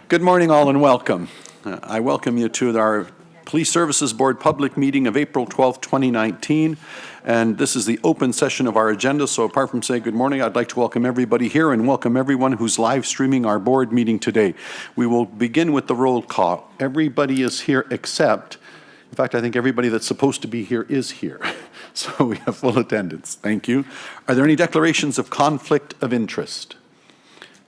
Good morning, all, and welcome. I welcome you to our Police Services Board public meeting of April 12, 2019. And this is the open session of our agenda. So apart from saying good morning, I'd like to welcome everybody here and welcome everyone who's live streaming our board meeting today. We will begin with the roll call. Everybody is here except, in fact, I think everybody that's supposed to be here is here. So we have full attendance. Thank you. Are there any declarations of conflict of interest?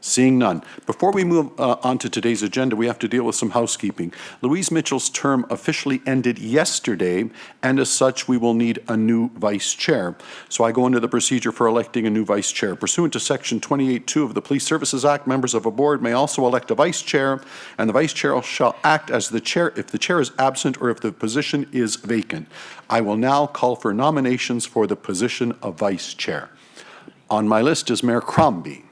Seeing none. Before we move on to today's agenda, we have to deal with some housekeeping. Louise Mitchell's term officially ended yesterday, and as such, we will need a new vice chair. So I go into the procedure for electing a new vice chair. Pursuant to Section 28(2) of the Police Services Act, members of a board may also elect a vice chair, and the vice chair shall act as the chair if the chair is absent or if the position is vacant. I will now call for nominations for the position of vice chair. On my list is Mayor Crombie.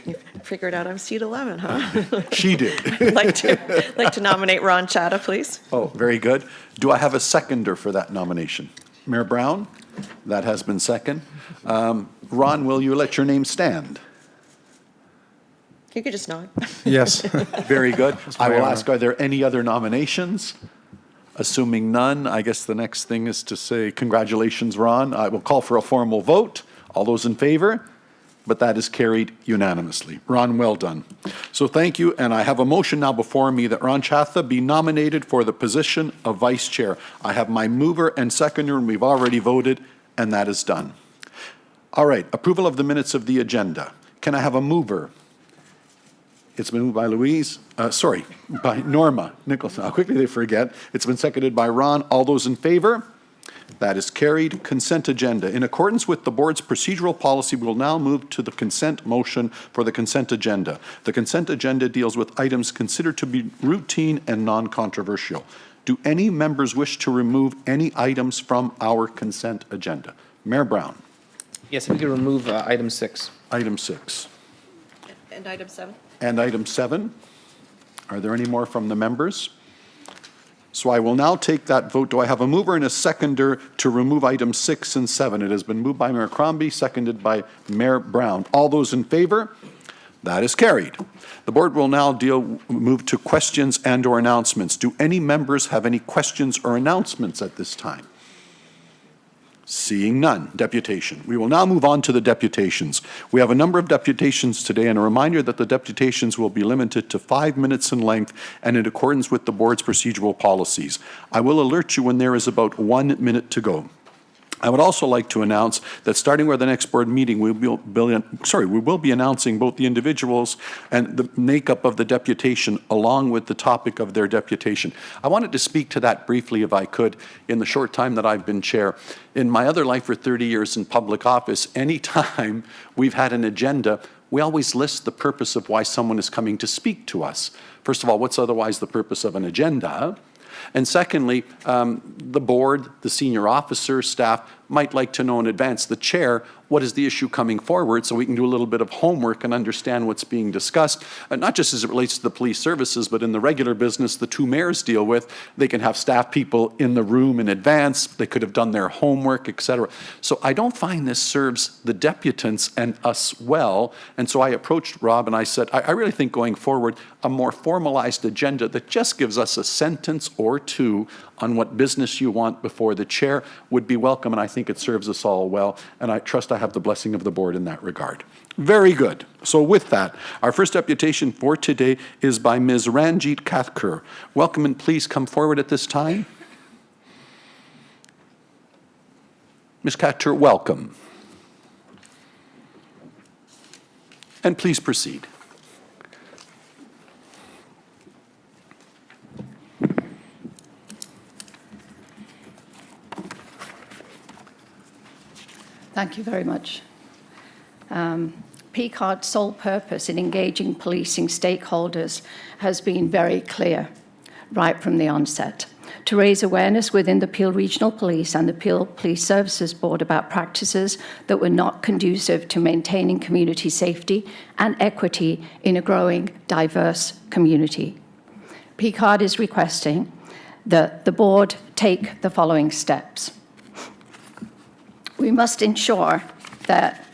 You figured out I'm seat 11, huh? She did. I'd like to nominate Ron Chatta, please. Oh, very good. Do I have a seconder for that nomination? Mayor Brown? That has been second. Ron, will you let your name stand? You could just nod. Yes. Very good. I will ask, are there any other nominations? Assuming none, I guess the next thing is to say congratulations, Ron. I will call for a formal vote. All those in favor? But that is carried unanimously. Ron, well done. So thank you, and I have a motion now before me that Ron Chatta be nominated for the position of vice chair. I have my mover and seconder, and we've already voted, and that is done. All right, approval of the minutes of the agenda. Can I have a mover? It's been moved by by Norma Nicholson. How quickly they forget. It's been seconded by Ron. All those in favor? That is carried. Consent agenda. In accordance with the board's procedural policy, we will now move to the consent motion for the consent agenda. The consent agenda deals with items considered to be routine and non-controversial. Do any members wish to remove any items from our consent agenda? Mayor Brown. Yes, if we could remove item 6. Item 6. And item 7. And item 7. Are there any more from the members? So I will now take that vote. Do I have a mover and a seconder to remove items 6 and 7? It has been moved by Mayor Crombie, seconded by Mayor Brown. All those in favor? That is carried. The board will now move to questions and or announcements. Do any members have any questions or announcements at this time? Seeing none. Deputation. We will now move on to the deputations. We have a number of deputations today, and a reminder that the deputations will be limited to 5 minutes in length and in accordance with the board's procedural policies. I will alert you when there is about 1 minute to go. I would also like to announce that starting with the next board meeting, we will be announcing both the individuals and the makeup of the deputation along with the topic of their deputation. I wanted to speak to that briefly, if I could, in the short time that I've been chair. In my other life for 30 years in public office, anytime we've had an agenda, we always list the purpose of why someone is coming to speak to us. First of all, what's otherwise the purpose of an agenda? And secondly, the board, the senior officer, staff might like to know in advance, the chair, what is the issue coming forward so we can do a little bit of homework and understand what's being discussed, not just as it relates to the police services, but in the regular business the two mayors deal with. They can have staff people in the room in advance. They could have done their homework, etc. So I don't find this serves the deputants and us well. And so I approached Rob and I said, I really think going forward, a more formalized agenda that just gives us a sentence or two on what business you want before the chair would be welcome, and I think it serves us all well, and I trust I have the blessing of the board in that regard. Very good. So with that, our first deputation for today is by Ms. Ranjit Kathkur. Welcome, and please come forward at this time. Ms. Kathkur, welcome. And please proceed. Thank you very much. PCARD's sole purpose in engaging policing stakeholders has been very clear right from the onset: to raise awareness within the Peel Regional Police and the Peel Police Services Board about practices that were not conducive to maintaining community safety and equity in a growing, diverse community. PCARD is requesting that the board take the following steps. We must ensure that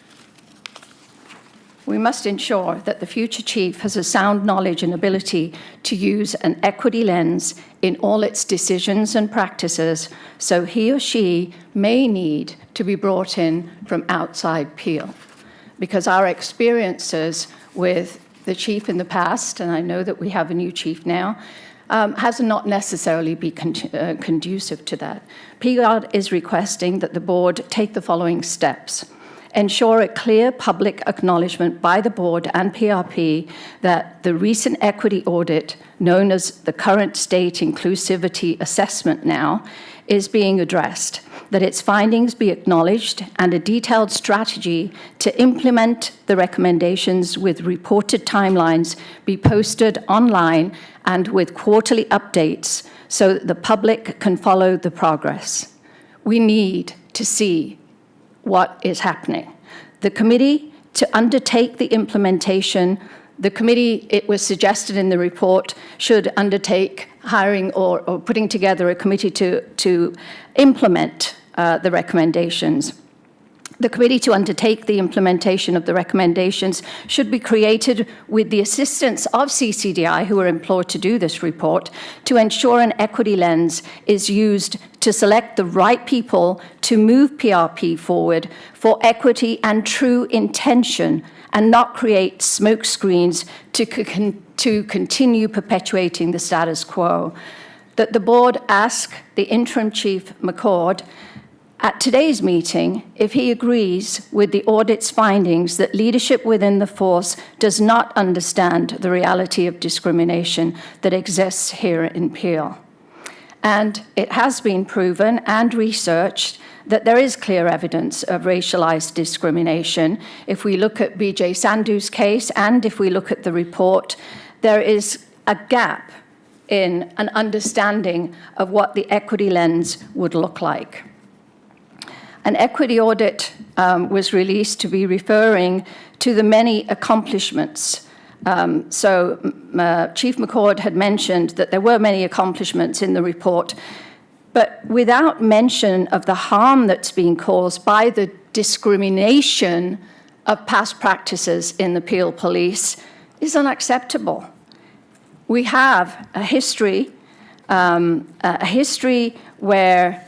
we must ensure that the future chief has a sound knowledge and ability to use an equity lens in all its decisions and practices, so he or she may need to be brought in from outside Peel. Because our experiences with the chief in the past, and I know that we have a new chief now, has not necessarily been conducive to that. PGARD is requesting that the board take the following steps. Ensure a clear public acknowledgement by the board and PRP that the recent equity audit, known as the current state inclusivity assessment now, is being addressed, that its findings be acknowledged, and a detailed strategy to implement the recommendations with reported timelines be posted online and with quarterly updates so that the public can follow the progress. We need to see what is happening. The committee to undertake the implementation, the committee, it was suggested in the report, should undertake hiring or putting together a committee to implement the recommendations. The committee to undertake the implementation of the recommendations should be created with the assistance of CCDI, who are employed to do this report, to ensure an equity lens is used to select the right people to move PRP forward for equity and true intention, and not create smoke screens to continue perpetuating the status quo. That the board ask the interim chief, McCord, at today's meeting, if he agrees with the audit's findings that leadership within the force does not understand the reality of discrimination that exists here in Peel. And it has been proven and researched that there is clear evidence of racialized discrimination. If we look at BJ Sandhu's case and if we look at the report, there is a gap in an understanding of what the equity lens would look like. An equity audit was released to be referring to the many accomplishments. Chief McCord had mentioned that there were many accomplishments in the report, but without mention of the harm that's being caused by the discrimination of past practices in the Peel Police is unacceptable. We have a history where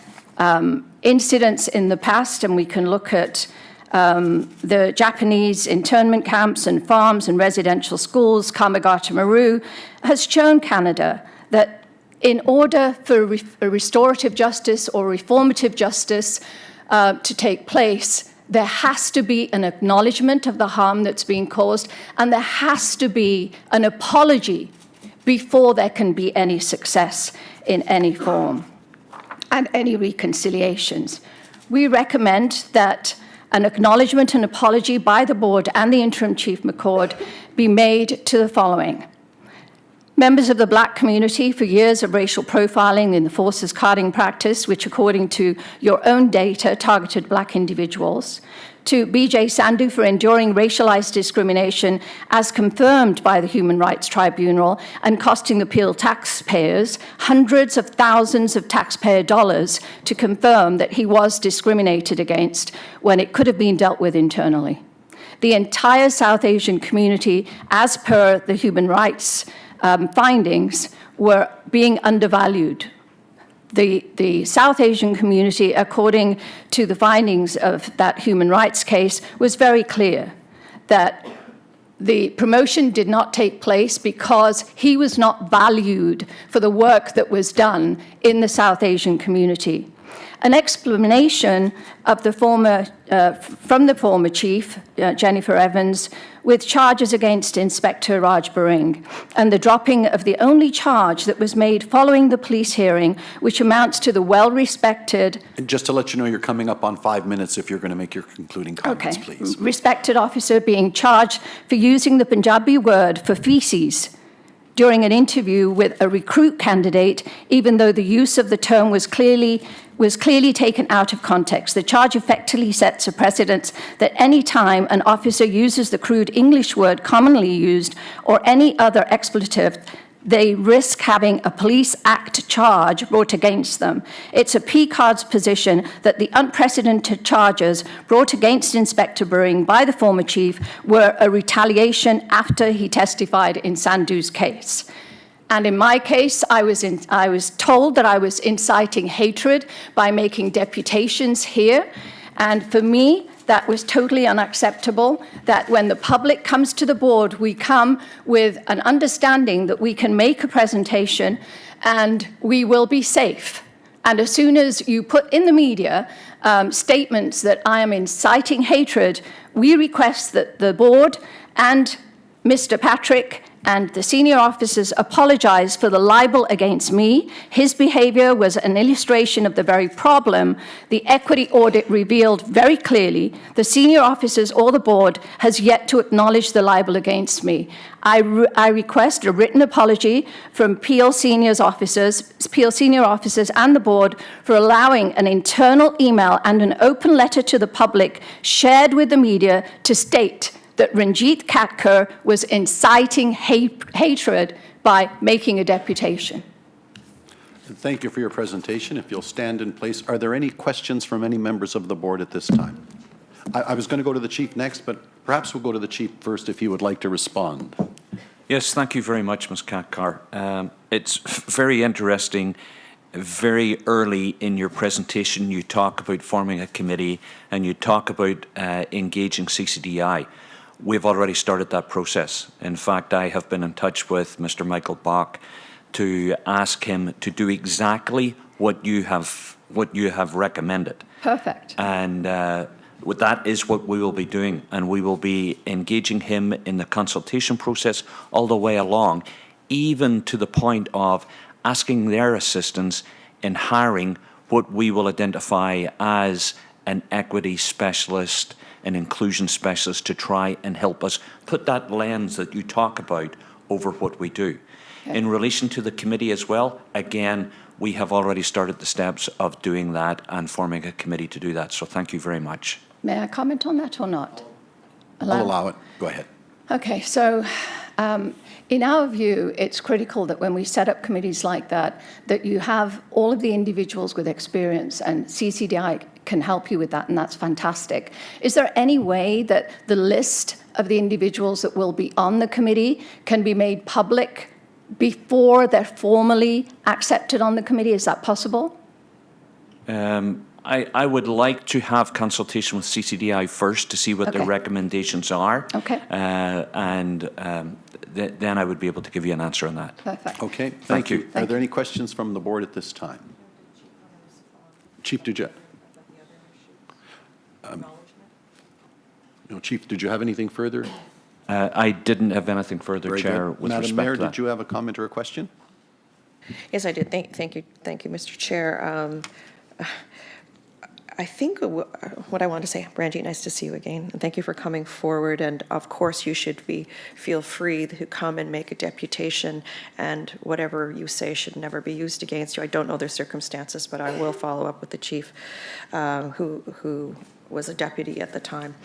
incidents in the past, and we can look at the Japanese internment camps and farms and residential schools, Kamagata Maru, has shown Canada that in order for a restorative justice or reformative justice to take place, there has to be an acknowledgement of the harm that's being caused, and there has to be an apology before there can be any success in any form and any reconciliations. We recommend that an acknowledgement and apology by the board and the interim chief McCord be made to the following. Members of the black community for years of racial profiling in the forces carding practice, which according to your own data targeted black individuals. To BJ Sandhu for enduring racialized discrimination as confirmed by the Human Rights Tribunal and costing the Peel taxpayers hundreds of thousands of taxpayer dollars to confirm that he was discriminated against when it could have been dealt with internally. The entire South Asian community, as per the human rights findings, were being undervalued. The South Asian community, according to the findings of that human rights case, was very clear that the promotion did not take place because he was not valued for the work that was done in the South Asian community. An explanation of the from the former chief, Jennifer Evans, with charges against Inspector Raj Baring, and the dropping of the only charge that was made following the police hearing, which amounts to the well-respected... And just to let you know, you're coming up on 5 minutes if you're going to make your concluding comments, please. Respected officer being charged for using the Punjabi word for feces during an interview with a recruit candidate, even though the use of the term was clearly taken out of context. The charge effectively sets a precedent that any time an officer uses the crude English word commonly used or any other expletive they risk having a Police Act charge brought against them. It's a P-card's position that the unprecedented charges brought against Inspector Brewing by the former chief were a retaliation after he testified in Sandhu's case. And in my case, I was told that I was inciting hatred by making deputations here. And for me, that was totally unacceptable, that when the public comes to the board, we come with an understanding that we can make a presentation and we will be safe. And as soon as you put in the media statements that I am inciting hatred, we request that the board and Mr. Patrick and the senior officers apologize for the libel against me. His behavior was an illustration of the very problem the equity audit revealed very clearly. The senior officers or the board has yet to acknowledge the libel against me. I request a written apology from Peel senior officers and the board for allowing an internal email and an open letter to the public shared with the media to state that Ranjit Katkar was inciting hatred by making a deputation. Thank you for your presentation. If you'll stand in place, are there any questions from any members of the board at this time? I was going to go to the chief next, but perhaps we'll go to the chief first if he would like to respond. Yes, thank you very much, Ms. Katkar. It's very interesting. Very early in your presentation, you talk about forming a committee and you talk about engaging CCDI. We've already started that process. In fact, I have been in touch with Mr. Michael Bach to ask him to do exactly what you have recommended. Perfect. And that is what we will be doing, and we will be engaging him in the consultation process all the way along, even to the point of asking their assistance in hiring what we will identify as an equity specialist, an inclusion specialist, to try and help us put that lens that you talk about over what we do. Okay. In relation to the committee as well, again, we have already started the steps of doing that and forming a committee to do that. So thank you very much. May I comment on that or not? I'll allow it. Go ahead. Okay, so in our view, it's critical that when we set up committees like that, that you have all of the individuals with experience, and CCDI can help you with that, and that's fantastic. Is there any way that the list of the individuals that will be on the committee can be made public before they're formally accepted on the committee? Is that possible? I would like to have consultation with CCDI first to see what their recommendations are. Okay. Then I would be able to give you an answer on that. Perfect. Okay, thank you. Are there any questions from the board at this time? Chief, did you? No, Chief, did you have anything further? I didn't have anything further, Very Chair, good. with Madam respect Mayor, to that. did you have a comment or a question? Yes, I did. Thank you, Mr. Chair. I think what I want to say, Ranjit, nice to see you again. And thank you for coming forward. And of course, you should feel free to come and make a deputation, and whatever you say should never be used against you. I don't know their circumstances, but I will follow up with the chief who was a deputy at the time.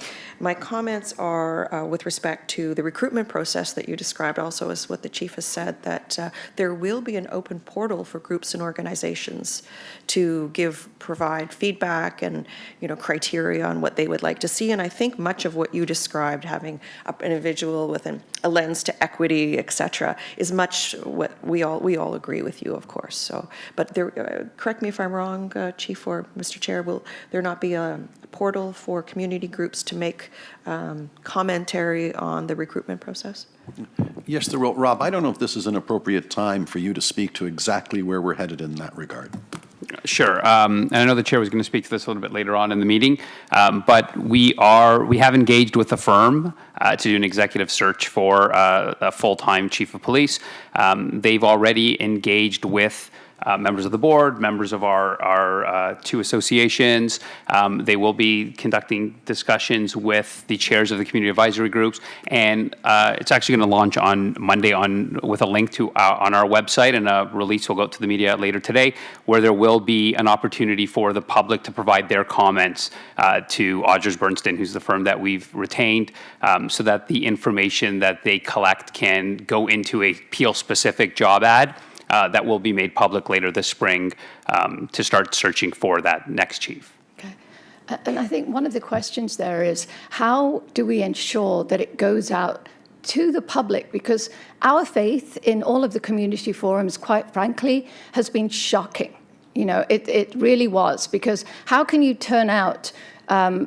My comments are with respect to the recruitment process that you described, also as what the chief has said, that there will be an open portal for groups and organizations to provide feedback and criteria on what they would like to see. And I think much of what you described, having an individual with a lens to equity, etc., is much what we all agree with you, of course. So, but there, correct me if I'm wrong, Chief or Mr. Chair, will there not be a portal for community groups to make commentary on the recruitment process? Yes, there will. Rob, I don't know if this is an appropriate time for you to speak to exactly where we're headed in that regard. Sure, and I know the chair was going to speak to this a little bit later on in the meeting, but we have engaged with a firm to do an executive search for a full-time chief of police. They've already engaged with members of the board, members of our two associations. They will be conducting discussions with the chairs of the community advisory groups, and it's actually going to launch on Monday with a link to on our website, and a release will go out to the media later today, where there will be an opportunity for the public to provide their comments to Odgers Berndtson, who's the firm that we've retained, so that the information that they collect can go into a Peel-specific job ad that will be made public later this spring to start searching for that next chief. Okay. And I think one of the questions there is, how do we ensure that it goes out to the public? Because our faith in all of the community forums, quite frankly, has been shocking. You know, it really was, because how can you turn out, how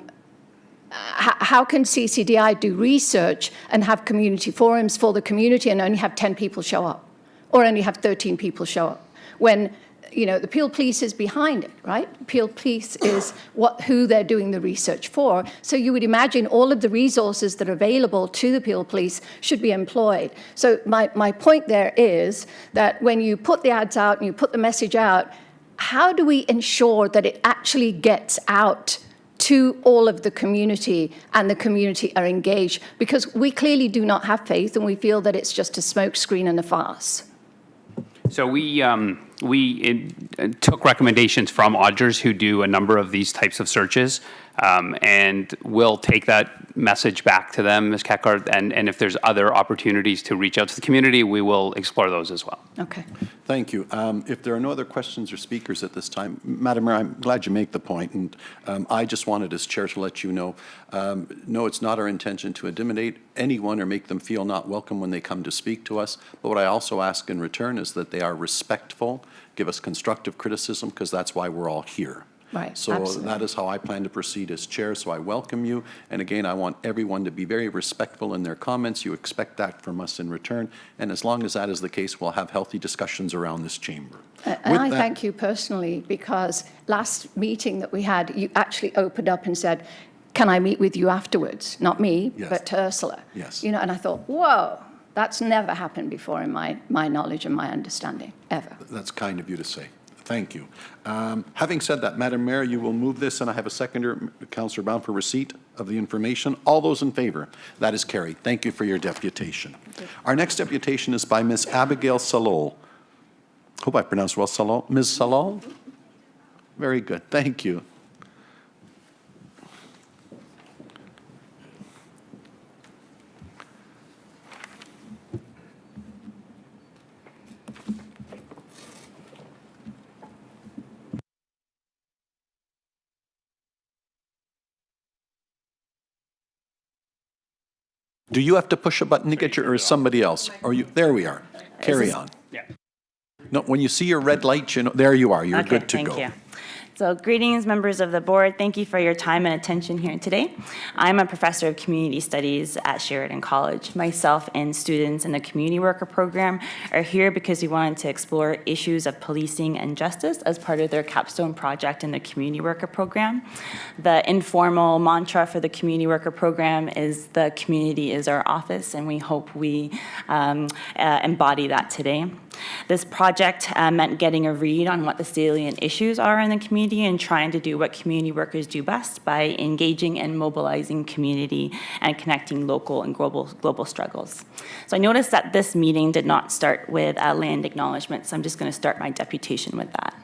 can CCDI do research and have community forums for the community and only have 10 people show up, or only have 13 people show up, when, you know, the Peel Police is behind it, right? Peel Police is who they're doing the research for. So you would imagine all of the resources that are available to the Peel Police should be employed. So my point there is that when you put the ads out and you put the message out, how do we ensure that it actually gets out to all of the community and the community are engaged? Because we clearly do not have faith, and we feel that it's just a smokescreen and a farce. So we took recommendations from Odgers, who do a number of these types of searches, and we'll take that message back to them, Ms. Cathcart, and if there's other opportunities to reach out to the community, we will explore those as well. Okay. Thank you. If there are no other questions or speakers at this time, Madam Mayor, I'm glad you make the point, and I just wanted as chair to let you know, no, it's not our intention to intimidate anyone or make them feel not welcome when they come to speak to us, but what I also ask in return is that they are respectful, give us constructive criticism, because that's why we're all here. Right, So absolutely. that is how I plan to proceed as chair, so I welcome you. And again, I want everyone to be very respectful in their comments. You expect that from us in return. And as long as that is the case, we'll have healthy discussions around this chamber. And I thank you personally, because last meeting that we had, you actually opened up and said, can I meet with you afterwards? Not me, Yes. but to Ursula. Yes. You know, and I thought, whoa, that's never happened before in my knowledge and my understanding, ever. That's kind of you to say. Thank you. Having said that, Madam Mayor, you will move this, and I have a seconder, Councillor Brown, for receipt of the information. All those in favor? That is carried. Thank you for your deputation. Our next deputation is by Ms. Abigail Salol. Hope I pronounced well, Salol. Ms. Salol? Very good. Thank you. Do you have to push a button to get your, or is somebody else? Or you, there we are. Carry on. Yeah. No, when you see your red light, you know, there you are. You're good to go. Thank you. So greetings, members of the board. Thank you for your time and attention here today. I'm a professor of community studies at Sheridan College. Myself and students in the community worker program are here because we wanted to explore issues of policing and justice as part of their capstone project in the community worker program. The informal mantra for the community worker program is the community is our office, and we hope we embody that today. This project meant getting a read on what the salient issues are in the community and trying to do what community workers do best by engaging and mobilizing community and connecting local and global struggles. So I noticed that this meeting did not start with land acknowledgement, so I'm just going to start my deputation with that.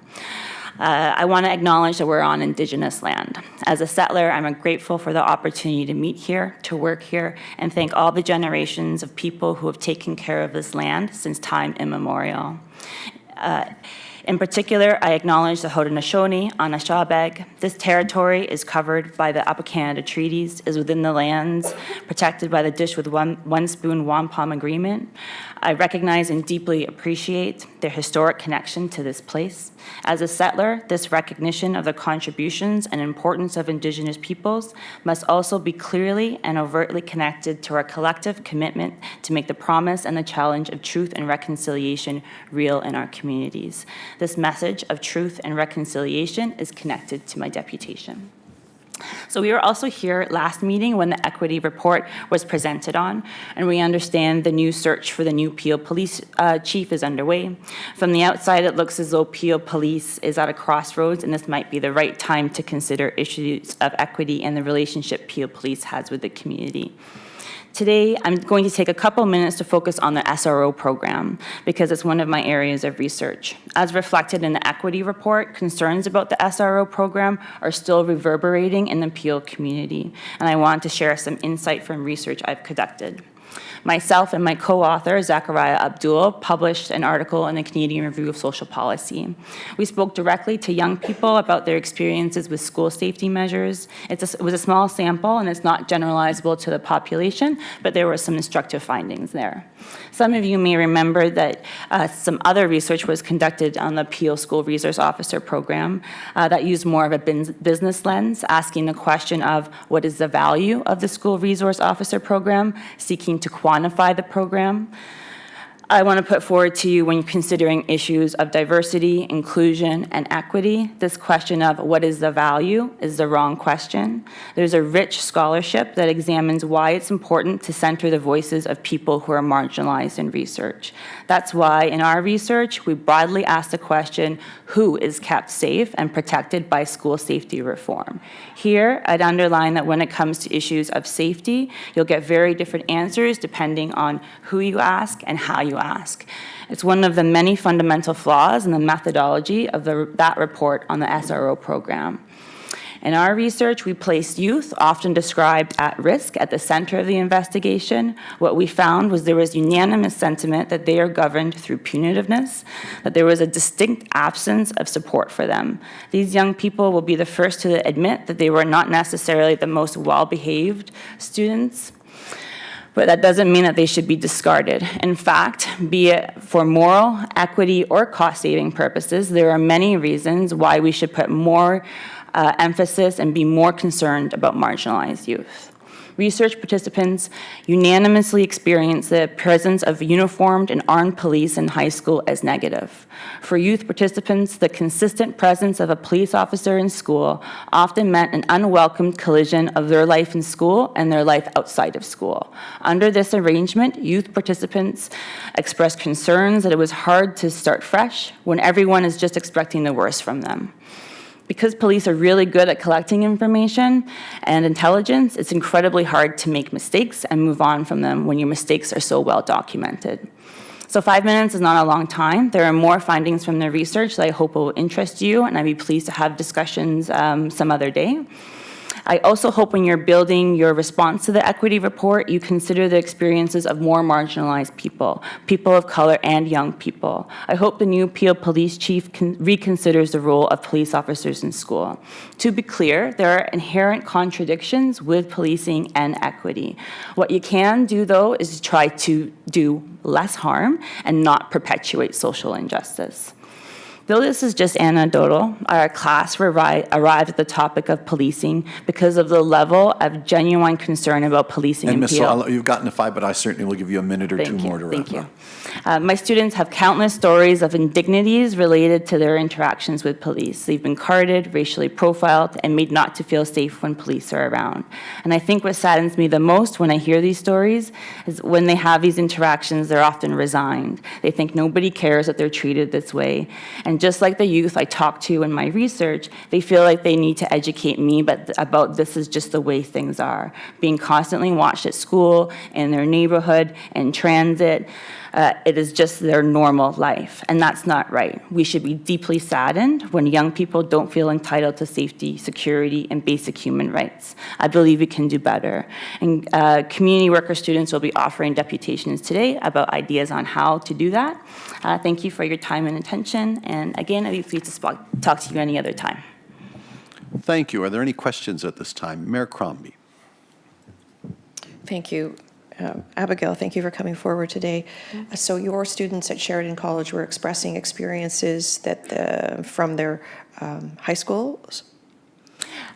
I want to acknowledge that we're on Indigenous land. As a settler, I'm grateful for the opportunity to meet here, to work here, and thank all the generations of people who have taken care of this land since time immemorial. In particular, I acknowledge the Haudenosaunee, Anishinaabeg. This territory is covered by the Upper Canada Treaties, is within the lands protected by the Dish with One Spoon Wampum Agreement. I recognize and deeply appreciate their historic connection to this place. As a settler, this recognition of the contributions and importance of Indigenous peoples must also be clearly and overtly connected to our collective commitment to make the promise and the challenge of truth and reconciliation real in our communities. This message of truth and reconciliation is connected to my deputation. So we were also here last meeting when the equity report was presented on, and we understand the new search for the new Peel Police Chief is underway. From the outside, it looks as though Peel Police is at a crossroads, and this might be the right time to consider issues of equity and the relationship Peel Police has with the community. Today, I'm going to take a couple minutes to focus on the SRO program because it's one of my areas of research. As reflected in the equity report, concerns about the SRO program are still reverberating in the Peel community, and I want to share some insight from research I've conducted. Myself and my co-author, Zachariah Abdul, published an article in the Canadian Review of Social Policy. We spoke directly to young people about their experiences with school safety measures. It was a small sample, and it's not generalizable to the population, but there were some instructive findings there. Some of you may remember that some other research was conducted on the Peel School Resource Officer Program that used more of a business lens, asking the question of what is the value of the School Resource Officer Program, seeking to quantify the program. I want to put forward to you, when you're considering issues of diversity, inclusion, and equity, this question of what is the value is the wrong question. There's a rich scholarship that examines why it's important to center the voices of people who are marginalized in research. That's why in our research, we broadly ask the question, who is kept safe and protected by school safety reform? Here, I'd underline that when it comes to issues of safety, you'll get very different answers depending on who you ask and how you ask. It's one of the many fundamental flaws in the methodology of that report on the SRO program. In our research, we placed youth, often described at risk, at the center of the investigation. What we found was there was unanimous sentiment that they are governed through punitiveness, that there was a distinct absence of support for them. These young people will be the first to admit that they were not necessarily the most well-behaved students, but that doesn't mean that they should be discarded. In fact, be it for moral, equity, or cost-saving purposes, there are many reasons why we should put more emphasis and be more concerned about marginalized youth. Research participants unanimously experience the presence of uniformed and armed police in high school as negative. For youth participants, the consistent presence of a police officer in school often meant an unwelcomed collision of their life in school and their life outside of school. Under this arrangement, youth participants expressed concerns that it was hard to start fresh when everyone is just expecting the worst from them. Because police are really good at collecting information and intelligence, it's incredibly hard to make mistakes and move on from them when your mistakes are so well documented. So 5 minutes is not a long time. There are more findings from the research that I hope will interest you, and I'd be pleased to have discussions some other day. I also hope when you're building your response to the equity report, you consider the experiences of more marginalized people, people of color and young people. I hope the new Peel Police Chief reconsiders the role of police officers in school. To be clear, there are inherent contradictions with policing and equity. What you can do, though, is try to do less harm and not perpetuate social injustice. Though this is just anecdotal, our class arrived at the topic of policing because of the level of genuine concern about policing in And Ms. Peel. Saul, you've gotten to 5, but I certainly will give you a minute or two more to wrap up. My students have countless stories of indignities related to their interactions with police. They've been carded, racially profiled, and made not to feel safe when police are around. And I think what saddens me the most when I hear these stories is when they have these interactions, they're often resigned. They think nobody cares that they're treated this way. And just like the youth I talked to in my research, they feel like they need to educate me about this is just the way things are. Being constantly watched at school, in their neighborhood, in transit, it is just their normal life, and that's not right. We should be deeply saddened when young people don't feel entitled to safety, security, and basic human rights. I believe we can do better. And community worker students will be offering deputations today about ideas on how to do that. Thank you for your time and attention, and again, I'd be pleased to talk to you any other time. Thank you. Are there any questions at this time? Mayor Crombie. Thank you. Abigail, thank you for coming forward today. So your students at Sheridan College were expressing experiences that from their high schools?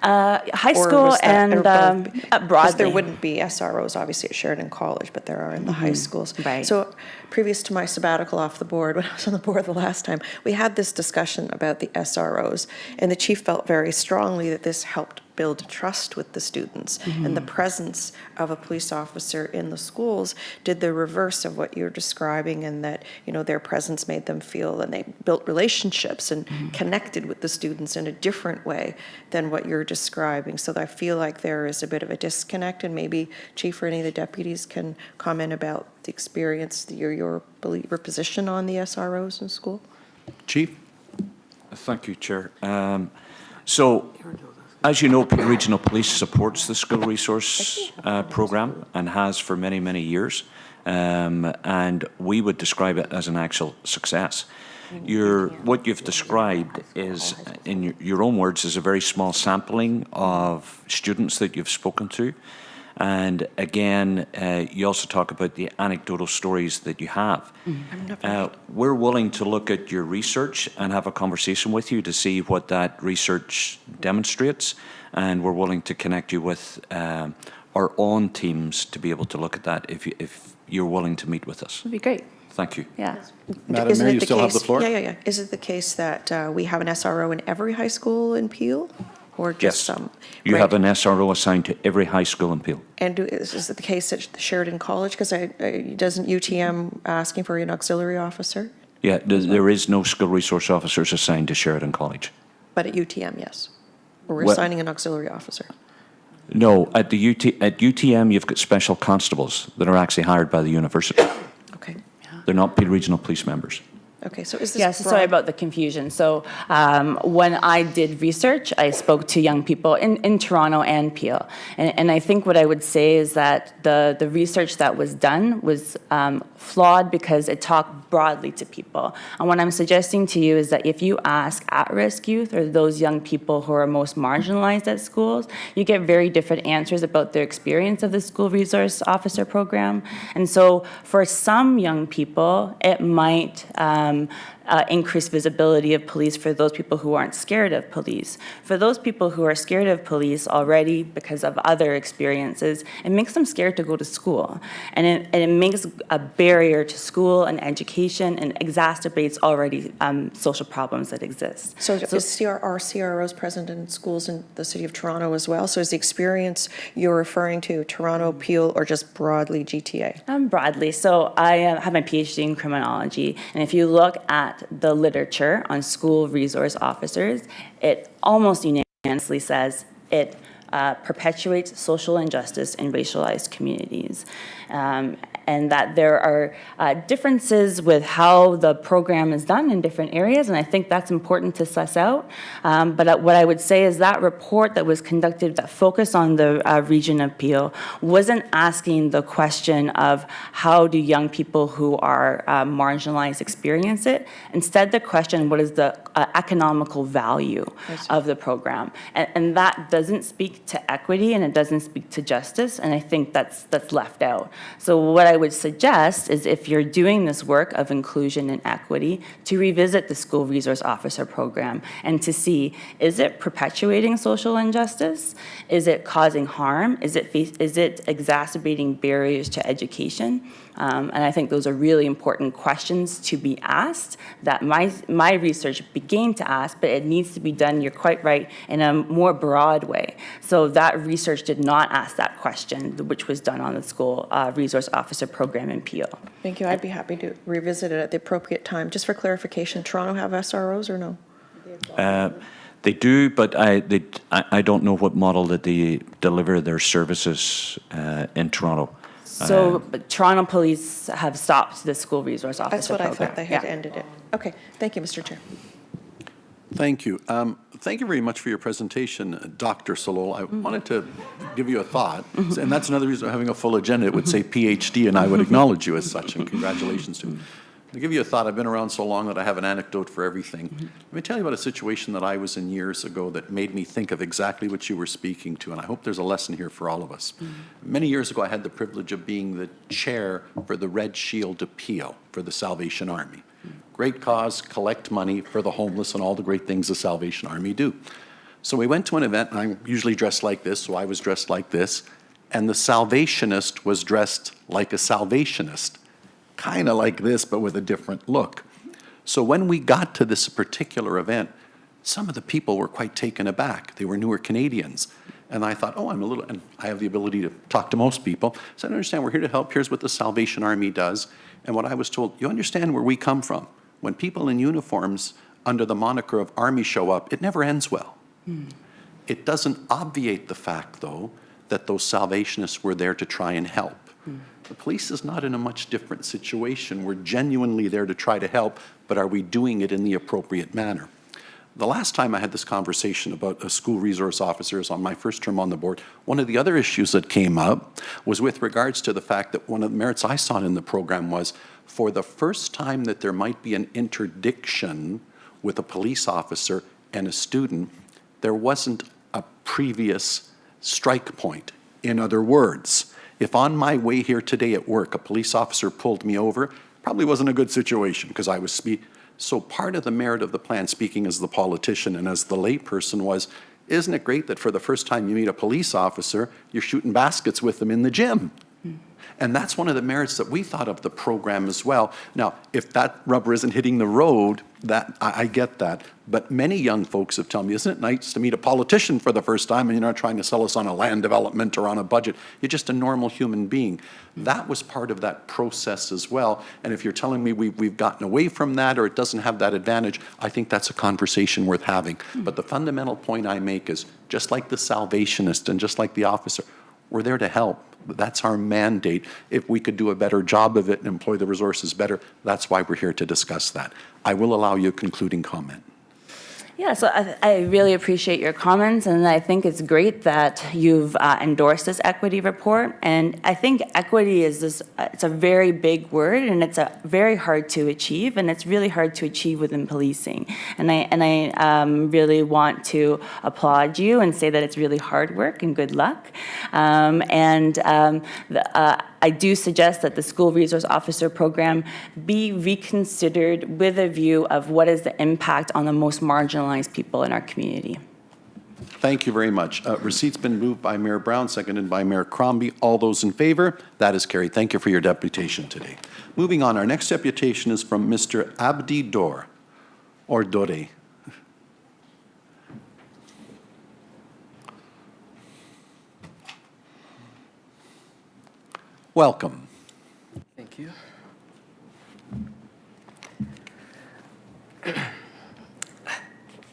High Or school was that- and or both? Because broadly. there wouldn't be SROs, obviously, at Sheridan College, but there are in the high schools. Right. So previous to my sabbatical off the board, when I was on the board the last time, we had this discussion about the SROs, and the chief felt very strongly that this helped build trust with the students. And the presence of a police officer in the schools did the reverse of what you're describing, and that, you know, their presence made them feel, and they built relationships and connected with the students in a different way than what you're describing. So I feel like there is a bit of a disconnect, and maybe Chief or any of the deputies can comment about the experience, your position on the SROs in school. Chief? Thank you, Chair. So, as you know, Peel Regional Police supports the school resource program and has for many, many years. And we would describe it as an actual success. What you've described is, in your own words, is a very small sampling of students that you've spoken to. And again, you also talk about the anecdotal stories that you have. We're willing to look at your research and have a conversation with you to see what that research demonstrates. And we're willing to connect you with our own teams to be able to look at that if you're willing to meet with us. Would be great. Thank you. Yeah. Madam Isn't Mayor, it you the still have the case- floor? Yeah. Is it the case that we have an SRO in every high school in Peel? Or just Yes. some? You Right. have an SRO assigned to every high school in Peel. And is it the case at Sheridan College? Because doesn't UTM asking for an auxiliary officer? Yeah, there is no school resource officers assigned to Sheridan College. But at UTM, yes. Or we're Well- assigning an auxiliary officer. No, at UTM, you've got special constables that are actually hired by the university. Okay. They're not Peel Regional Police members. Okay, so is this Yes, sorry about the confusion. So when I did research, I spoke to young people in Toronto and Peel. And I think what I would say is that the research that was done was flawed because it talked broadly to people. And what I'm suggesting to you is that if you ask at-risk youth or those young people who are most marginalized at schools, you get very different answers about their experience of the school resource officer program. And so for some young people, it might increase visibility of police for those people who aren't scared of police. For those people who are scared of police already because of other experiences, it makes them scared to go to school. And it makes a barrier to school and education and exacerbates already social problems that exist. So are CROs present in schools in the city of Toronto as well? So is the experience you're referring to Toronto, Peel, or just broadly GTA? Broadly. So I have my PhD in criminology, and if you look at the literature on school resource officers, it almost unanimously says it perpetuates social injustice in racialized communities. And that there are differences with how the program is done in different areas, and I think that's important to suss out. But what I would say is that report that was conducted that focused on the region of Peel wasn't asking the question of how do young people who are marginalized experience it. Instead, the question, what is the economical value of the program? And that doesn't speak to equity, and it doesn't speak to justice, and I think that's left out. So what I would suggest is if you're doing this work of inclusion and equity, to revisit the school resource officer program and to see, is it perpetuating social injustice? Is it causing harm? Is it exacerbating barriers to education? And I think those are really important questions to be asked that my research began to ask, but it needs to be done, you're quite right, in a more broad way. So that research did not ask that question, which was done on the school resource officer program in Peel. Thank you. I'd be happy to revisit it at the appropriate time. Just for clarification, Toronto have SROs or no? They do, but I don't know what model that they deliver their services in Toronto. So Toronto Police have stopped the school resource officer That's what program. I thought they had Yeah. ended it. Okay, thank you, Mr. Chair. Thank you. Thank you very much for your presentation, Dr. Solol. I wanted to give you a thought, and that's another reason of having a full agenda. It would say PhD, and I would acknowledge you as such, and congratulations to you. To give you a thought, I've been around so long that I have an anecdote for everything. Let me tell you about a situation that I was in years ago that made me think of exactly what you were speaking to, and I hope there's a lesson here for all of us. Many years ago, I had the privilege of being the chair for the Red Shield Appeal for the Salvation Army. Great cause, collect money for the homeless and all the great things the Salvation Army do. So we went to an event, and I'm usually dressed like this, so I was dressed like this, and the Salvationist was dressed like a Salvationist, kind of like this, but with a different look. So when we got to this particular event, some of the people were quite taken aback. They were newer Canadians. And I thought, oh, and I have the ability to talk to most people. So I understand, we're here to help. Here's what the Salvation Army does. And what I was told, you understand where we come from. When people in uniforms under the moniker of Army show up, it never ends well. It doesn't obviate the fact, though, that those Salvationists were there to try and help. The police is not in a much different situation. We're genuinely there to try to help, but are we doing it in the appropriate manner? The last time I had this conversation about school resource officers on my first term on the board, one of the other issues that came up was with regards to the fact that one of the merits I saw in the program was, for the first time that there might be an interdiction with a police officer and a student, there wasn't a previous strike point. In other words, if on my way here today at work, a police officer pulled me over, probably wasn't a good situation because I was So part of the merit of the plan, speaking as the politician and as the layperson, was, isn't it great that for the first time you meet a police officer, you're shooting baskets with them in the gym? And that's one of the merits that we thought of the program as well. Now, if that rubber isn't hitting the road, that I get that. But many young folks have told me, isn't it nice to meet a politician for the first time and you're not trying to sell us on a land development or on a budget. You're just a normal human being. That was part of that process as well. And if you're telling me we've gotten away from that or it doesn't have that advantage, I think that's a conversation worth having. But the fundamental point I make is, just like the Salvationist and just like the officer, we're there to help. That's our mandate. If we could do a better job of it and employ the resources better, that's why we're here to discuss that. I will allow you a concluding comment. Yeah, so I really appreciate your comments, and I think it's great that you've endorsed this equity report. And I think equity is it's a very big word, and it's very hard to achieve, and it's really hard to achieve within policing. And I really want to applaud you and say that it's really hard work and good luck. I do suggest that the School Resource Officer Program be reconsidered with a view of what is the impact on the most marginalized people in our community. Thank you very much. Receipt's been moved by Mayor Brown, seconded by Mayor Crombie. All those in favor? That is carried. Thank you for your deputation today. Moving on, our next deputation is from Mr. Abdi Dor, or Dore. Welcome. Thank you.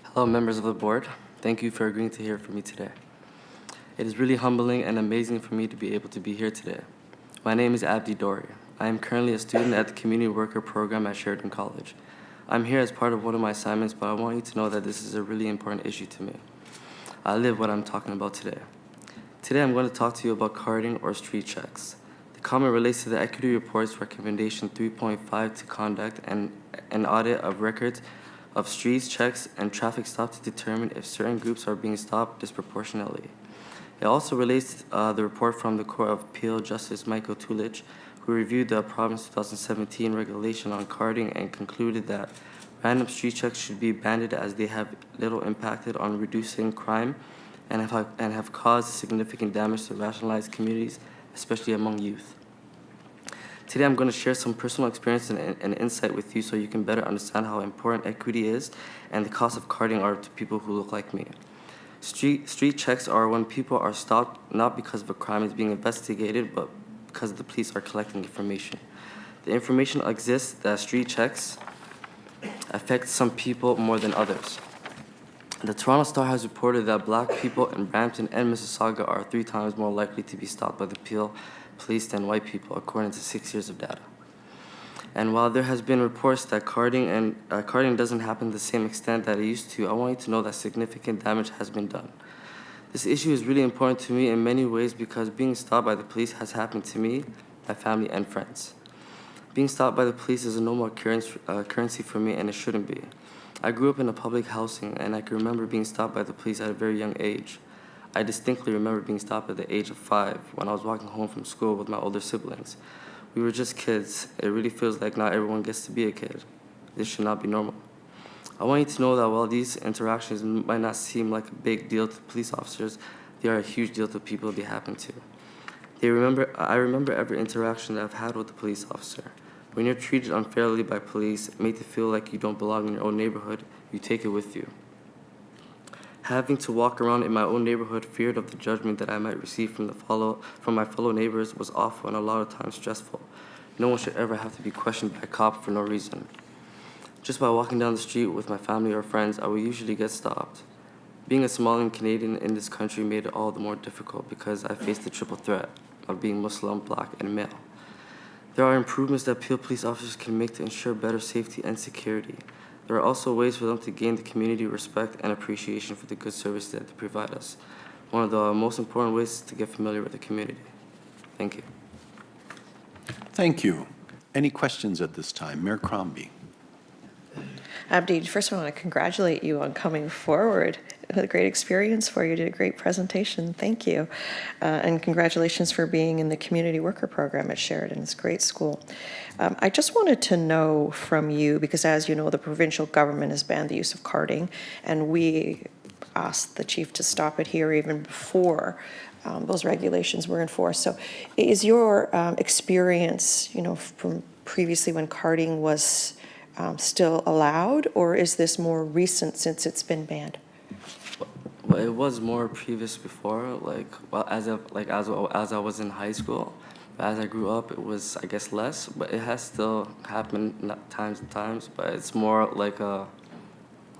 Hello, members of the board. Thank you for agreeing to hear from me today. It is really humbling and amazing for me to be able to be here today. My name is Abdi Dori. I am currently a student at the Community Worker Program at Sheridan College. I'm here as part of one of my assignments, but I want you to know that this is a really important issue to me. I live what I'm talking about today. Today I'm going to talk to you about carding or street checks. Comment relates to the Equity Report's recommendation 3.5 to conduct an audit of records of streets, checks, and traffic stops to determine if certain groups are being stopped disproportionately. It also relates to the report from the Court of Appeal Justice Michael Tulich, who reviewed the Province 2017 regulation on carding and concluded that random street checks should be banned as they have little impacted on reducing crime and have caused significant damage to rationalized communities, especially among youth. Today I'm going to share some personal experience and insight with you so you can better understand how important equity is and the cost of carding are to people who look like me. Street checks are when people are stopped not because of a crime is being investigated, but because the police are collecting information. The information exists that street checks affect some people more than others. The Toronto Star has reported that black people in Brampton and Mississauga are 3 times more likely to be stopped by the Peel Police than white people, according to 6 years of data. And while there has been reports that carding doesn't happen to the same extent that it used to, I want you to know that significant damage has been done. This issue is really important to me in many ways because being stopped by the police has happened to me, my family, and friends. Being stopped by the police is a normal currency for me, and it shouldn't be. I grew up in a public housing, and I can remember being stopped by the police at a very young age. I distinctly remember being stopped at the age of 5 when I was walking home from school with my older siblings. We were just kids. It really feels like not everyone gets to be a kid. This should not be normal. I want you to know that while these interactions might not seem like a big deal to police officers, they are a huge deal to people they happen to. I remember every interaction that I've had with a police officer. When you're treated unfairly by police, made to feel like you don't belong in your own neighborhood, you take it with you. Having to walk around in my own neighborhood feared of the judgment that I might receive from my fellow neighbors was awful and a lot of times stressful. No one should ever have to be questioned by a cop for no reason. Just by walking down the street with my family or friends, I would usually get stopped. Being a Somalian Canadian in this country made it all the more difficult because I faced the triple threat of being Muslim, Black, and male. There are improvements that Peel police officers can make to ensure better safety and security. There are also ways for them to gain the community respect and appreciation for the good service that they provide us. One of the most important ways is to get familiar with the community. Thank you. Thank you. Any questions at this time? Mayor Crombie. Abdi, first I want to congratulate you on coming forward. It was a great experience for you. You did a great presentation. Thank you. And congratulations for being in the community worker program at Sheridan. It's a great school. I just wanted to know from you, because as you know, the provincial government has banned the use of carding, and we asked the chief to stop it here even before those regulations were enforced. So is your experience, from previously when carding was still allowed, or is this more recent since it's been banned? Well, it was more previous before, as I was in high school. But as I grew up, it was, I guess, less. But it has still happened times and times. But it's more like a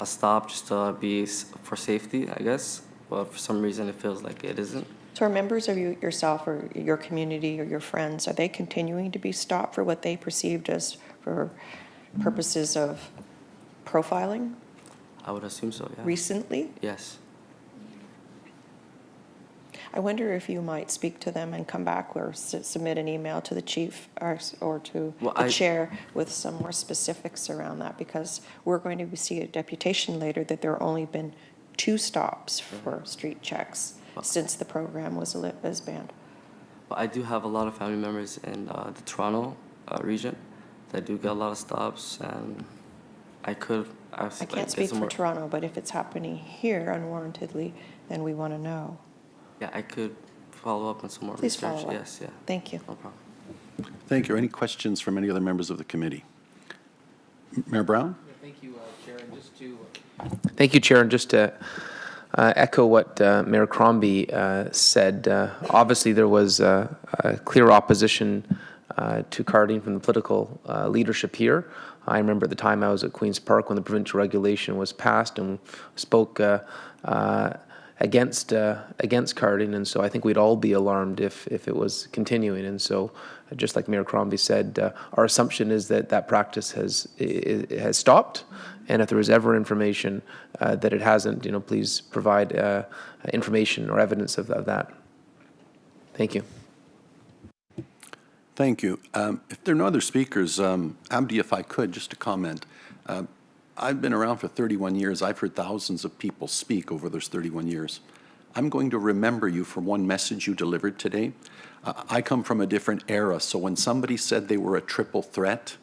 stop just to be for safety, I guess. But for some reason, it feels like it isn't. So are members of yourself or your community or your friends, are they continuing to be stopped for what they perceived as for purposes of profiling I would assume so, yeah. recently? Yes. I wonder if you might speak to them and come back or submit an email to the chief or to the chair with some more specifics around that, because we're going to see a deputation later that there have only been 2 stops for street checks since the program was banned. Well, I do have a lot of family members in the Toronto region that do get a lot of stops, and I can't speak for Toronto, but if it's happening here unwarrantedly, then we want to know. Yeah, I could follow up on some more Please research. follow up. Yes, yeah. Thank you. No problem. Thank you. Any questions from any other members of the committee? Mayor Brown? Thank you, Chair. And just to echo what Mayor Crombie said, obviously there was a clear opposition to carding from the political leadership here. I remember at the time I was at Queen's Park when the provincial regulation was passed and spoke against carding, and so I think we'd all be alarmed if it was continuing. And so, just like Mayor Crombie said, our assumption is that practice has stopped, and if there is ever information that it hasn't, please provide information or evidence of that. Thank you. Thank you. If there are no other speakers, Abdi, if I could, just to comment. I've been around for 31 years. I've heard thousands of people speak over those 31 years. I'm going to remember you for one message you delivered today. I come from a different era, so when somebody said they were a triple threat,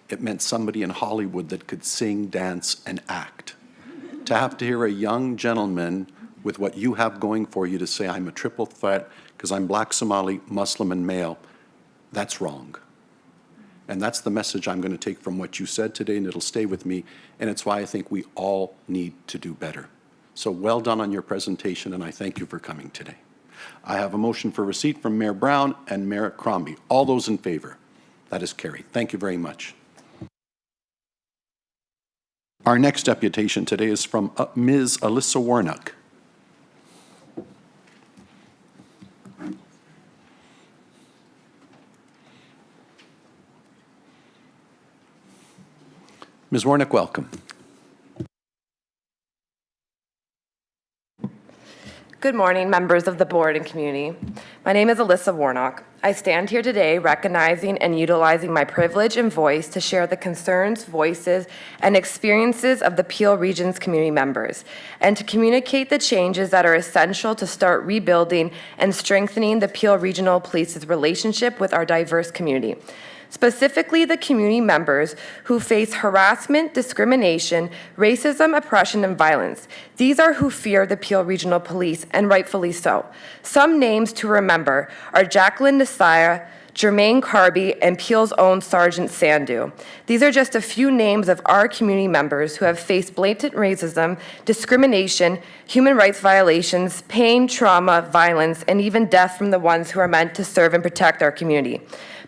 it meant somebody in Hollywood that could sing, dance, and act. To have to hear a young gentleman with what you have going for you to say, I'm a triple threat because I'm Black, Somali, Muslim, and male, that's wrong. And that's the message I'm going to take from what you said today, and it'll stay with me, and it's why I think we all need to do better. So well done on your presentation, and I thank you for coming today. I have a motion for receipt from Mayor Brown and Mayor Crombie. All those in favor? That is carried. Thank you very much. Our next deputation today is from Ms. Alyssa Warnock. Ms. Warnock, welcome. Good morning, members of the board and community. My name is Alyssa Warnock. I stand here today recognizing and utilizing my privilege and voice to share the concerns, voices, and experiences of the Peel Region's community members, and to communicate the changes that are essential to start rebuilding and strengthening the Peel Regional Police's relationship with our diverse community. Specifically the community members who face harassment, discrimination, racism, oppression, and violence. These are who fear the Peel Regional Police, and rightfully so. Some names to remember are Jacqueline Nasaya, Jermaine Carby, and Peel's own Sergeant Sandu. These are just a few names of our community members who have faced blatant racism, discrimination, human rights violations, pain, trauma, violence, and even death from the ones who are meant to serve and protect our community.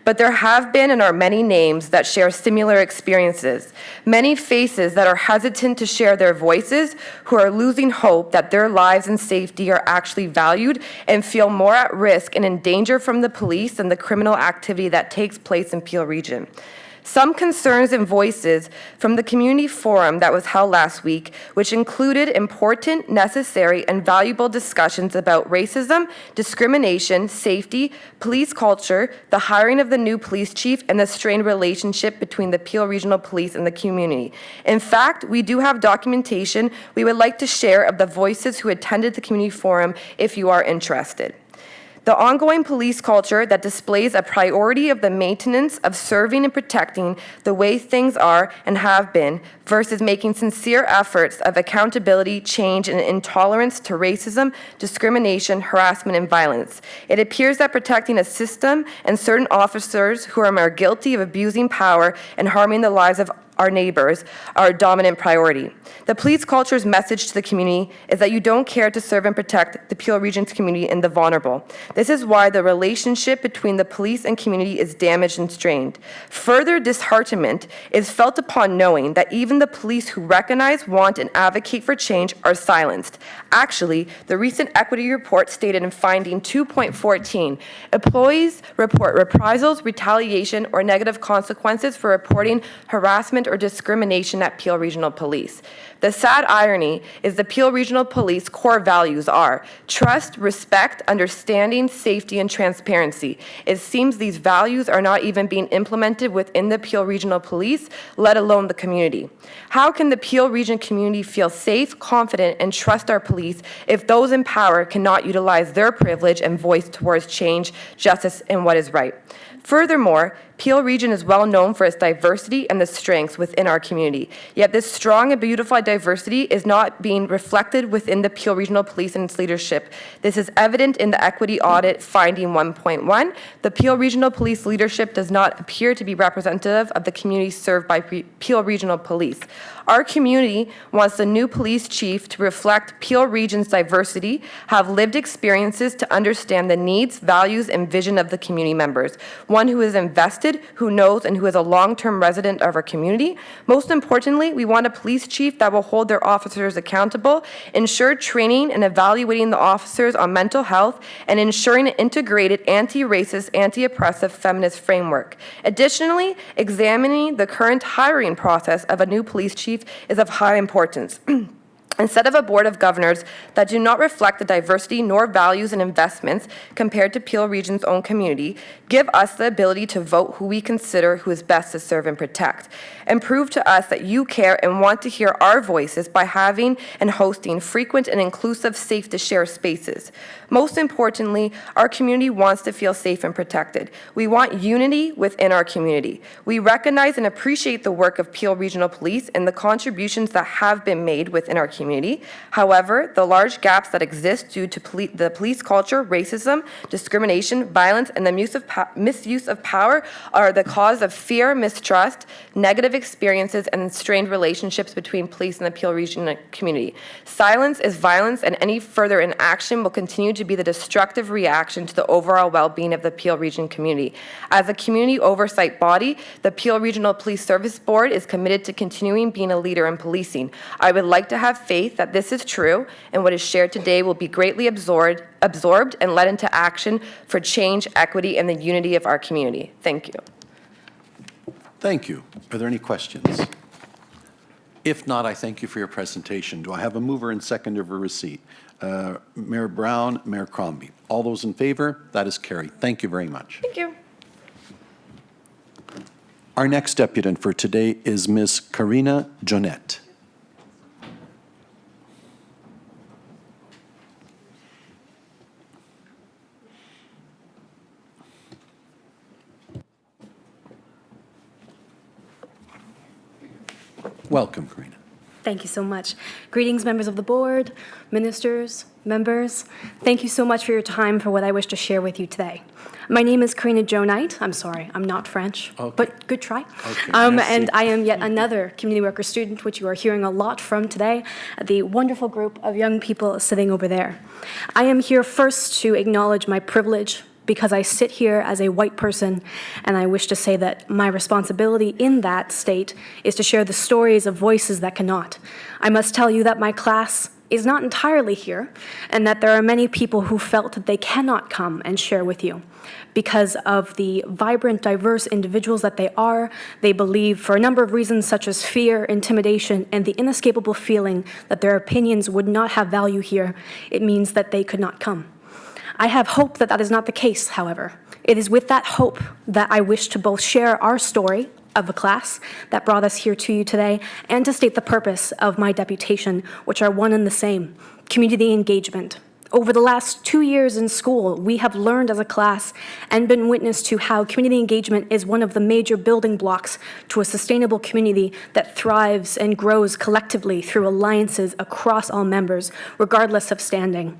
But there have been and are many names that share similar experiences, many faces that are hesitant to share their voices, who are losing hope that their lives and safety are actually valued and feel more at risk and in danger from the police and the criminal activity that takes place in Peel Region. Some concerns and voices from the community forum that was held last week, which included important, necessary, and valuable discussions about racism, discrimination, safety, police culture, the hiring of the new police chief, and the strained relationship between the Peel Regional Police and the community. In fact, we do have documentation we would like to share of the voices who attended the community forum if you are interested. The ongoing police culture that displays a priority of the maintenance of serving and protecting the way things are and have been versus making sincere efforts of accountability, change, and intolerance to racism, discrimination, harassment, and violence. It appears that protecting a system and certain officers who are more guilty of abusing power and harming the lives of our neighbors are a dominant priority. The police culture's message to the community is that you don't care to serve and protect the Peel Region's community and the vulnerable. This is why the relationship between the police and community is damaged and strained. Further disheartenment is felt upon knowing that even the police who recognize, want, and advocate for change are silenced. Actually, the recent equity report stated in finding 2.14, employees report reprisals, retaliation, or negative consequences for reporting harassment or discrimination at Peel Regional Police. The sad irony is the Peel Regional Police core values are trust, respect, understanding, safety, and transparency. It seems these values are not even being implemented within the Peel Regional Police, let alone the community. How can the Peel Region community feel safe, confident, and trust our police if those in power cannot utilize their privilege and voice towards change, justice, and what is right? Furthermore, Peel Region is well known for its diversity and the strengths within our community. Yet this strong and beautified diversity is not being reflected within the Peel Regional Police and its leadership. This is evident in the equity audit finding 1.1. The Peel Regional Police leadership does not appear to be representative of the community served by Peel Regional Police. Our community wants the new police chief to reflect Peel Region's diversity, have lived experiences to understand the needs, values, and vision of the community members, one who is invested, who knows, and who is a long-term resident of our community. Most importantly, we want a police chief that will hold their officers accountable, ensure training and evaluating the officers on mental health, and ensuring an integrated anti-racist, anti-oppressive feminist framework. Additionally, examining the current hiring process of a new police chief is of high importance. Instead of a board of governors that do not reflect the diversity nor values and investments compared to Peel Region's own community, give us the ability to vote who we consider who is best to serve and protect, and prove to us that you care and want to hear our voices by having and hosting frequent and inclusive, safe to share spaces. Most importantly, our community wants to feel safe and protected. We want unity within our community. We recognize and appreciate the work of Peel Regional Police and the contributions that have been made within our community. However, the large gaps that exist due to the police culture, racism, discrimination, violence, and the misuse of power are the cause of fear, mistrust, negative experiences, and strained relationships between police and the Peel Region community. Silence is violence, and any further inaction will continue to be the destructive reaction to the overall well-being of the Peel Region community. As a community oversight body, the Peel Regional Police Service Board is committed to continuing being a leader in policing. I would like to have faith that this is true, and what is shared today will be greatly absorbed and led into action for change, equity, and the unity of our community. Thank you. Thank you. Are there any questions? If not, I thank you for your presentation. Do I have a mover and seconder for receipt? Mayor Brown, Mayor Crombie. All those in favor? That is carried. Thank you very much. Thank you. Our next deputant for today is Ms. Karina Jonette. Welcome, Karina. Thank you so much. Greetings, members of the board, ministers, members. Thank you so much for your time for what I wish to share with you today. My name is Karina Jo Knight. I'm sorry, I'm not French, but good try. Okay, And I am yet another community worker student, which you are hearing a lot from today, the wonderful group of young people sitting over there. I am here first to acknowledge my privilege because I sit here as a white person, and I wish to say that my responsibility in that state is to share the stories of voices that cannot. I must tell you that my class is not entirely here, and that there are many people who felt that they cannot come and share with you. Because of the vibrant, diverse individuals that they are, they believe, for a number of reasons such as fear, intimidation, and the inescapable feeling that their opinions would not have value here, it means that they could not come. I have hope that that is not the case, however. It is with that hope that I wish to both share our story of a class that brought us here to you today and to state the purpose of my deputation, which are one and the same: community engagement. Over the last 2 years in school, we have learned as a class and been witness to how community engagement is one of the major building blocks to a sustainable community that thrives and grows collectively through alliances across all members, regardless of standing.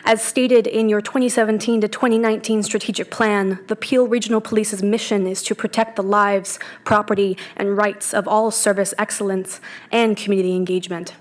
As stated in your 2017 to 2019 strategic plan, the Peel Regional Police's mission is to protect the lives, property, and rights of all service excellence and community engagement.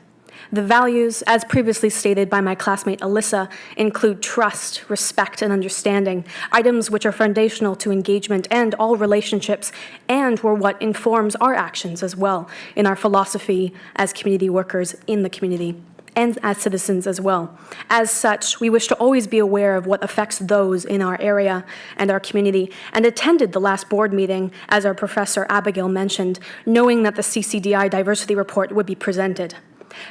The values, as previously stated by my classmate Alyssa, include trust, respect, and understanding, items which are foundational to engagement and all relationships, and were what informs our actions as well in our philosophy as community workers in the community, and as citizens as well. As such, we wish to always be aware of what affects those in our area and our community, and attended the last board meeting, as our Professor Abigail mentioned, knowing that the CCDI diversity report would be presented.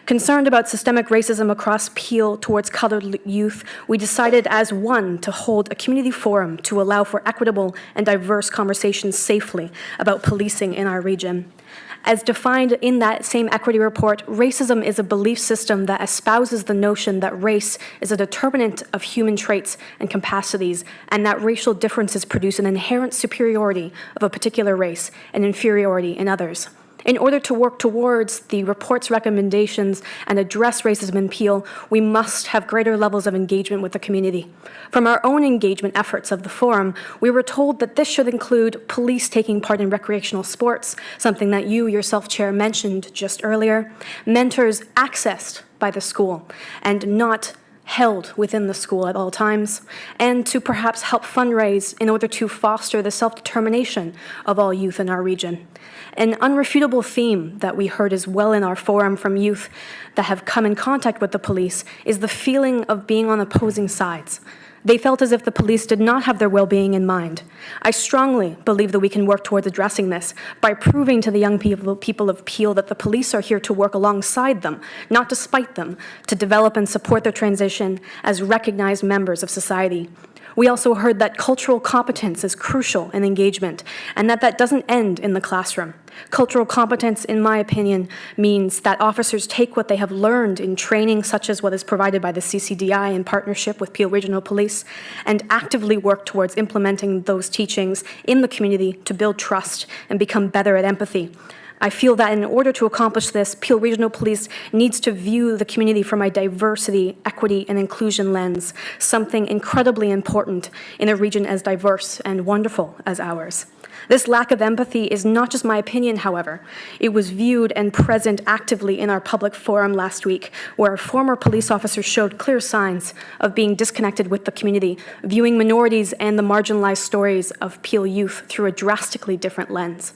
Concerned about systemic racism across Peel towards colored youth, we decided as one to hold a community forum to allow for equitable and diverse conversations safely about policing in our region. As defined in that same equity report, racism is a belief system that espouses the notion that race is a determinant of human traits and capacities, and that racial differences produce an inherent superiority of a particular race and inferiority in others. In order to work towards the report's recommendations and address racism in Peel, we must have greater levels of engagement with the community. From our own engagement efforts of the forum, we were told that this should include police taking part in recreational sports, something that you yourself, Chair, mentioned just earlier, mentors accessed by the school and not held within the school at all times, and to perhaps help fundraise in order to foster the self-determination of all youth in our region. An unrefutable theme that we heard as well in our forum from youth that have come in contact with the police is the feeling of being on opposing sides. They felt as if the police did not have their well-being in mind. I strongly believe that we can work towards addressing this by proving to the young people of Peel that the police are here to work alongside them, not despite them, to develop and support their transition as recognized members of society. We also heard that cultural competence is crucial in engagement, and that doesn't end in the classroom. Cultural competence, in my opinion, means that officers take what they have learned in training, such as what is provided by the CCDI in partnership with Peel Regional Police, and actively work towards implementing those teachings in the community to build trust and become better at empathy. I feel that in order to accomplish this, Peel Regional Police needs to view the community from a diversity, equity, and inclusion lens, something incredibly important in a region as diverse and wonderful as ours. This lack of empathy is not just my opinion, however. It was viewed and present actively in our public forum last week, where former police officers showed clear signs of being disconnected with the community, viewing minorities and the marginalized stories of Peel youth through a drastically different lens.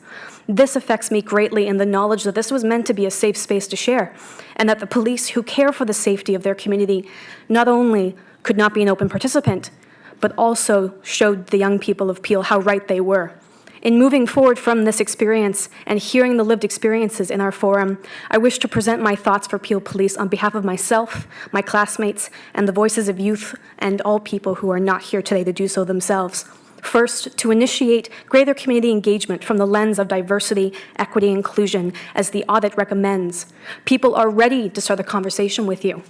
This affects me greatly in the knowledge that this was meant to be a safe space to share, and that the police who care for the safety of their community not only could not be an open participant, but also showed the young people of Peel how right they were. In moving forward from this experience and hearing the lived experiences in our forum, I wish to present my thoughts for Peel Police on behalf of myself, my classmates, and the voices of youth and all people who are not here today to do so themselves. First, to initiate greater community engagement from the lens of diversity, equity, and inclusion, as the audit recommends. People are ready to start the conversation with you,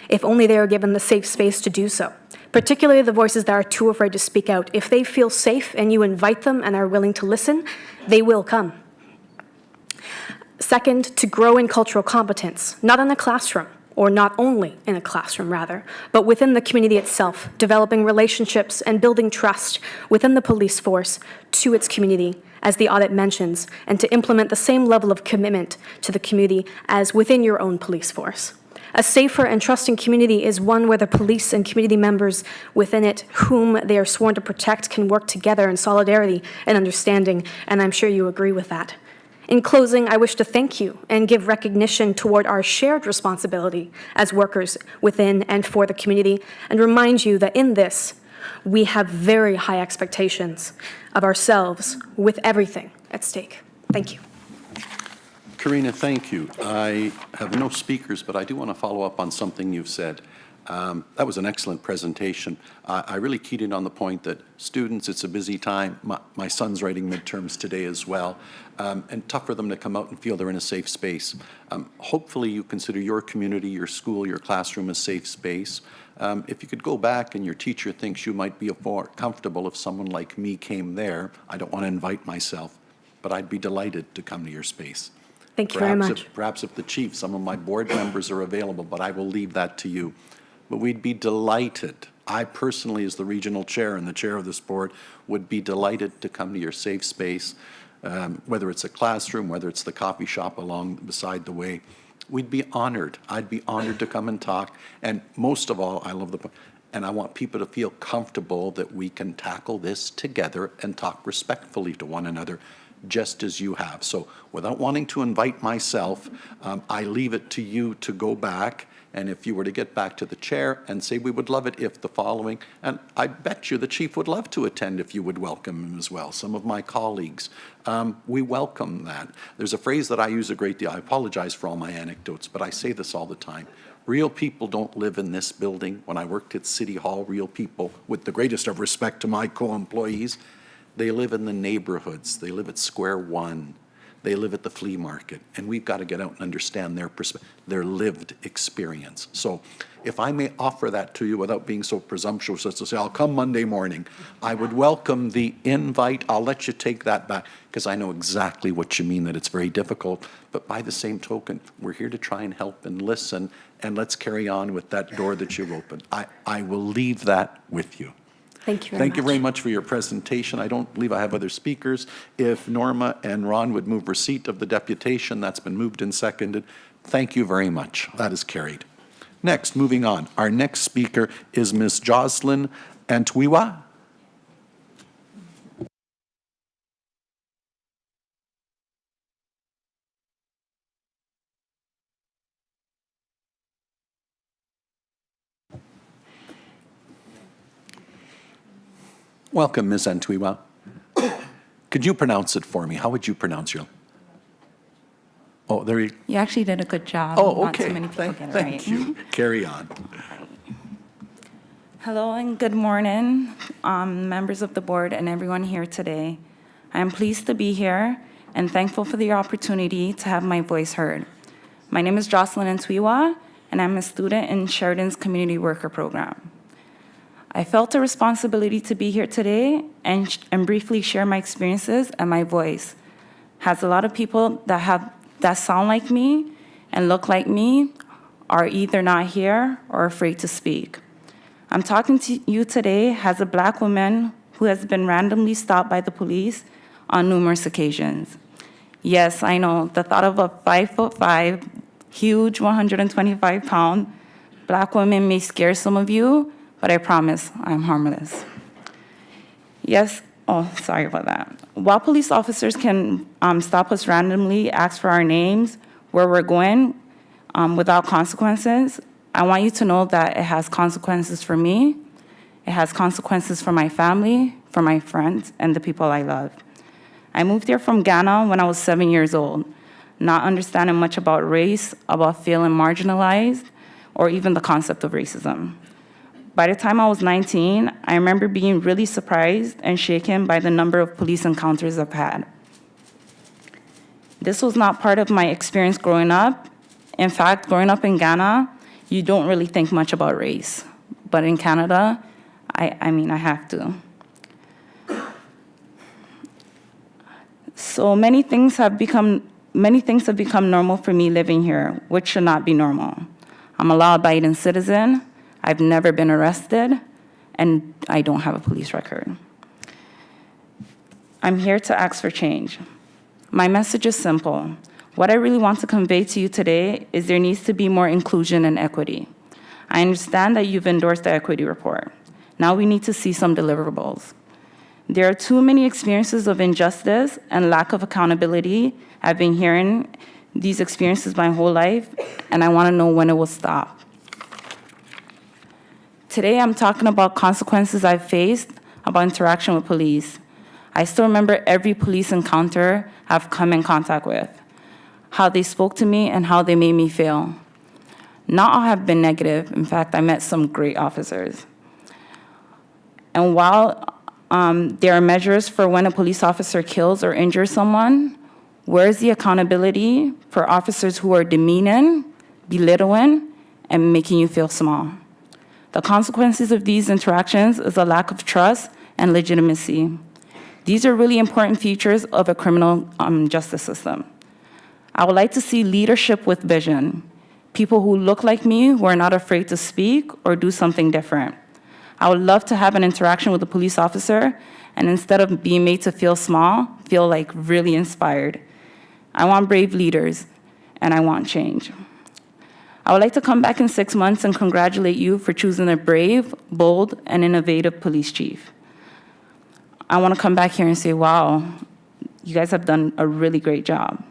if only they are given the safe space to do so. Particularly the voices that are too afraid to speak out. If they feel safe and you invite them and are willing to listen, they will come. Second, to grow in cultural competence, not in a classroom, or not only in a classroom, rather, but within the community itself, developing relationships and building trust within the police force to its community, as the audit mentions, and to implement the same level of commitment to the community as within your own police force. A safer and trusting community is one where the police and community members within it, whom they are sworn to protect, can work together in solidarity and understanding, and I'm sure you agree with that. In closing, I wish to thank you and give recognition toward our shared responsibility as workers within and for the community, and remind you that in this, we have very high expectations of ourselves with everything at stake. Thank you. Karina, thank you. I have no speakers, but I do want to follow up on something you've said. That was an excellent presentation. I really keyed in on the point that students, it's a busy time. My son's writing midterms today as well, and tough for them to come out and feel they're in a safe space. Hopefully you consider your community, your school, your classroom a safe space. If you could go back and your teacher thinks you might be more comfortable if someone like me came there, I don't want to invite myself, but I'd be delighted to come to your space. Thank you very much. Perhaps if the chief, some of my board members are available, but I will leave that to you. But we'd be delighted. I personally, as the regional chair and the chair of this board, would be delighted to come to your safe space, whether it's a classroom, whether it's the coffee shop beside the way. We'd be honored. I'd be honored to come and talk. And most of all, and I want people to feel comfortable that we can tackle this together and talk respectfully to one another, just as you have. So without wanting to invite myself, I leave it to you to go back. And if you were to get back to the chair and say, we would love it if the following, and I bet you the chief would love to attend if you would welcome him as well. Some of my colleagues, we welcome that. There's a phrase that I use a great deal. I apologize for all my anecdotes, but I say this all the time. Real people don't live in this building. When I worked at City Hall, real people, with the greatest of respect to my co-employees, they live in the neighborhoods. They live at Square One. They live at the flea market, and we've got to get out and understand their lived experience. So if I may offer that to you without being so presumptuous as to say, I'll come Monday morning, I would welcome the invite. I'll let you take that back, because I know exactly what you mean, that it's very difficult. But by the same token, we're here to try and help and listen, and let's carry on with that door that you've opened. I will leave that with you. Thank you very much. Thank you very much for your presentation. I don't believe I have other speakers. If Norma and Ron would move receipt of the deputation, that's been moved and seconded. Thank you very much. That is carried. Next, moving on. Our next speaker is Ms. Jocelyn Antuiwa. Welcome, Ms. Antuiwa. Could you pronounce it for me? How would you pronounce your? Oh, there you. You actually did a good job. Oh, Not okay. too many people get it right. Thank you. Carry on. Hello and good morning, members of the board and everyone here today. I am pleased to be here and thankful for the opportunity to have my voice heard. My name is Jocelyn Antuiwa, and I'm a student in Sheridan's Community Worker Program. I felt a responsibility to be here today and briefly share my experiences and my voice. As a lot of people that sound like me and look like me are either not here or afraid to speak. I'm talking to you today as a Black woman who has been randomly stopped by the police on numerous occasions. Yes, I know, the thought of a 5'5", huge 125-pound Black woman may scare some of you, but I promise I'm harmless. Yes, oh, sorry about that. While police officers can stop us randomly, ask for our names, where we're going, without consequences, I want you to know that it has consequences for me, it has consequences for my family, for my friends, and the people I love. I moved here from Ghana when I was 7 years old, not understanding much about race, about feeling marginalized, or even the concept of racism. By the time I was 19, I remember being really surprised and shaken by the number of police encounters I've had. This was not part of my experience growing up. In fact, growing up in Ghana, you don't really think much about race. But in Canada, I mean, I have to. So many things have become many things have become normal for me living here, which should not be normal. I'm a law-abiding citizen. I've never been arrested, and I don't have a police record. I'm here to ask for change. My message is simple. What I really want to convey to you today is there needs to be more inclusion and equity. I understand that you've endorsed the equity report. Now we need to see some deliverables. There are too many experiences of injustice and lack of accountability. I've been hearing these experiences my whole life, and I want to know when it will stop. Today, I'm talking about consequences I've faced about interaction with police. I still remember every police encounter I've come in contact with, how they spoke to me and how they made me feel. Not all have been negative. In fact, I met some great officers. And while there are measures for when a police officer kills or injures someone, where's the accountability for officers who are demeaning, belittling, and making you feel small? The consequences of these interactions is a lack of trust and legitimacy. These are really important features of a criminal justice system. I would like to see leadership with vision, people who look like me, who are not afraid to speak or do something different. I would love to have an interaction with a police officer, and instead of being made to feel small, feel like really inspired. I want brave leaders, and I want change. I would like to come back in 6 months and congratulate you for choosing a brave, bold, and innovative police chief. I want to come back here and say, wow, you guys have done a really great job.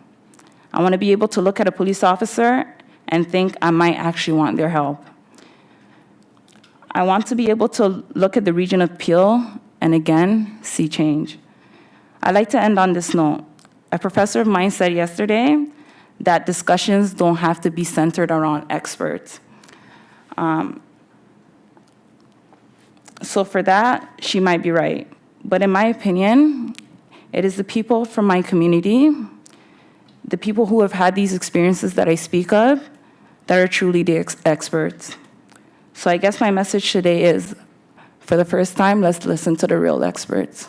I want to be able to look at a police officer and think I might actually want their help. I want to be able to look at the region of Peel and again, see change. I'd like to end on this note. A professor of mine said yesterday that discussions don't have to be centered around experts. So for that, she might be right. But in my opinion, it is the people from my community, the people who have had these experiences that I speak of, that are truly the experts. So I guess my message today is, for the first time, let's listen to the real experts.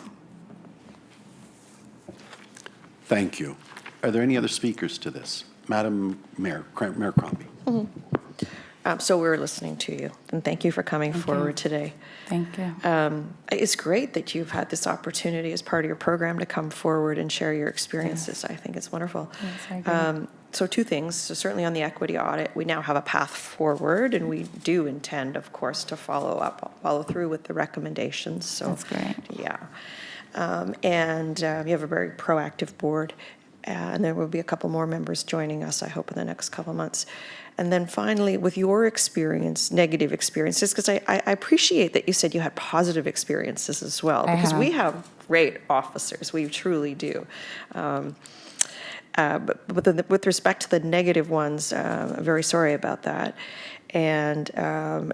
Thank you. Are there any other speakers to this? Madam Mayor, Mayor Crombie. So we're listening to you, and thank you for coming forward today. Thank you. It's great that you've had this opportunity as part of your program to come forward and share your experiences. Yes. I think it's wonderful. Yes, I agree. So two things. So certainly on the equity audit, we now have a path forward, and we do intend, of course, to follow through with the recommendations. So that's great. Yeah. And you have a very proactive board, and there will be a couple more members joining us, I hope, in the next couple of months. And then finally, with your experience, negative experiences, because I appreciate that you said you had positive experiences as well, because we have great officers, we truly do. But with respect to the negative ones, I'm very sorry about that. And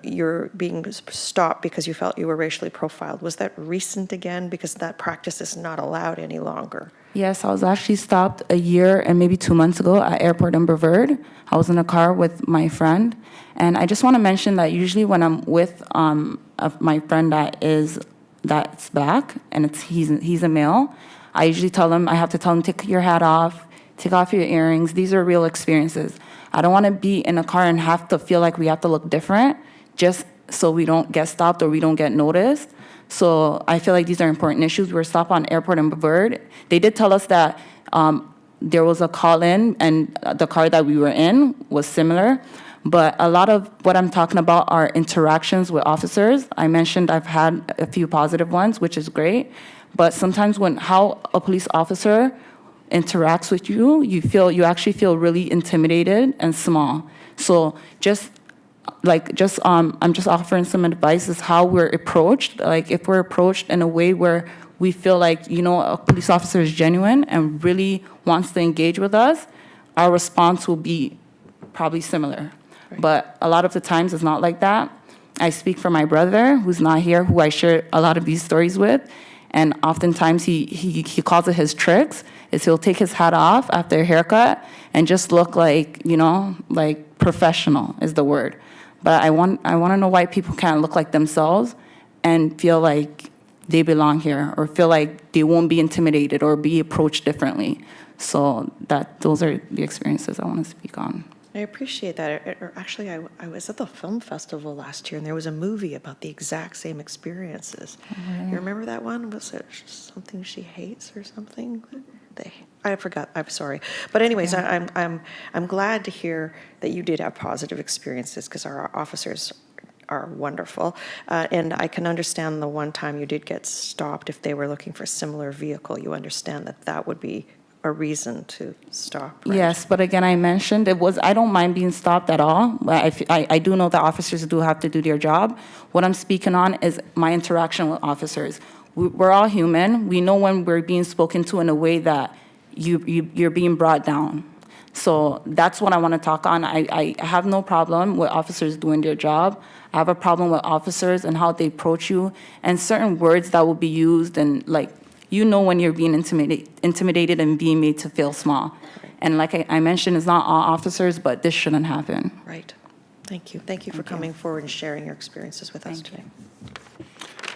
you're being stopped because you felt you were racially profiled. Was that recent again? Because that practice is not allowed any longer. Yes, I was actually stopped a year and maybe 2 months ago at airport in Brevard. I was in a car with my friend. And I just want to mention that usually when I'm with my friend that's black and he's a male, I usually tell him, I have to tell him, take your hat off, take off your earrings. These are real experiences. I don't want to be in a car and have to feel like we have to look different just so we don't get stopped or we don't get noticed. So I feel like these are important issues. We were stopped on airport in Brevard. They did tell us that there was a call-in and the car that we were in was similar. But a lot of what I'm talking about are interactions with officers. I mentioned I've had a few positive ones, which is great. But sometimes how a police officer interacts with you, you actually feel really intimidated and small. So I'm just offering some advice is how we're approached. Like if we're approached in a way where we feel like, a police officer is genuine and really wants to engage with us, our response will be probably similar. Right. But a lot of the times it's not like that. I speak for my brother, who's not here, who I share a lot of these stories with. And oftentimes he calls it his tricks, is he'll take his hat off after a haircut and just look like, like professional is the word. But I want to know why people can't look like themselves and feel like they belong here or feel like they won't be intimidated or be approached differently. So those are the experiences I want to speak on. I appreciate that. Actually, I was at the film festival last year, and there was a movie about the exact same experiences. You remember that one? Was it Something She Hates or something? I forgot. I'm sorry. But anyways, I'm glad to hear that you did have positive experiences, because our officers are wonderful. And I can understand the one time you did get stopped, if they were looking for a similar vehicle, you understand that that would be a reason to stop, right? Yes, but again, I mentioned I don't mind being stopped at all. But I do know that officers do have to do their job. What I'm speaking on is my interaction with officers. We're all human. We know when we're being spoken to in a way that you're being brought down. So that's what I want to talk on. I have no problem with officers doing their job. I have a problem with officers and how they approach you and certain words that will be used, and when you're being intimidated and being made to feel small. And like I mentioned, it's not all officers, but this shouldn't happen. Right. Thank you. Thank you for coming forward and sharing your experiences with us today.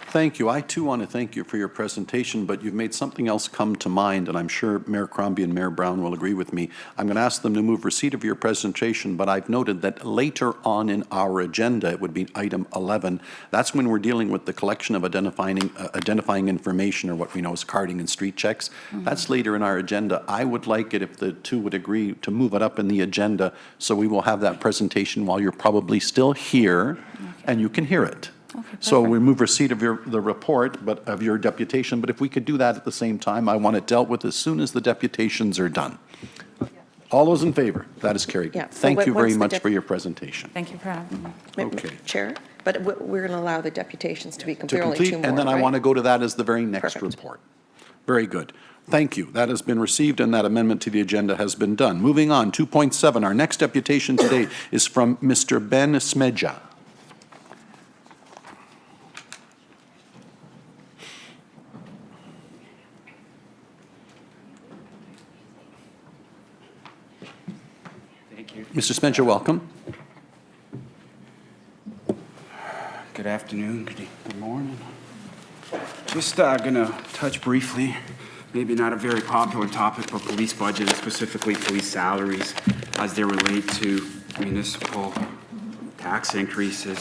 Thank you. I, too, want to thank you for your presentation, but you've made something else come to mind, and I'm sure Mayor Crombie and Mayor Brown will agree with me. I'm going to ask them to move receipt of your presentation, but I've noted that later on in our agenda, it would be item 11, that's when we're dealing with the collection of identifying information, or what we know as carding and street checks. That's later in our agenda. I would like it, if the two would agree, to move it up in the agenda, so we will have that presentation while you're probably still here, and you can hear it. So we move receipt of the report, but of your deputation. But if we could do that at the same time, I want it dealt with as soon as the deputations are done. All those in favor? That is carried. Yeah. So Thank you very once the much for your presentation. Thank you for having me. Okay. Chair, but we're going to allow the deputations to be To complete. Only complete, two more, and then I right? want to go to that as the very next Perfect. report. Very good. Thank you. That has been received, and that amendment to the agenda has been done. Moving on, 2.7. Our next deputation today is from Mr. Ben Smedja. Mr. Spencer, welcome. Good afternoon, good morning. Just going to touch briefly, maybe not a very popular topic, but police budget, and specifically police salaries as they relate to municipal tax increases.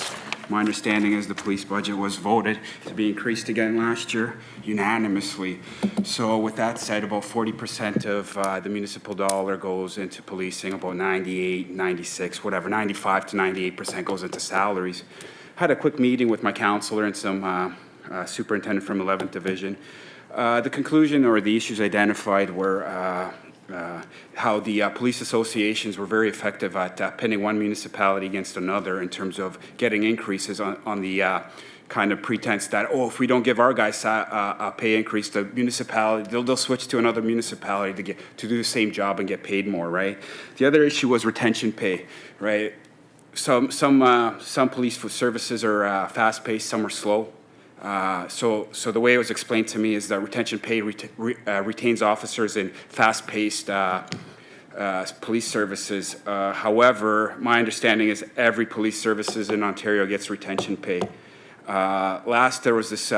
My understanding is the police budget was voted to be increased again last year unanimously. So with that said, about 40% of the municipal dollar goes into policing, about 98, 96, whatever, 95 to 98% goes into salaries. Had a quick meeting with my counselor and some superintendent from 11th Division. The conclusion, or the issues identified, were how the police associations were very effective at pitting one municipality against another in terms of getting increases on the kind of pretense that, if we don't give our guys a pay increase, the municipality, they'll switch to another municipality to do the same job and get paid more, right? The other issue was retention pay, right? Some police services are fast-paced, some are slow. So the way it was explained to me is that retention pay retains officers in fast-paced police services. However, my understanding is every police services in Ontario gets retention pay. Last, there was this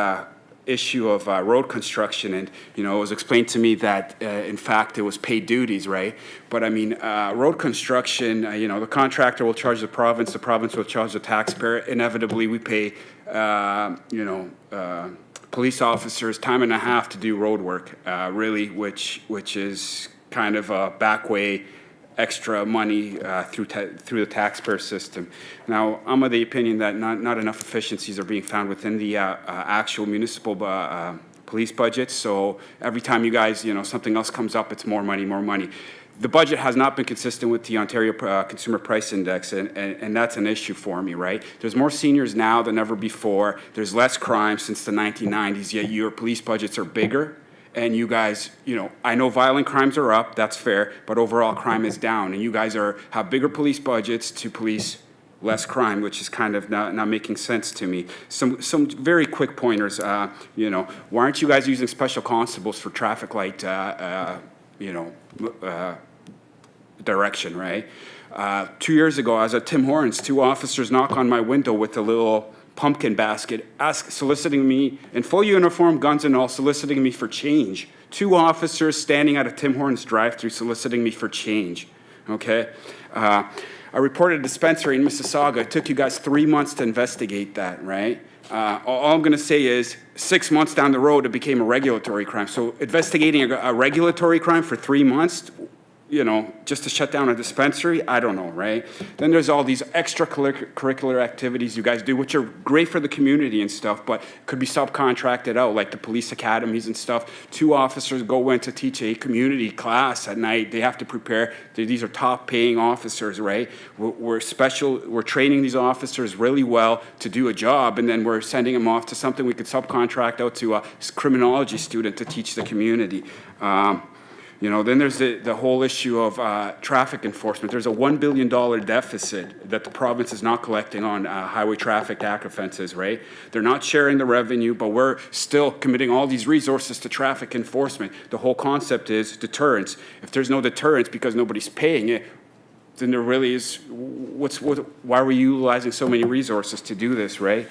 issue of road construction, and it was explained to me that in fact it was paid duties, right? But I mean, road construction, the contractor will charge the province will charge the taxpayer. Inevitably, we pay police officers time and a half to do road work, really, which is kind of a back way extra money through the taxpayer system. Now, I'm of the opinion that not enough efficiencies are being found within the actual municipal police budgets. So every time you guys, something else comes up, it's more money, more money. The budget has not been consistent with the Ontario Consumer Price Index, and that's an issue for me, right? There's more seniors now than ever before. There's less crime since the 1990s, yet your police budgets are bigger. And you guys, I know violent crimes are up, that's fair, but overall crime is down. And you guys have bigger police budgets to police less crime, which is kind of not making sense to me. Some very quick pointers, why aren't you guys using special constables for traffic light, direction, right? 2 years ago, I was at Tim Hortons, 2 officers knock on my window with a little pumpkin basket, soliciting me in full uniform, guns and all, soliciting me for change 2 officers standing at a Tim Hortons drive-thru soliciting me for change, okay? I reported a dispensary in Mississauga. It took you guys 3 months to investigate that, right? All I'm going to say is 6 months down the road, it became a regulatory crime. So investigating a regulatory crime for 3 months, you know, just to shut down a dispensary, I don't know, right? Then there's all these extracurricular activities you guys do, which are great for the community and stuff, but could be subcontracted out, like the police academies and stuff. 2 officers go in to teach a community class at night. They have to prepare. These are top-paying officers, right? We're training these officers really well to do a job, and then we're sending them off to something we could subcontract out to a criminology student to teach the community. You know, then there's the whole issue of traffic enforcement. There's a $1 billion deficit that the province is not collecting on Highway Traffic Act offenses, right? They're not sharing the revenue, but we're still committing all these resources to traffic enforcement. The whole concept is deterrence. If there's no deterrence because nobody's paying it, then there really is, why are we utilizing so many resources to do this, right?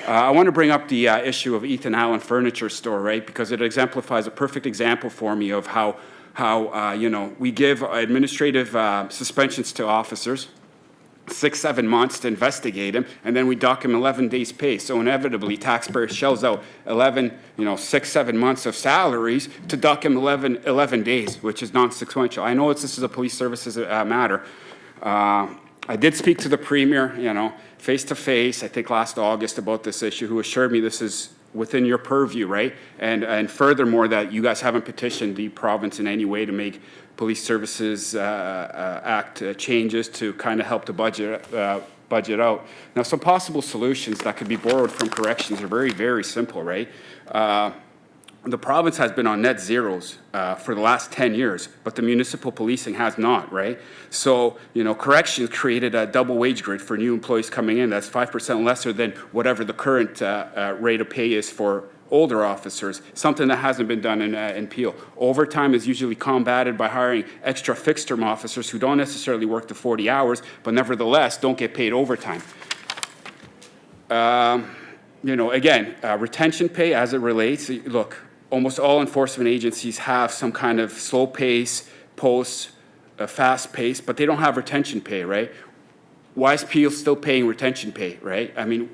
I want to bring up the issue of Ethan Allen Furniture Store, right? Because it exemplifies a perfect example for me of how you know, we give administrative suspensions to officers, 6-7 months to investigate them, and then we dock them 11 days pay. So inevitably, taxpayers shells out 6-7 months of salaries to dock them 11 days, which is non-sequential. I know this is a police services matter. I did speak to the Premier, you know, face-to-face, I think last August, about this issue, who assured me this is within your purview, right? And furthermore, that you guys haven't petitioned the province in any way to make Police Services Act changes to kind of help the budget out. Now, some possible solutions that could be borrowed from corrections are very, very simple, right? The province has been on net zeros for the last 10 years, but the municipal policing has not, right? So, you know, corrections created a double wage grid for new employees coming in. That's 5% lesser than whatever the current rate of pay is for older officers, something that hasn't been done in Peel. Overtime is usually combated by hiring extra fixed-term officers who don't necessarily work the 40 hours, but nevertheless don't get paid overtime. You know, again, retention pay as it relates, look, almost all enforcement agencies have some kind of slow pace, fast pace, but they don't have retention pay, right? Why is Peel still paying retention pay, right? I mean,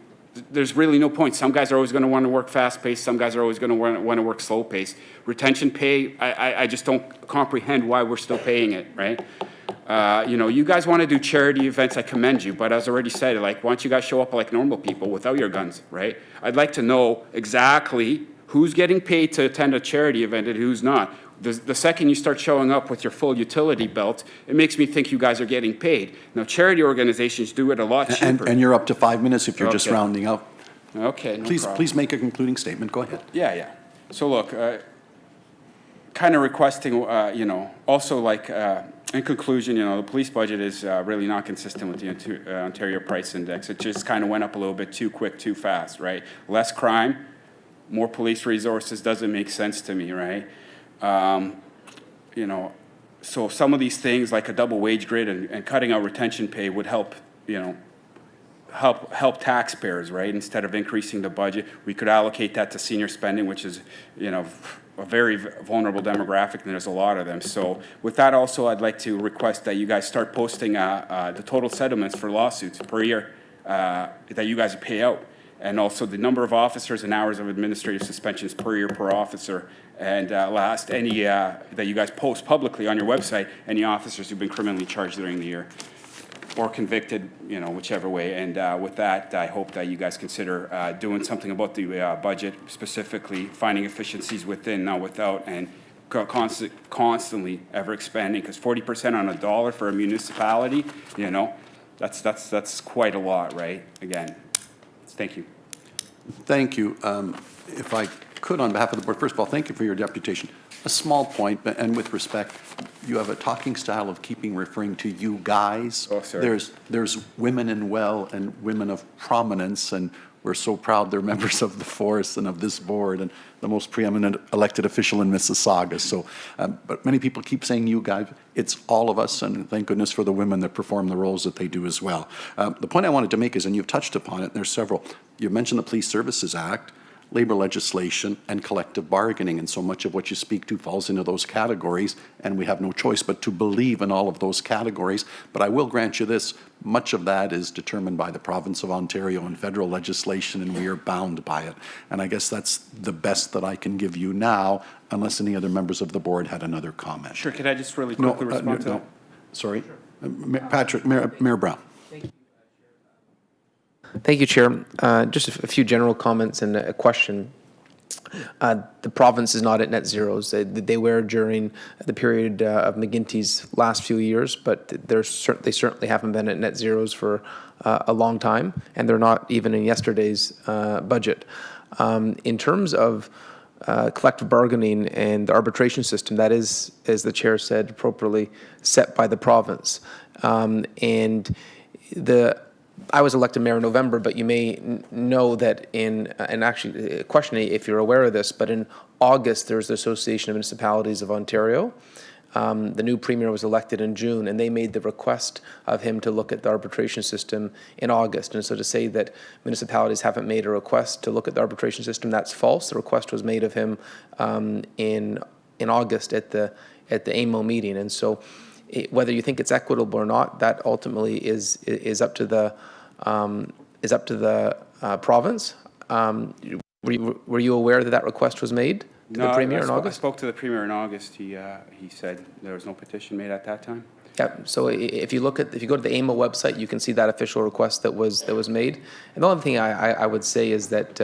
there's really no point. Some guys are always going to want to work fast paced. Some guys are always going to want to work slow paced. Retention pay, I just don't comprehend why we're still paying it, right? You know, you guys want to do charity events, I commend you, but as I already said, like, why don't you guys show up like normal people without your guns, right? I'd like to know exactly who's getting paid to attend a charity event and who's not. The second you start showing up with your full utility belt, it makes me think you guys are getting paid. Now, charity organizations do it a lot cheaper. And you're up to 5 minutes if you're just rounding up. Okay, no problem. Please make a concluding statement. Go ahead. Yeah. So look, kind of requesting, you know, also like, in conclusion, you know, the police budget is really not consistent with the Ontario Price Index. It just kind of went up a little bit too quick, too fast, right? Less crime, more police resources doesn't make sense to me, right? You know, so some of these things like a double wage grid and cutting out retention pay would help, you know, help taxpayers, right? Instead of increasing the budget, we could allocate that to senior spending, which is, you know, a very vulnerable demographic, and there's a lot of them. So with that also, I'd like to request that you guys start posting the total settlements for lawsuits per year that you guys pay out, and also the number of officers and hours of administrative suspensions per year per officer. And last, any that you guys post publicly on your website, any officers who've been criminally charged during the year or convicted, you know, whichever way. And with that, I hope that you guys consider doing something about the budget, specifically finding efficiencies within, not without, and constantly ever expanding, because 40% on a dollar for a municipality, you know, that's quite a lot, right? Again, thank you. Thank you. If I could, on behalf of the board, first of all, thank you for your deputation. A small point, and with respect, you have a talking style of referring to you guys. Oh, sorry. There's women in well and women of prominence, and we're so proud they're members of the force and of this board and the most preeminent elected official in Mississauga. So, but many people keep saying you guys. It's all of us, and thank goodness for the women that perform the roles that they do as well. The point I wanted to make is, and you've touched upon it, and there's several. You mentioned the Police Services Act. labor legislation, and collective bargaining. And so much of what you speak to falls into those categories, and we have no choice but to believe in all of those categories. But I will grant you this, much of that is determined by the province of Ontario and federal legislation, and we are bound by it. And I guess that's the best that I can give you now, unless any other members of the board had another comment. Sure, could I just really quickly respond to that? Sorry. Mayor Brown. Thank you, Chair. Just a few general comments and a question. The province is not at net zeros. They were during the period of McGuinty's last few years, but they certainly haven't been at net zeros for a long time, and they're not even in yesterday's budget. In terms of collective bargaining and the arbitration system, that is, as the chair said, appropriately set by the province. I was elected mayor in November, but you may know that and actually, question if you're aware of this, but in August, there's the Association of Municipalities of Ontario. The new premier was elected in June, and they made the request of him to look at the arbitration system in August. And so to say that municipalities haven't made a request to look at the arbitration system, that's false. The request was made of him in August at the AMO meeting. And so whether you think it's equitable or not, that ultimately is up to the province. Were you aware that request was made to the premier in August? I spoke to the premier in August. He said there was no petition made at that time. Yeah. So if you go to the AMO website, you can see that official request that was made. And the only thing I would say is that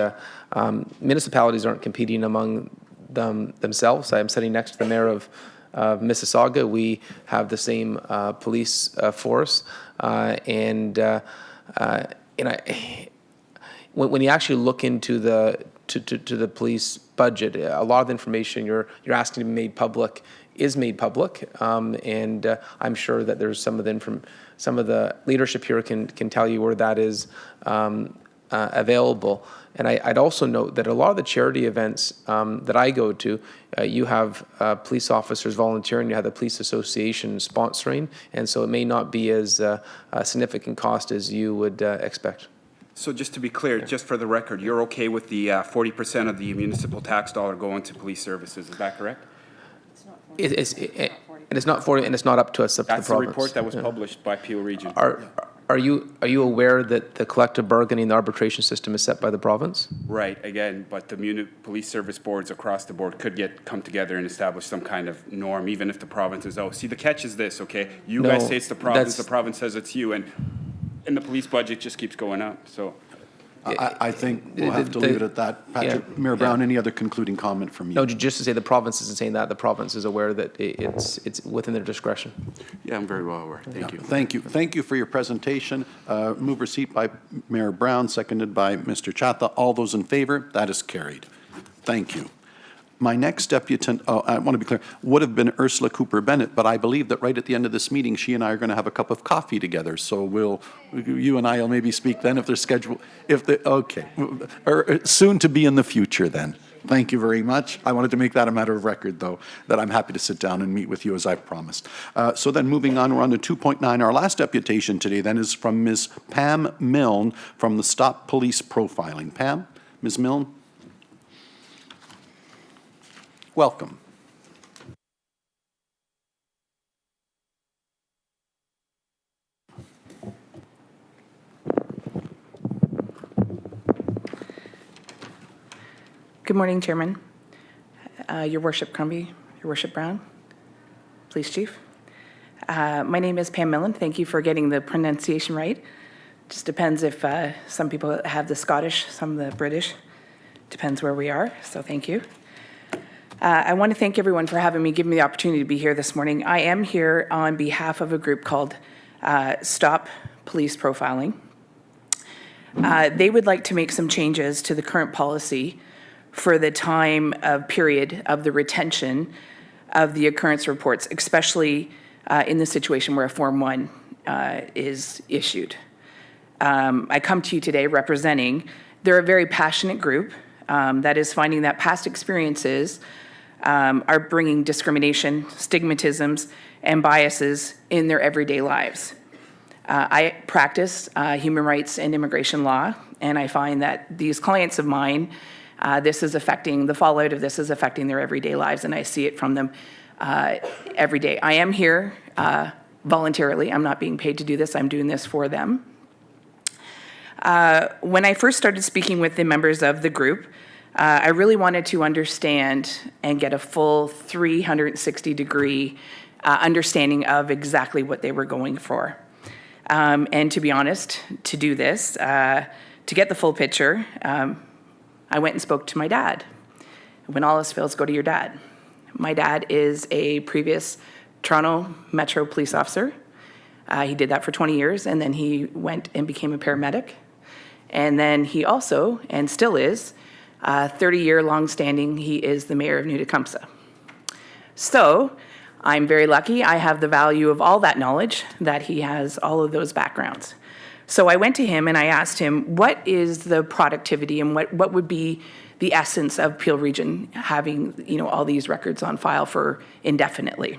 municipalities aren't competing among themselves. I'm sitting next to the mayor of Mississauga. We have the same police force, when you actually look into the police budget, a lot of the information you're asking to be made public is made public, and I'm sure that there's some of the leadership here can tell you where that is available. And I'd also note that a lot of the charity events that I go to, you have police officers volunteering, you have the police association sponsoring, and so it may not be as a significant cost as you would expect. So just to be clear, just for the record, you're okay with the 40% of the municipal tax dollar going to police services, is that correct? It's not 40, and it's not up to us, up to the province. That's the report that was published by Peel Region. Are you aware that the collective bargaining, the arbitration system is set by the province? Right, again, but the police service boards across the board could come together and establish some kind of norm, even if the province is out. See, the catch is this, okay? You guys say it's the province says it's you, and the police budget just keeps going up, so. I think we'll have to leave it at that. Patrick, yeah. Mayor Brown, any other concluding comment from you? No, just to say the province isn't saying that. The province is aware that it's within their discretion. Yeah, I'm very well aware. Thank you. Thank you. Thank you for your presentation. Move receipt by Mayor Brown, seconded by Mr. Chatha. All those in favor? That is carried. Thank you. My next deputant, I want to be clear, would have been Ursula Cooper-Bennett, but I believe that right at the end of this meeting, she and I are going to have a cup of coffee together. So you and I will maybe speak then if they're scheduled, okay, or soon to be in the future then. Thank you very much. I wanted to make that a matter of record, though, that I'm happy to sit down and meet with you as I promised. So then moving on, we're on to 2.9. Our last deputation today then is from Ms. Pam Milne from the Stop Police Profiling. Pam, Ms. Milne. Welcome. Good morning, Chairman, Your Worship Crombie, Your Worship Brown, Police Chief. My name is Pam Millen. Thank you for getting the pronunciation right. Just depends if some people have the Scottish, some the British. Depends where we are, so thank you. I want to thank everyone for having me, giving me the opportunity to be here this morning. I am here on behalf of a group called Stop Police Profiling. They would like to make some changes to the current policy for the period of the retention of the occurrence reports, especially in the situation where a Form 1 is issued. I come to you today representing, they're a very passionate group that is finding that past experiences are bringing discrimination, stigmatisms, and biases in their everyday lives. I practice human rights and immigration law, and I find that these clients of mine the fallout of this is affecting their everyday lives, and I see it from them every day. I am here voluntarily. I'm not being paid to do this. I'm doing this for them. When I first started speaking with the members of the group, I really wanted to understand and get a full 360-degree understanding of exactly what they were going for. And to be honest, to do this, to get the full picture, I went and spoke to my dad. When all else fails, go to your dad. My dad is a previous Toronto Metro police officer. He did that for 20 years, and then he went and became a paramedic. And then he also, and still is, 30-year long-standing, he is the mayor of New Tecumseh. So I'm very lucky. I have the value of all that knowledge, that he has all of those backgrounds. So I went to him and I asked him, what is the productivity and what would be the essence of Peel Region having, all these records on file for indefinitely?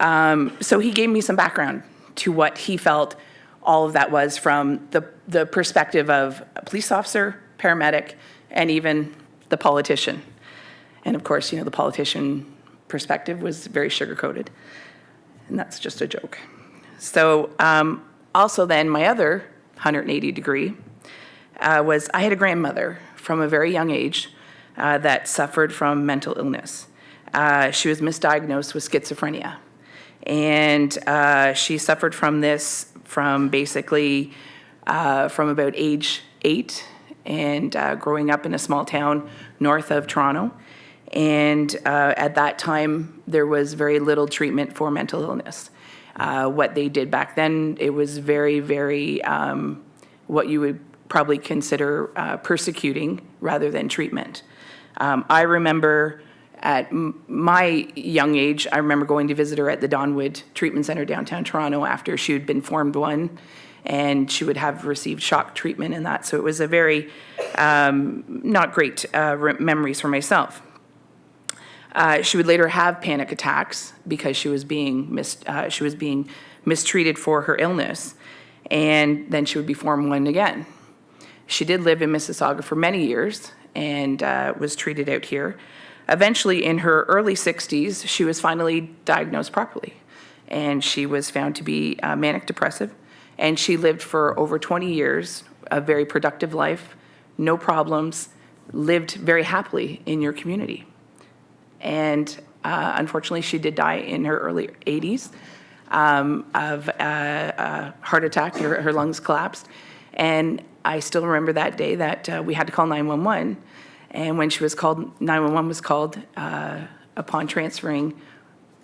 So he gave me some background to what he felt all of that was from the perspective of a police officer, paramedic, and even the politician. And of course, the politician perspective was very sugar-coated, and that's just a joke. So also then my other 180 degree was I had a grandmother from a very young age that suffered from mental illness. She was misdiagnosed with schizophrenia. And she suffered from this from basically from about age 8 and growing up in a small town north of Toronto. And at that time, there was very little treatment for mental illness. What they did back then, it was very, very what you would probably consider persecuting rather than treatment. I remember at my young age, I remember going to visit her at the Donwood Treatment Center downtown Toronto after she had been formed one, and she would have received shock treatment and that. So it was a very not great memories for myself. She would later have panic attacks because she was being mistreated for her illness, and then she would be formed one again. She did live in Mississauga for many years and was treated out here. Eventually, in her early 60s, she was finally diagnosed properly, and she was found to be manic depressive, and she lived for over 20 years, a very productive life, no problems, lived very happily in your community. And unfortunately, she did die in her early 80s of a heart attack. Her lungs collapsed. And I still remember that day that we had to call 911. And when she was called, 911 was called, upon transferring,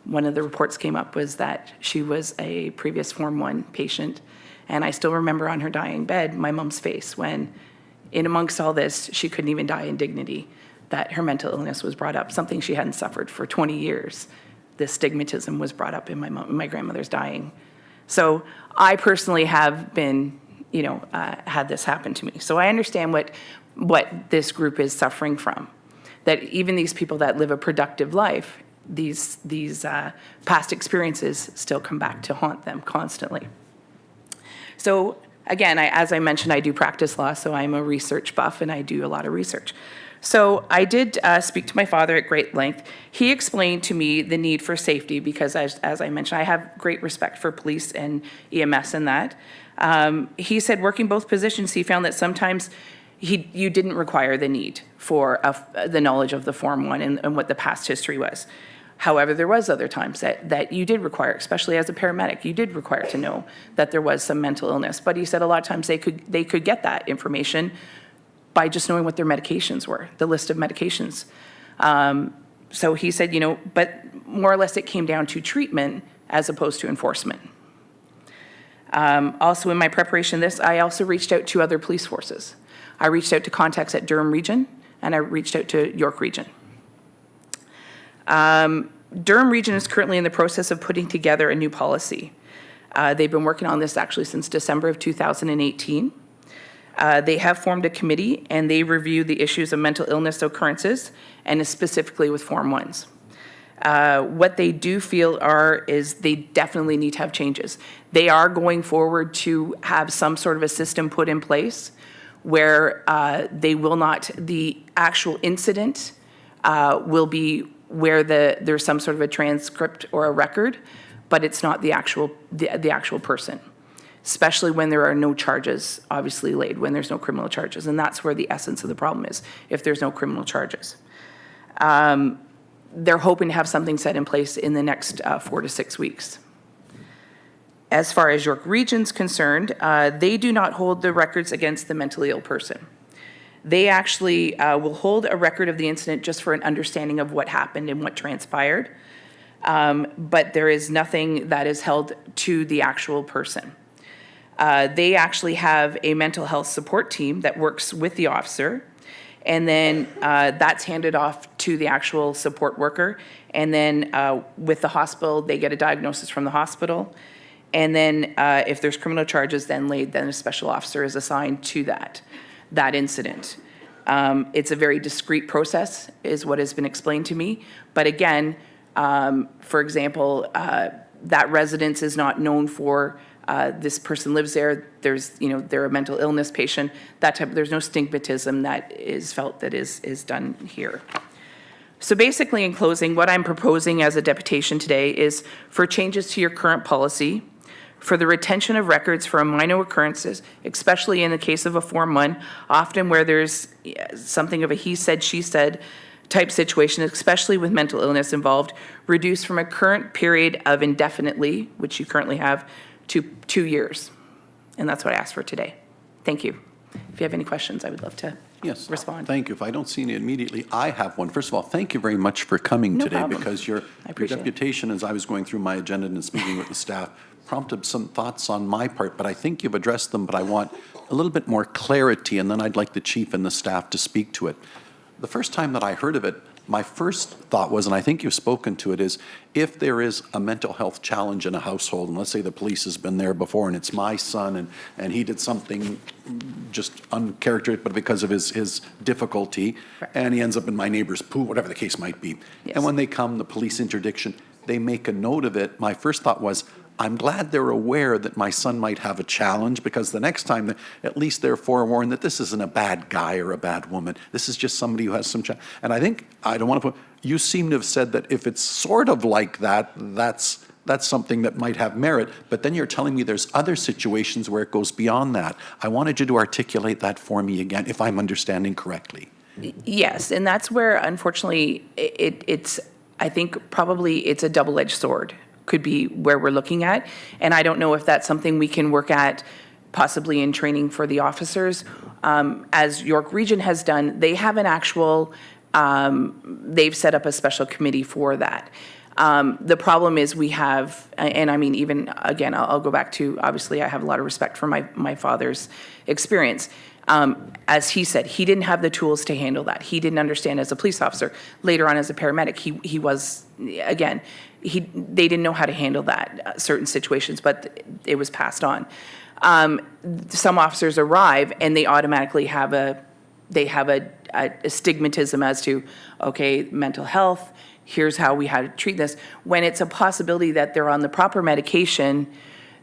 one of the reports came up was that she was a previous Form 1 patient. And I still remember on her dying bed, my mom's face when, in amongst all this, she couldn't even die in dignity, that her mental illness was brought up, something she hadn't suffered for 20 years. This stigmatism was brought up in my grandmother's dying. So I personally have been, had this happen to me. So I understand what this group is suffering from, that even these people that live a productive life, these past experiences still come back to haunt them constantly. So again, as I mentioned, I do practice law, so I'm a research buff and I do a lot of research. So I did speak to my father at great length. He explained to me the need for safety because, as I mentioned, I have great respect for police and EMS and that. He said working both positions, he found that sometimes you didn't require the need for the knowledge of the Form 1 and what the past history was. However, there was other times that you did require, especially as a paramedic, you did require to know that there was some mental illness. But he said a lot of times they could get that information by just knowing what their medications were, the list of medications. So he said, but more or less it came down to treatment as opposed to enforcement. Also in my preparation of this, I also reached out to other police forces. I reached out to contacts at Durham Region, and I reached out to York Region. Durham Region is currently in the process of putting together a new policy. They've been working on this actually since December of 2018. They have formed a committee, and they review the issues of mental illness occurrences, and specifically with Form 1s. What they do feel is they definitely need to have changes. They are going forward to have some sort of a system put in place where they will not, the actual incident will be where there's some sort of a transcript or a record, but it's not the actual person, especially when there are no charges obviously laid, when there's no criminal charges. And that's where the essence of the problem is, if there's no criminal charges. They're hoping to have something set in place in the next 4 to 6 weeks. As far as York Region's concerned, they do not hold the records against the mentally ill person. They actually will hold a record of the incident just for an understanding of what happened and what transpired. But there is nothing that is held to the actual person. They actually have a mental health support team that works with the officer, and then that's handed off to the actual support worker. And then with the hospital, they get a diagnosis from the hospital. And then if there's criminal charges then laid, then a special officer is assigned to that incident. It's a very discreet process, is what has been explained to me. But again, for example, that residence is not known for this person lives there. There's, they're a mental illness patient. There's no stigmatism that is felt that is done here. So basically, in closing, what I'm proposing as a deputation today is for changes to your current policy, for the retention of records for minor occurrences, especially in the case of a Form 1, often where there's something of a he said, she said type situation, especially with mental illness involved, reduced from a current period of indefinitely, which you currently have, to 2 years. And that's what I asked for today. Thank you. If you have any questions, I would love to respond. Thank you. If I don't see any immediately, I have one. First of all, thank you very much for coming today, problem. because your deputation, as I was going through my agenda and speaking with the staff, prompted some thoughts on my part, but I think you've addressed them, but I want a little bit more clarity, and then I'd like the chief and the staff to speak to it. The first time that I heard of it, my first thought was, and I think you've spoken to it, is if there is a mental health challenge in a household, and let's say the police has been there before and it's my son and he did something just uncharacteristic, but because of his difficulty, and he ends up in my neighbor's pool, whatever the case might be. Yes. And when they come, the police interdiction, they make a note of it. My first thought was, I'm glad they're aware that my son might have a challenge, because the next time, at least they're forewarned that this isn't a bad guy or a bad woman. This is just somebody who has some challenge. And I think, I don't want to put, you seem to have said that if it's sort of like that, that's something that might have merit, but then you're telling me there's other situations where it goes beyond that. I wanted you to articulate that for me again, if I'm understanding correctly. Yes, and that's where, unfortunately, it's, I think probably it's a double-edged sword, could be where we're looking at. And I don't know if that's something we can work at possibly in training for the officers. As York Region has done, they have an actual, they've set up a special committee for that. The problem is we have, and I mean, even, again, I'll go back to, obviously, I have a lot of respect for my father's experience. As he said, he didn't have the tools to handle that. He didn't understand as a police officer. Later on as a paramedic, he was, again, they didn't know how to handle that, certain situations, but it was passed on. Some officers arrive and they automatically have a stigmatism as to, okay, mental health, here's how we had to treat this. When it's a possibility that they're on the proper medication,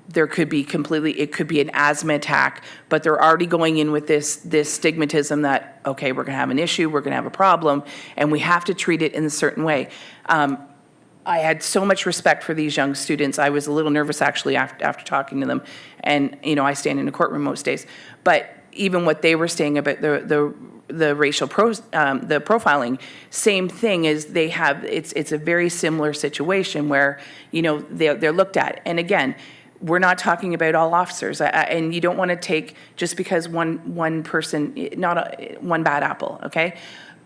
there could be it could be an asthma attack, but they're already going in with this stigmatism that, okay, we're gonna have an issue, we're gonna have a problem, and we have to treat it in a certain way. I had so much respect for these young students. I was a little nervous actually after talking to them, and I stand in a courtroom most days. But even what they were saying about the racial the profiling, same thing is they have. It's a very similar situation where they're looked at. And again, we're not talking about all officers, and you don't want to take just because one person, not one bad apple, okay?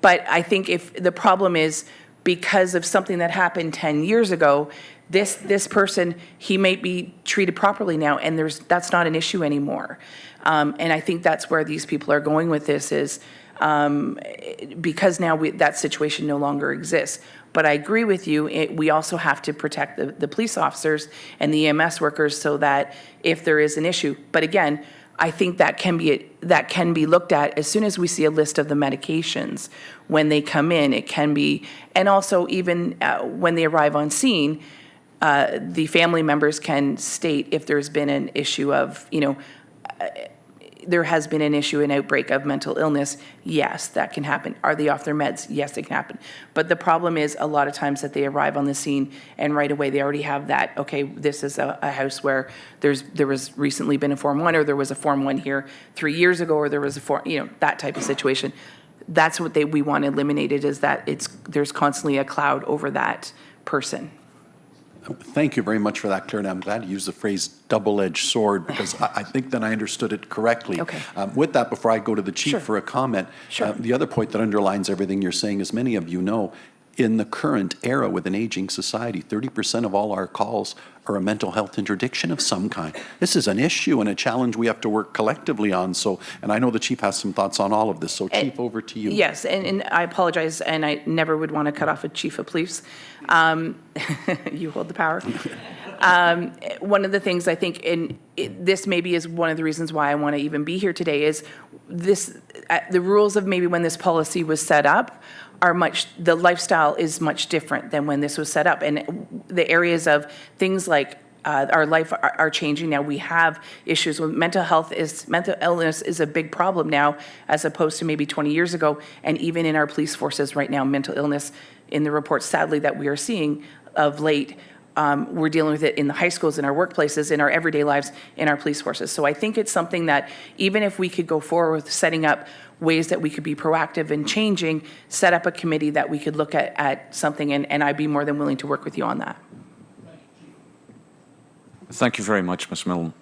But I think if the problem is, because of something that happened 10 years ago, this person, he may be treated properly now, and that's not an issue anymore. And I think that's where these people are going with this is because now that situation no longer exists. But I agree with you, we also have to protect the police officers and the EMS workers so that if there is an issue. But again, I think that can be looked at as soon as we see a list of the medications when they come in. It can be, and also even when they arrive on scene, the family members can state if there's been an issue of there has been an issue, an outbreak of mental illness, yes, that can happen. Are they off their meds? Yes, it can happen. But the problem is a lot of times that they arrive on the scene and right away they already have that, okay, this is a house where there was recently been a Form 1, or there was a Form 1 here 3 years ago, or there was a Form, that type of situation. That's what we want eliminated, is that there's constantly a cloud over that person. Thank you very much for that, Claire, and I'm glad you used the phrase double-edged sword, because I think that I understood it correctly. Okay. With that, before I go to the chief Sure. for a comment, Sure. the other point that underlines everything you're saying, as many of you know, in the current era with an aging society, 30% of all our calls are a mental health interdiction of some kind. This is an issue and a challenge we have to work collectively on. So, and I know the chief has some thoughts on all of this. So, Chief, over to you. Yes, and I apologize, and I never would want to cut off a chief of police. You hold the power. One of the things I think, this maybe is one of the reasons why I want to even be here today, is the rules of maybe when this policy was set up the lifestyle is much different than when this was set up. And the areas of things like our life are changing now. We have issues with mental illness is a big problem now, as opposed to maybe 20 years ago. And even in our police forces right now, mental illness, in the reports, sadly, that we are seeing of late, we're dealing with it in the high schools, in our workplaces, in our everyday lives, in our police forces. So I think it's something that even if we could go forward with setting up ways that we could be proactive in changing, set up a committee that we could look at something, and I'd be more than willing to work with you on that. Thank you very much, Ms. Milne.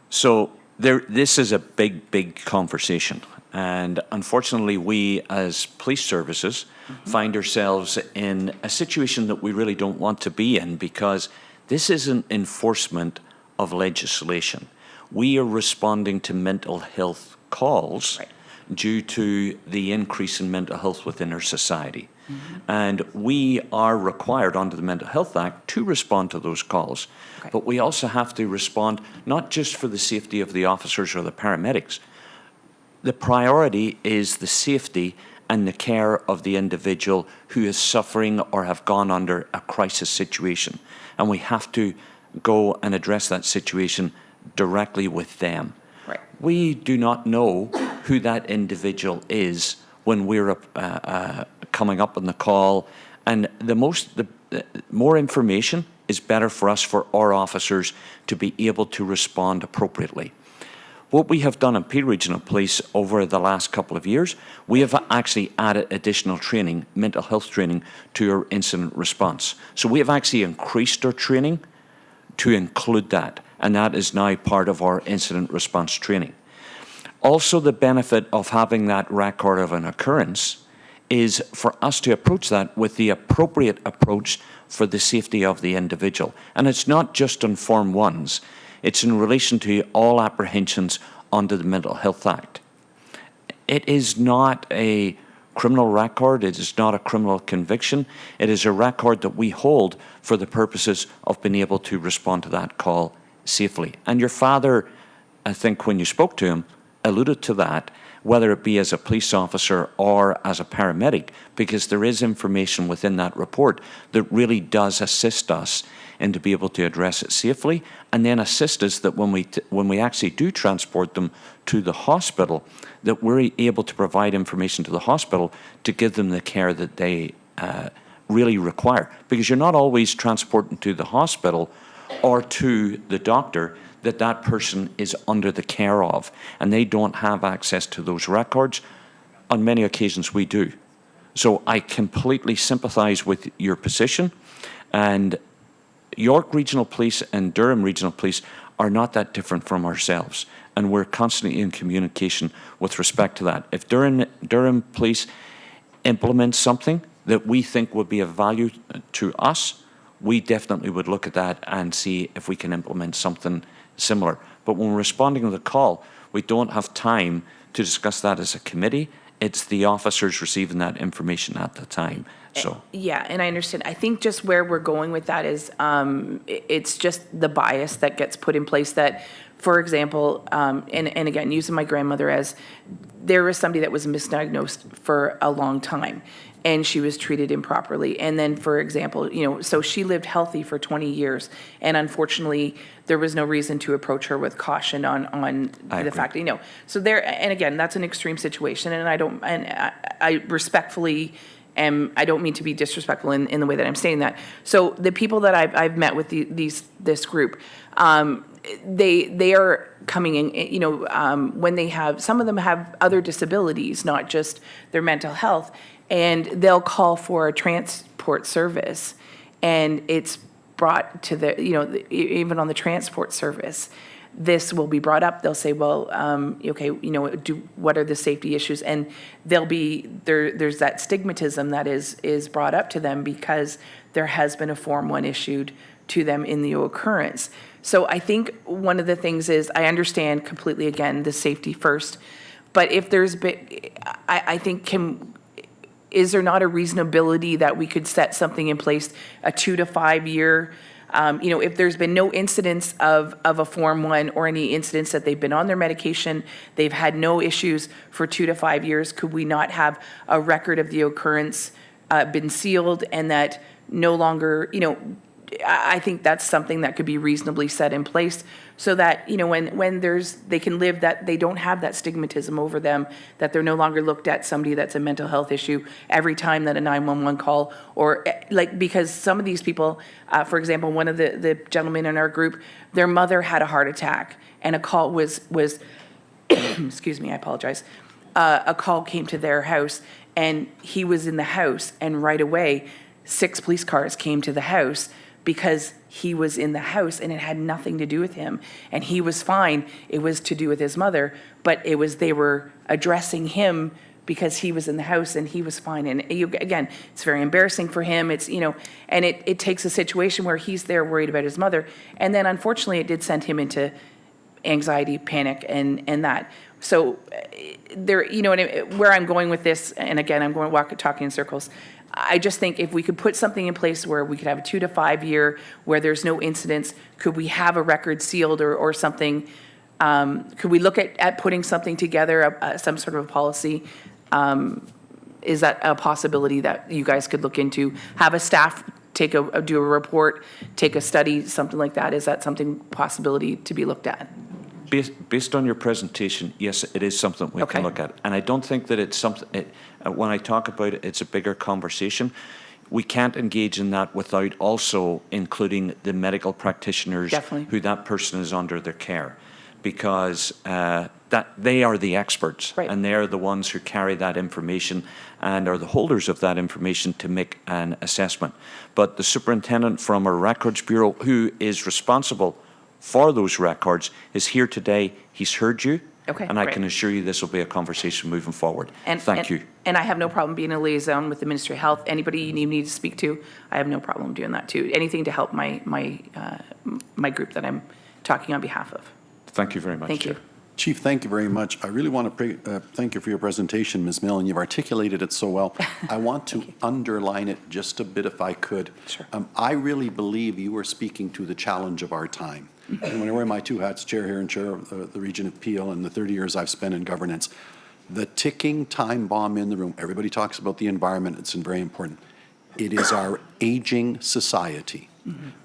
So this is a big conversation. And unfortunately, we as police services find ourselves in a situation that we really don't want to be in, because this isn't enforcement of legislation. We are responding to mental health calls due to the increase in mental health within our society. And we are required under the Mental Health Act to respond to those calls. But we also have to respond not just for the safety of the officers or the paramedics. The priority is the safety and the care of the individual who is suffering or have gone under a crisis situation. And we have to go and address that situation directly with them. Right. We do not know who that individual is when we're coming up on the call, and the more information is better for us, for our officers to be able to respond appropriately. What we have done in Peel Regional Police over the last couple of years, we have actually added additional training, mental health training, to our incident response. So we have actually increased our training to include that, and that is now part of our incident response training. Also, the benefit of having that record of an occurrence is for us to approach that with the appropriate approach for the safety of the individual. And it's not just on Form 1s, it's in relation to all apprehensions under the Mental Health Act. It is not a criminal record, it is not a criminal conviction, it is a record that we hold for the purposes of being able to respond to that call safely. And your father, I think when you spoke to him, alluded to that, whether it be as a police officer or as a paramedic, because there is information within that report that really does assist us in to be able to address it safely, and then assist us that when we actually do transport them to the hospital, that we're able to provide information to the hospital to give them the care that they really require. Because you're not always transporting to the hospital or to the doctor that person is under the care of, and they don't have access to those records. On many occasions we do. So I completely sympathise with your position, and York Regional Police and Durham Regional Police are not that different from ourselves, and we're constantly in communication with respect to that. If Durham Police implements something that we think would be of value to us, we definitely would look at that and see if we can implement something similar. But when we're responding to the call, we don't have time to discuss that as a committee. It's the officers receiving that information at the time. So yeah, and I understand. I think just where we're going with that is it's just the bias that gets put in place that, for example, and again, using my grandmother as, there was somebody that was misdiagnosed for a long time. and she was treated improperly. And then, for example, so she lived healthy for 20 years, and unfortunately, there was no reason to approach her with caution on the fact that, so there, and again, that's an extreme situation, and I respectfully I don't mean to be disrespectful in the way that I'm saying that. So the people that I've met with this group, they are coming in, when they have, some of them have other disabilities, not just their mental health, and they'll call for a transport service, and it's brought to even on the transport service, this will be brought up. They'll say, well, okay, what are the safety issues? And there's that stigmatism that is brought up to them because there has been a Form 1 issued to them in the occurrence. So I think one of the things is, I understand completely, again, the safety first, but if there's been, I think, is there not a reasonability that we could set something in place, a 2 to 5 year, if there's been no incidents of a Form 1 or any incidents that they've been on their medication, they've had no issues for 2 to 5 years, could we not have a record of the occurrence been sealed, and that no longer, I think that's something that could be reasonably set in place so that, when they can live, that they don't have that stigmatism over them, that they're no longer looked at somebody that's a mental health issue every time that a 911 call, or because some of these people, for example, one of the gentlemen in our group, their mother had a heart attack, and a call was excuse me, I apologize. A call came to their house, and he was in the house, and right away, 6 police cars came to the house because he was in the house, and it had nothing to do with him, and he was fine. It was to do with his mother, but they were addressing him because he was in the house and he was fine. And again, it's very embarrassing for him. It's, and it takes a situation where he's there worried about his mother, and then unfortunately it did send him into anxiety, panic, and that. So there, where I'm going with this, and again, I'm going talking in circles. I just think if we could put something in place where we could have a 2 to 5 year where there's no incidents, could we have a record sealed or something? Could we look at putting something together, some sort of a policy? Is that a possibility that you guys could look into? Have a staff do a report, take a study, something like that? Is that something possibility to be looked at? Based on your presentation, yes, it is something we can look at. And I don't think that it's something, when I talk about it, it's a bigger conversation. We can't engage in that without also including the medical practitioners who that person is under their care, because that they are the experts, and they are the ones who carry that information and are the holders of that information to make an assessment. But the superintendent from our Records Bureau, who is responsible for those records, is here today. He's heard you. And I can assure you this will be a conversation moving forward. Thank you. And I have no problem being a liaison with the Ministry of Health. Anybody you need me to speak to, I have no problem doing that too. Anything to help my group that I'm talking on behalf of. Thank you very much. Thank you. Chief, thank you very much. I really want to thank you for your presentation, Ms. Millen. You've articulated it so well. I want to underline it just a bit if I could. Sure. I really believe you are speaking to the challenge of our time. And when I wear my 2 hats, chair here and chair of the region of Peel, and the 30 years I've spent in governance, the ticking time bomb in the room, everybody talks about the environment, it's very important. It is our aging society.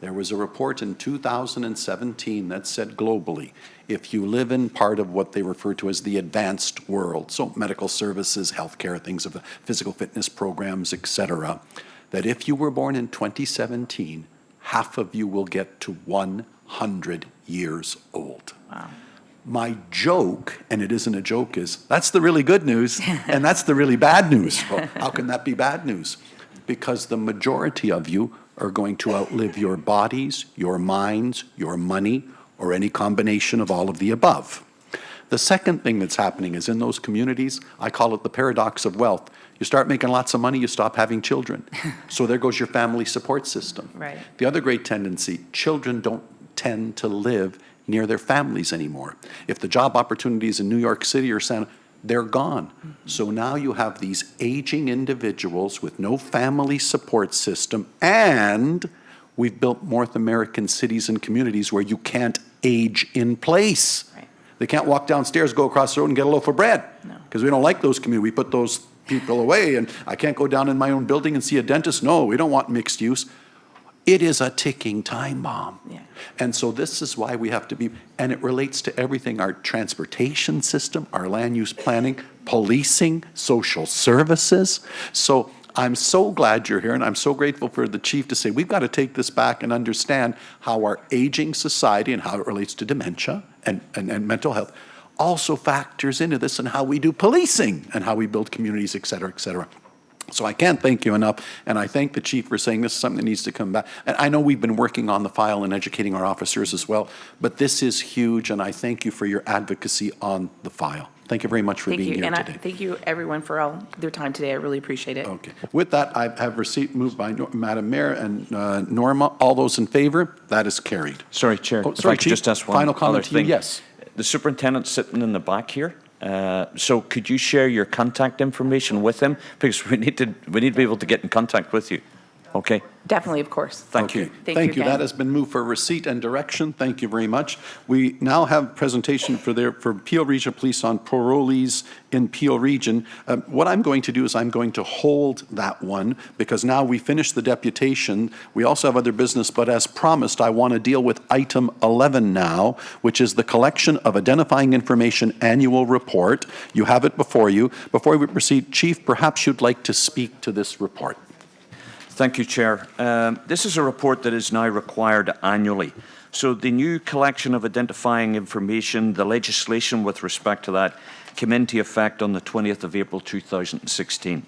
There was a report in 2017 that said globally, if you live in part of what they refer to as the advanced world, so medical services, healthcare, things of the physical fitness programs, etc., that if you were born in 2017, half of you will get to 100 years old. Wow. My joke, and it isn't a joke, is that's the really good news, and that's the really bad news. Well, how can that be bad news? Because the majority of you are going to outlive your bodies, your minds, your money, or any combination of all of the above. The second thing that's happening is in those communities, I call it the paradox of wealth. You start making lots of money, you stop having children. So there goes your family support system. Right. The other great tendency, children don't tend to live near their families anymore. If the job opportunities in New York City or Santa, they're gone. So now you have these aging individuals with no family support system, and we've built North American cities and communities where you can't age in place. Right. They can't walk downstairs, go across the road and get a loaf of bread. No. Because we don't like those communities. We put those people away, and I can't go down in my own building and see a dentist. No, we don't want mixed use. It is a ticking time bomb. Yeah. And so this is why we have to be, and it relates to everything, our transportation system, our land use planning, policing, social services. So I'm so glad you're here, and I'm so grateful for the chief to say, we've got to take this back and understand how our aging society and how it relates to dementia and mental health also factors into this, and how we do policing and how we build communities, et cetera, et cetera. So I can't thank you enough, and I thank the chief for saying this is something that needs to come back. And I know we've been working on the file and educating our officers as well, but this is huge, and I thank you for your advocacy on the file. Thank you very much for being here and today. thank you everyone for all their time today. I really appreciate it. Okay. With that, I have received, moved by Madam Mayor and Norma. All those in favor? That is carried. Sorry, Chair. Oh, if sorry, I could Chief. just ask one Final other comment to you. thing. Yes. The superintendent's sitting in the back here. So could you share your contact information with him? Because we need to be able to get in contact with you. Okay? Definitely, of course. Thank you. Thank you. again. That has been moved for receipt and direction. Thank you very much. We now have presentation for Peel Region Police on parolees in Peel Region. What I'm going to do is I'm going to hold that one, because now we finished the deputation. We also have other business, but as promised, I want to deal with item 11 now, which is the collection of identifying information annual report. You have it before you. Before we proceed, Chief, perhaps you'd like to speak to this report. Thank you, Chair. This is a report that is now required annually. So the new collection of identifying information, the legislation with respect to that, came into effect on the 20th of April 2016.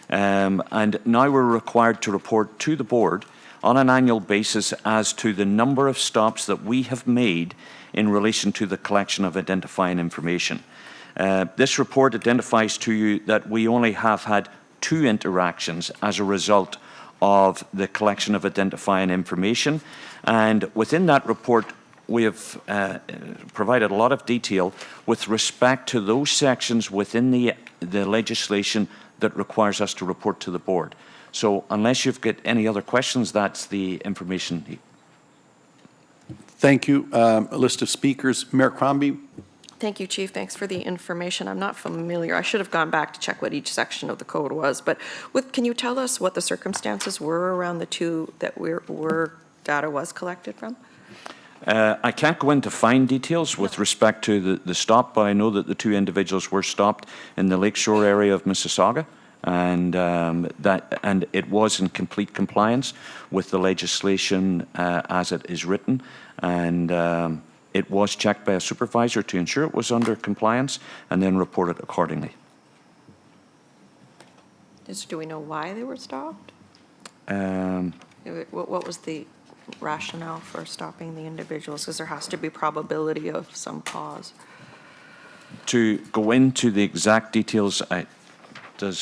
And now we're required to report to the board on an annual basis as to the number of stops that we have made in relation to the collection of identifying information. This report identifies to you that we only have had 2 interactions as a result of the collection of identifying information. And within that report, we have provided a lot of detail with respect to those sections within the legislation that requires us to report to the board. So unless you've got any other questions, that's the information. Thank you. A list of speakers. Mayor Crombie. Thank you, Chief. Thanks for the information. I'm not familiar. I should have gone back to check what each section of the code was, but can you tell us what the circumstances were around the 2 that were data was collected from? I can't go into fine details with respect to the stop, but I know that the 2 individuals were stopped in the Lakeshore area of Mississauga, and it was in complete compliance with the legislation as it is written, and it was checked by a supervisor to ensure it was under compliance, and then reported accordingly. Do we know why they were stopped? What was the rationale for stopping the individuals? Because there has to be probability of some cause. To go into the exact details, do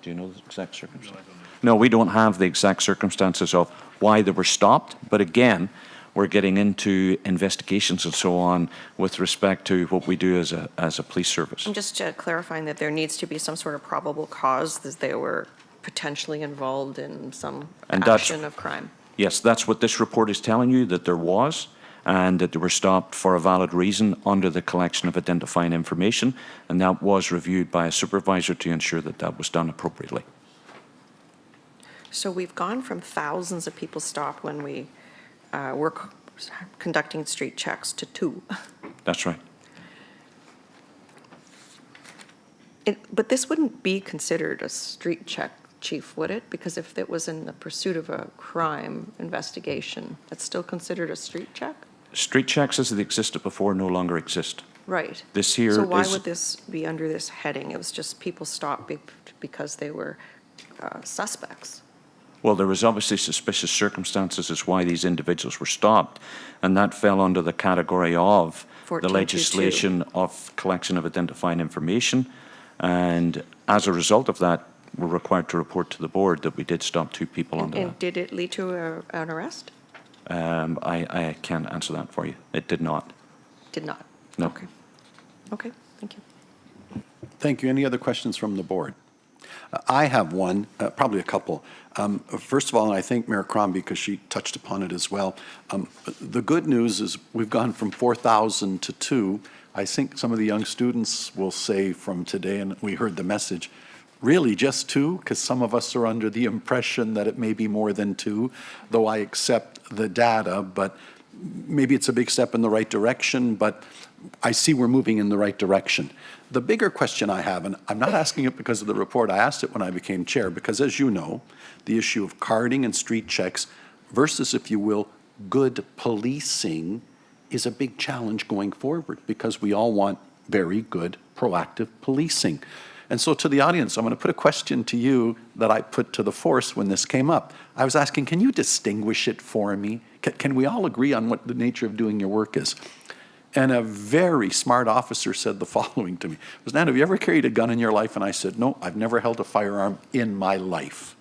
you know the exact circumstances? No, we don't have the exact circumstances of why they were stopped, but again, we're getting into investigations and so on with respect to what we do as a police service. I'm just clarifying that there needs to be some sort of probable cause that they were potentially involved in some action of crime. Yes, that's what this report is telling you, that there was, and that they were stopped for a valid reason under the collection of identifying information, and that was reviewed by a supervisor to ensure that that was done appropriately. So we've gone from thousands of people stopped when we were conducting street checks to 2. That's right. But this wouldn't be considered a street check, Chief, would it? Because if it was in the pursuit of a crime investigation, that's still considered a street check? Street checks as they existed before no longer exist. Right. This here So why would this be under this heading? It was just people stopped because they were suspects. Well, there was obviously suspicious circumstances as why these individuals were stopped, and that fell under the category of the legislation of collection of identifying information, and as a result of that, we're required to report to the board that we did stop 2 people under that. And did it lead to an arrest? I can't answer that for you. It did not. Did not? No. Okay. Okay, thank you. Thank you. Any other questions from the board? I have one, probably a couple. First of all, and I thank Mayor Crombie because she touched upon it as well. The good news is we've gone from 4,000 to 2. I think some of the young students will say from today, and we heard the message, really just two, because some of us are under the impression that it may be more than two, though I accept the data, but maybe it's a big step in the right direction, but I see we're moving in the right direction. The bigger question I have, and I'm not asking it because of the report, I asked it when I became chair, because as you know, the issue of carding and street checks versus, if you will, good policing is a big challenge going forward, because we all want very good proactive policing. And so to the audience, I'm going to put a question to you that I put to the force when this came up. I was asking, can you distinguish it for me? Can we all agree on what the nature of doing your work is? And a very smart officer said the following to me. Nando, have you ever carried a gun in your life? And I said, no, I've never held a firearm in my life.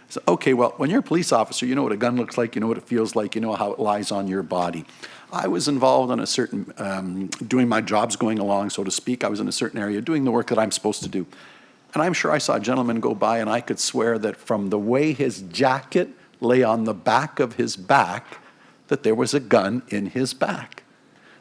So, okay, well, when you're a police officer, you know what a gun looks like, you know what it feels like, you know how it lies on your body. I was involved in a certain, doing my jobs going along, so to speak. I was in a certain area doing the work that I'm supposed to do. And I'm sure I saw a gentleman go by, and I could swear that from the way his jacket lay on the back of his back, that there was a gun in his back.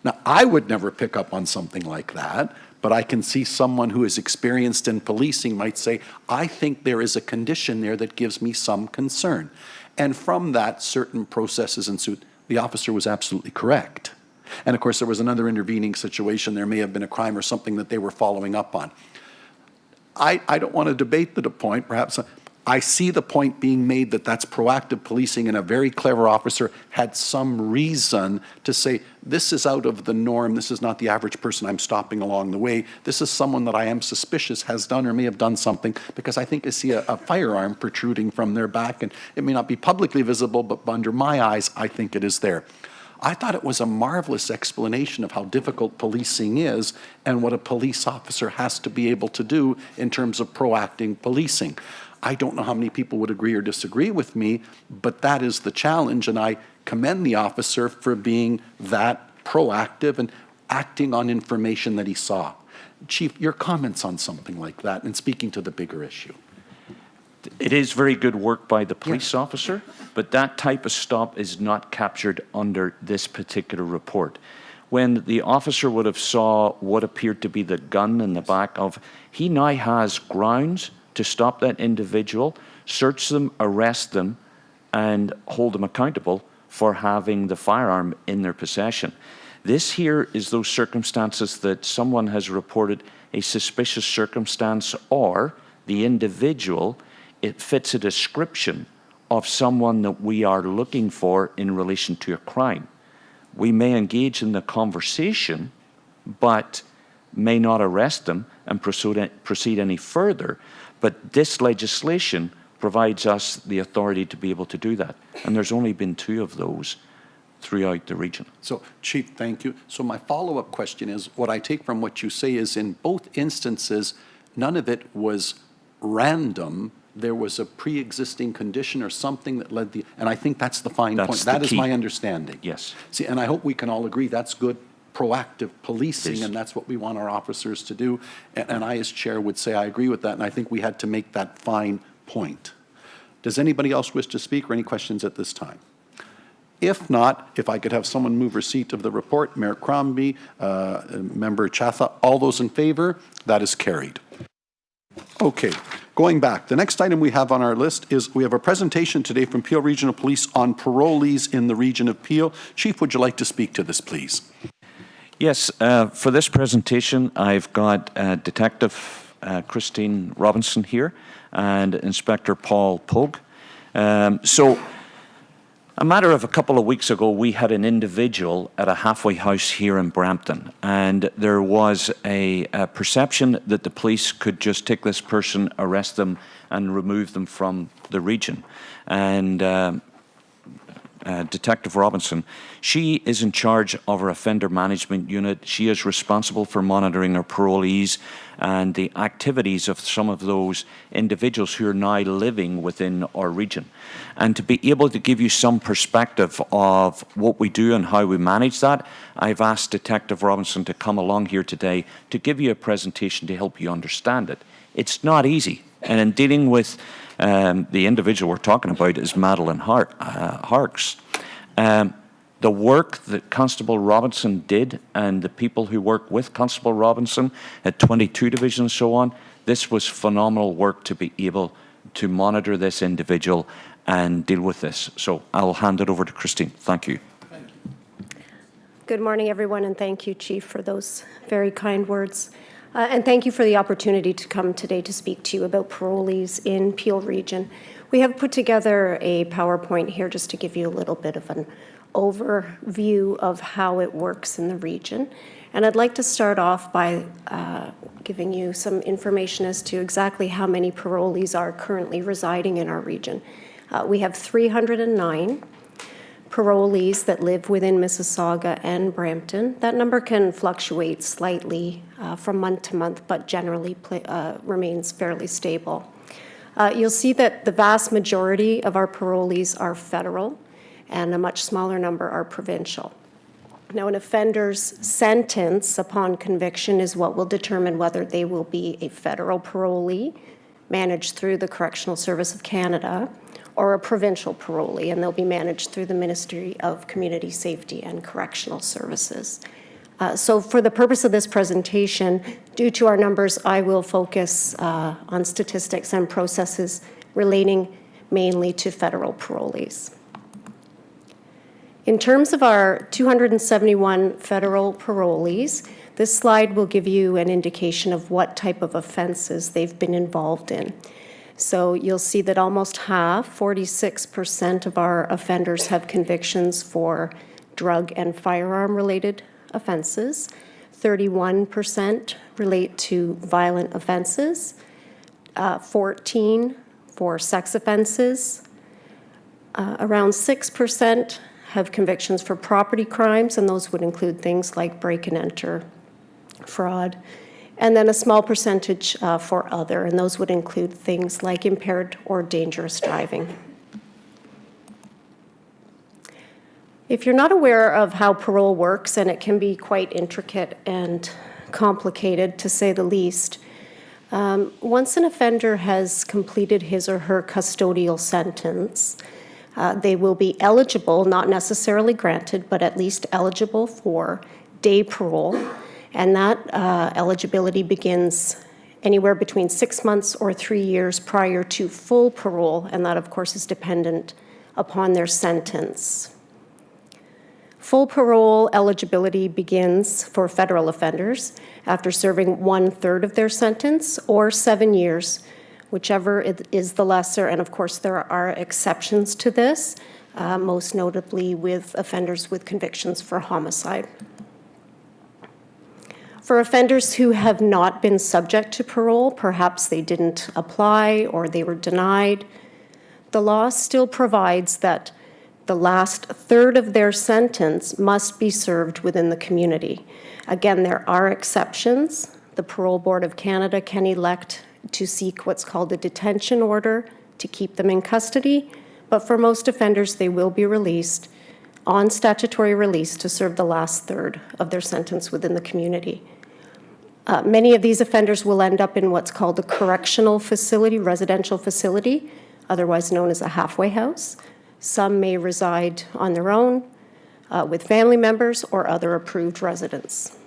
Now, I would never pick up on something like that, but I can see someone who is experienced in policing might say, I think there is a condition there that gives me some concern. And from that, certain processes ensued. The officer was absolutely correct. And of course, there was another intervening situation. There may have been a crime or something that they were following up on. I don't want to debate the point, perhaps. I see the point being made that that's proactive policing, and a very clever officer had some reason to say, this is out of the norm, this is not the average person I'm stopping along the way, this is someone that I am suspicious has done or may have done something, because I think I see a firearm protruding from their back, and it may not be publicly visible, but under my eyes, I think it is there. I thought it was a marvelous explanation of how difficult policing is and what a police officer has to be able to do in terms of proactive policing. I don't know how many people would agree or disagree with me, but that is the challenge, and I commend the officer for being that proactive and acting on information that he saw. Chief, your comments on something like that and speaking to the bigger issue. It is very good work by the police officer, but that type of stop is not captured under this particular report. When the officer would have saw what appeared to be the gun in the back of, he now has grounds to stop that individual, search them, arrest them, and hold them accountable for having the firearm in their possession. This here is those circumstances that someone has reported a suspicious circumstance, or the individual, it fits a description of someone that we are looking for in relation to a crime. We may engage in the conversation, but may not arrest them and proceed any further. But this legislation provides us the authority to be able to do that. And there's only been 2 of those throughout the region. So, Chief, thank you. So my follow-up question is, what I take from what you say is, in both instances, none of it was random. There was a pre-existing condition or something that led the, and I think that's the fine point. That is my understanding. Yes. See, and I hope we can all agree that's good proactive policing, and that's what we want our officers to do. And I, as chair, would say I agree with that, and I think we had to make that fine point. Does anybody else wish to speak, or any questions at this time? If not, if I could have someone move receipt of the report, Mayor Crombie, Member Chatha, all those in favor, that is carried. Okay, going back, the next item we have on our list is we have a presentation today from Peel Regional Police on parolees in the region of Peel. Chief, would you like to speak to this, please? Yes, for this presentation, I've got Detective Christine Robinson here and Inspector Paul Pogue. So, a matter of a couple of weeks ago, we had an individual at a halfway house here in Brampton, and there was a perception that the police could just take this person, arrest them, and remove them from the region. And Detective Robinson, she is in charge of our offender management unit. She is responsible for monitoring our parolees and the activities of some of those individuals who are now living within our region. And to be able to give you some perspective of what we do and how we manage that, I've asked Detective Robinson to come along here today to give you a presentation to help you understand it. It's not easy. And in dealing with the individual we're talking about is Madeline Harks. The work that Constable Robinson did and the people who work with Constable Robinson at 22 Division and so on, This was phenomenal work to be able to monitor this individual and deal with this. So I'll hand it over to Christine. Thank you. Good morning, everyone, and thank you, Chief, for those very kind words. And thank you for the opportunity to come today to speak to you about parolees in Peel Region. We have put together a PowerPoint here just to give you a little bit of an overview of how it works in the region. And I'd like to start off by giving you some information as to exactly how many parolees are currently residing in our region. We have 309 parolees that live within Mississauga and Brampton. That number can fluctuate slightly from month to month, but generally remains fairly stable. You'll see that the vast majority of our parolees are federal, and a much smaller number are provincial. Now, an offender's sentence upon conviction is what will determine whether they will be a federal parolee managed through the Correctional Service of Canada or a provincial parolee, and they'll be managed through the Ministry of Community Safety and Correctional Services. So for the purpose of this presentation, due to our numbers, I will focus on statistics and processes relating mainly to federal parolees. In terms of our 271 federal parolees, this slide will give you an indication of what type of offenses they've been involved in. So you'll see that almost half, 46% of our offenders have convictions for drug and firearm-related offenses. 31% relate to violent offenses. 14% for sex offenses. Around 6% have convictions for property crimes, and those would include things like break and enter, fraud, and then a small percentage for other, and those would include things like impaired or dangerous driving. If you're not aware of how parole works, and it can be quite intricate and complicated to say the least, once an offender has completed his or her custodial sentence, they will be eligible, not necessarily granted, but at least eligible for day parole. And that eligibility begins anywhere between 6 months or 3 years prior to full parole, and that, of course, is dependent upon their sentence. Full parole eligibility begins for federal offenders after serving 1/3 of their sentence or 7 years, whichever is the lesser, and of course there are exceptions to this, most notably with offenders with convictions for homicide. For offenders who have not been subject to parole, perhaps they didn't apply or they were denied, the law still provides that the last third of their sentence must be served within the community. Again, there are exceptions. The Parole Board of Canada can elect to seek what's called a detention order to keep them in custody, but for most offenders, they will be released on statutory release to serve the last third of their sentence within the community. Many of these offenders will end up in what's called a correctional facility, residential facility, otherwise known as a halfway house. Some may reside on their own with family members or other approved residents.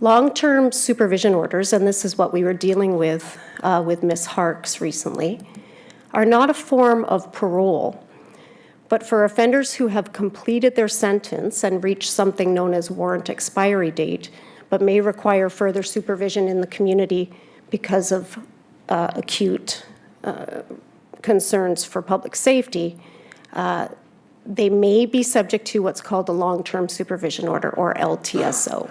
Long-term supervision orders, and this is what we were dealing with Ms. Harks recently, are not a form of parole, but for offenders who have completed their sentence and reached something known as warrant expiry date, but may require further supervision in the community because of acute concerns for public safety, they may be subject to what's called a long-term supervision order, or LTSO.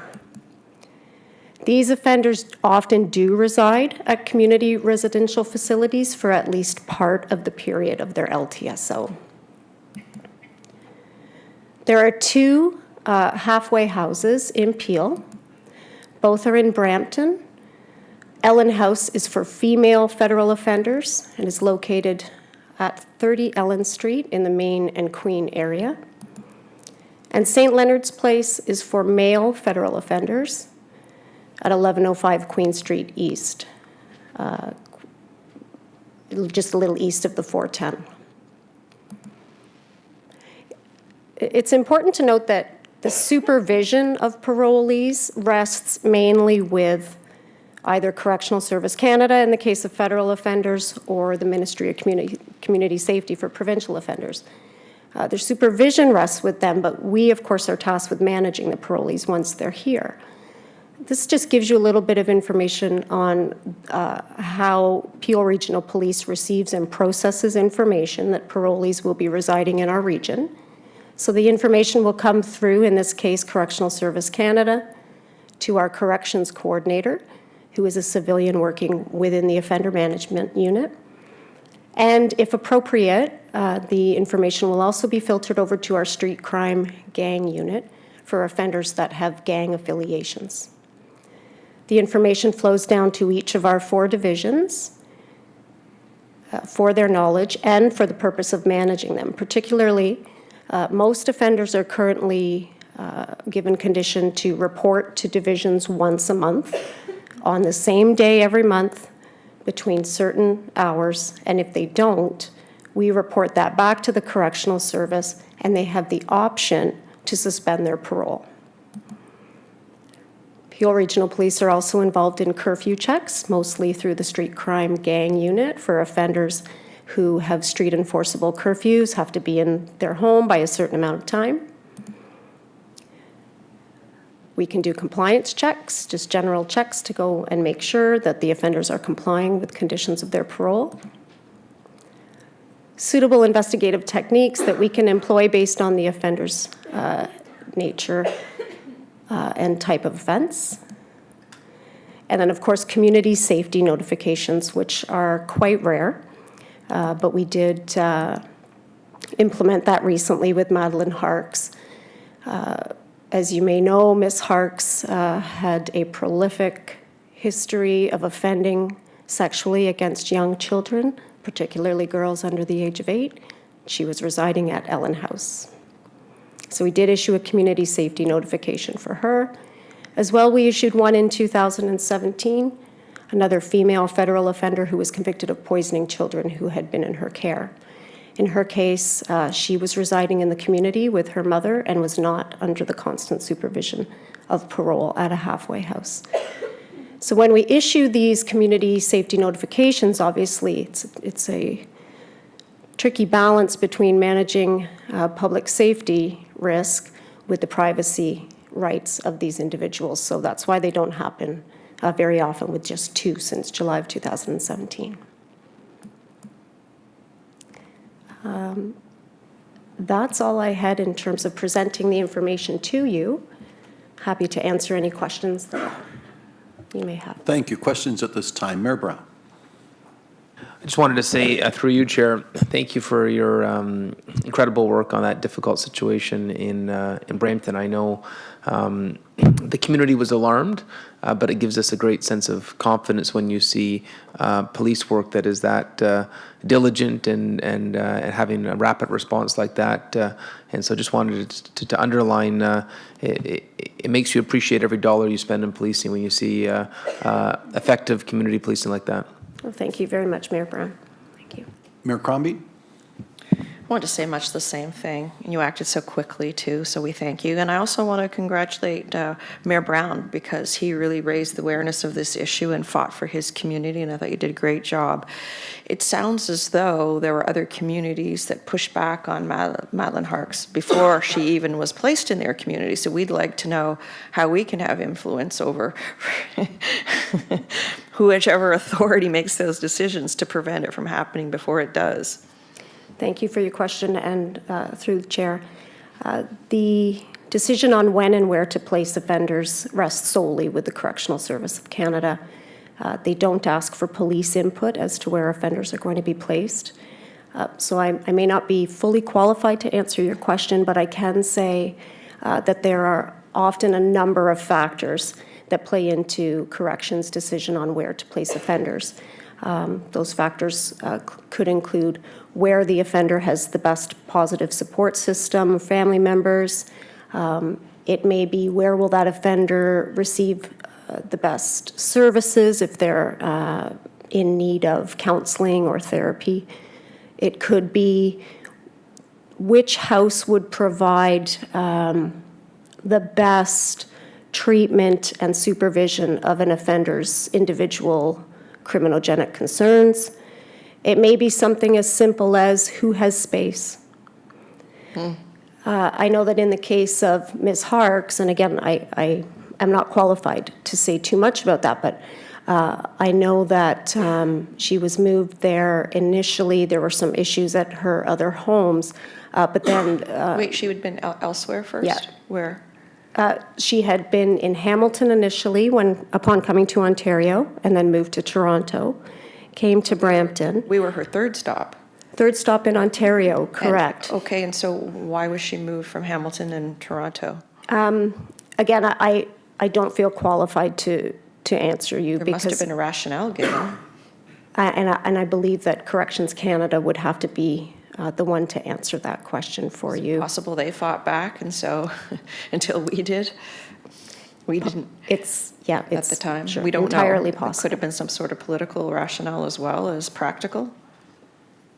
These offenders often do reside at community residential facilities for at least part of the period of their LTSO. There are two halfway houses in Peel. Both are in Brampton. Ellen House is for female federal offenders and is located at 30 Ellen Street in the Main and Queen area. And St. Leonard's Place is for male federal offenders at 1105 Queen Street East, just a little east of the 410. It's important to note that the supervision of parolees rests mainly with either Correctional Service Canada in the case of federal offenders or the Ministry of Community Safety for provincial offenders. Their supervision rests with them, but we, of course, are tasked with managing the parolees once they're here. This just gives you a little bit of information on how Peel Regional Police receives and processes information that parolees will be residing in our region. So the information will come through, in this case, Correctional Service Canada, to our corrections coordinator, who is a civilian working within the offender management unit. And if appropriate, the information will also be filtered over to our street crime gang unit for offenders that have gang affiliations. The information flows down to each of our 4 divisions for their knowledge and for the purpose of managing them. Particularly, most offenders are currently given condition to report to divisions once a month on the same day every month between certain hours, and if they don't, we report that back to the correctional service, and they have the option to suspend their parole. Peel Regional Police are also involved in curfew checks, mostly through the street crime gang unit for offenders who have street enforceable curfews, have to be in their home by a certain amount of time. We can do compliance checks, just general checks to go and make sure that the offenders are complying with conditions of their parole. Suitable investigative techniques that we can employ based on the offender's nature and type of offense. And then, of course, community safety notifications, which are quite rare, but we did implement that recently with Madeline Harks. As you may know, Ms. Harks had a prolific history of offending sexually against young children, particularly girls under the age of 8. She was residing at Ellen House. So we did issue a community safety notification for her. As well, we issued one in 2017, another female federal offender who was convicted of poisoning children who had been in her care. In her case, she was residing in the community with her mother and was not under the constant supervision of parole at a halfway house. So when we issue these community safety notifications, obviously it's a tricky balance between managing public safety risk with the privacy rights of these individuals. So that's why they don't happen very often, with just 2 since July of 2017. That's all I had in terms of presenting the information to you. Happy to answer any questions that you may have. Thank you. Questions at this time? Mayor Brown. I just wanted to say, through you, Chair, thank you for your incredible work on that difficult situation in Brampton. I know the community was alarmed, but it gives us a great sense of confidence when you see police work that is that diligent and having a rapid response like that. And so just wanted to underline, it makes you appreciate every dollar you spend in policing when you see effective community policing like that. Well, thank you very much, Mayor Brown. Thank you. Mayor Crombie? I want to say much the same thing. You acted so quickly, too, so we thank you. And I also want to congratulate Mayor Brown, because he really raised the awareness of this issue and fought for his community, and I thought you did a great job. It sounds as though there were other communities that pushed back on Madeline Harks before she even was placed in their community, so we'd like to know how we can have influence over whichever authority makes those decisions to prevent it from happening before it does. Thank you for your question, and through the chair. The decision on when and where to place offenders rests solely with the Correctional Service of Canada. They don't ask for police input as to where offenders are going to be placed. So I may not be fully qualified to answer your question, but I can say that there are often a number of factors that play into corrections' decision on where to place offenders. Those factors could include where the offender has the best positive support system, family members. It may be where will that offender receive the best services if they're in need of counseling or therapy. It could be which house would provide the best treatment and supervision of an offender's individual criminogenic concerns. It may be something as simple as who has space. I know that in the case of Ms. Harks, and again, I am not qualified to say too much about that, but I know that she was moved there initially. There were some issues at her other homes, but then... Wait, she had been elsewhere first? Yeah. Where? She had been in Hamilton initially upon coming to Ontario, and then moved to Toronto, came to Brampton. We were her third stop. Third stop in Ontario, correct. Okay, and so why was she moved from Hamilton and Toronto? Again, I don't feel qualified to answer you There because... must have been a rationale given. And I believe that Corrections Canada would have to be the one to answer that question for you. Possible they fought back, and so until we did, we didn't. It's at the time. Sure, We don't entirely know. possible. It could have been some sort of political rationale as well as practical.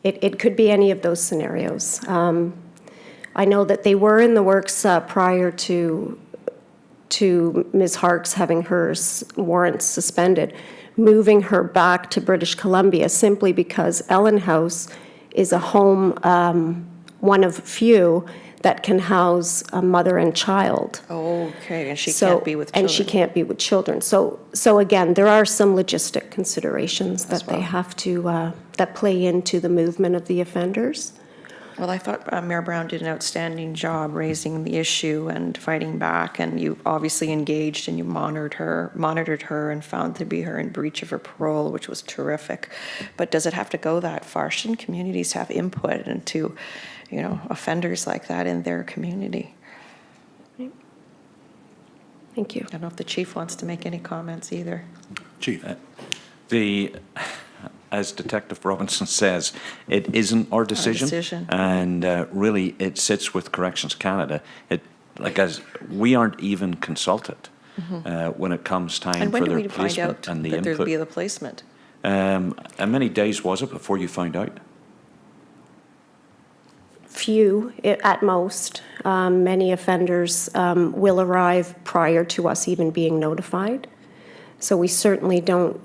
It could be any of those scenarios. I know that they were in the works prior to Ms. Harks having her warrants suspended, moving her back to British Columbia simply because Ellen House is a home, one of few, that can house a mother and child. Okay, and she can't be with children. And she can't be with children. So again, there are some logistic considerations that they have to, that play into the movement of the offenders. Well, I thought Mayor Brown did an outstanding job raising the issue and fighting back, and you obviously engaged and you monitored her and found to be her in breach of her parole, which was terrific. But does it have to go that far? Shouldn't communities have input into, offenders like that in their community? Thank you. I don't know if the chief wants to make any comments either. Chief. As Detective Robinson says, it isn't our decision. And really, it sits with Corrections Canada. We aren't even consulted when it comes time for their placement and the that input. There'd be the placement? How many days was it before you found out? Few, at most. Many offenders will arrive prior to us even being notified. So we certainly don't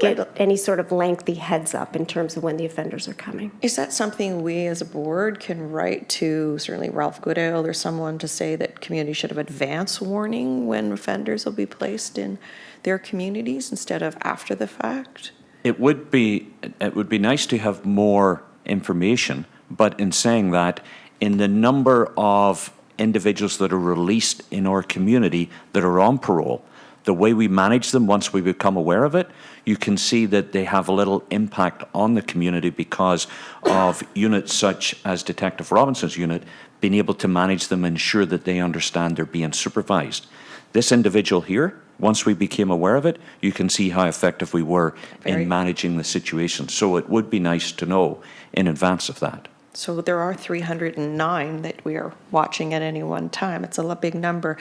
get any sort of lengthy heads up in terms of when the offenders are coming. Is that something we as a board can write to certainly Ralph Goodale or someone to say that community should have advance warning when offenders will be placed in their communities instead of after the fact? It would be nice to have more information, but in saying that, in the number of individuals that are released in our community that are on parole, the way we manage them once we become aware of it, you can see that they have a little impact on the community because of units such as Detective Robinson's unit being able to manage them and ensure that they understand they're being supervised. This individual here, once we became aware of it, you can see how effective we were in managing the situation. So it would be nice to know in advance of that. So there are 309 that we are watching at any one time. It's a big number.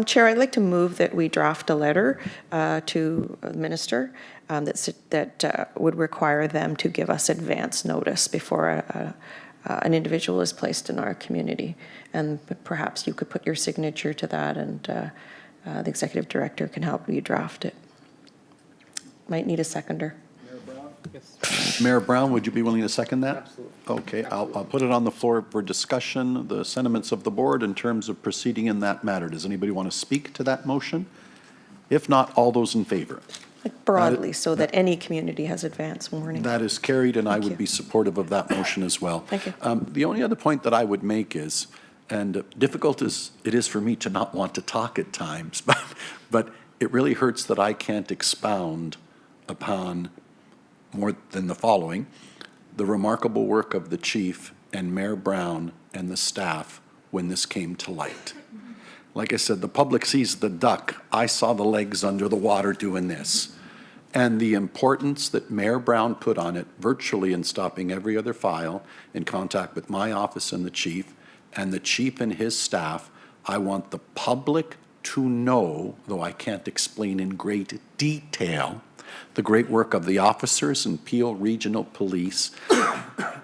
Chair, I'd like to move that we draft a letter to the minister that would require them to give us advance notice before an individual is placed in our community. And perhaps you could put your signature to that, and the executive director can help you draft it. Might need a seconder. Mayor Brown, would you be willing to second that? Absolutely. Okay, I'll put it on the floor for discussion, the sentiments of the board in terms of proceeding in that matter. Does anybody want to speak to that motion? If not, all those in favor? Broadly, so that any community has advance warning. That is carried, and I would be supportive of that motion as well. Thank you. The only other point that I would make is, and difficult as it is for me to not want to talk at times, but it really hurts that I can't expound upon more than the following: the remarkable work of the chief and Mayor Brown and the staff when this came to light. Like I said, the public sees the duck. I saw the legs under the water doing this. And the importance that Mayor Brown put on it, virtually in stopping every other file, in contact with my office and the chief and his staff. I want the public to know, though I can't explain in great detail, the great work of the officers in Peel Regional Police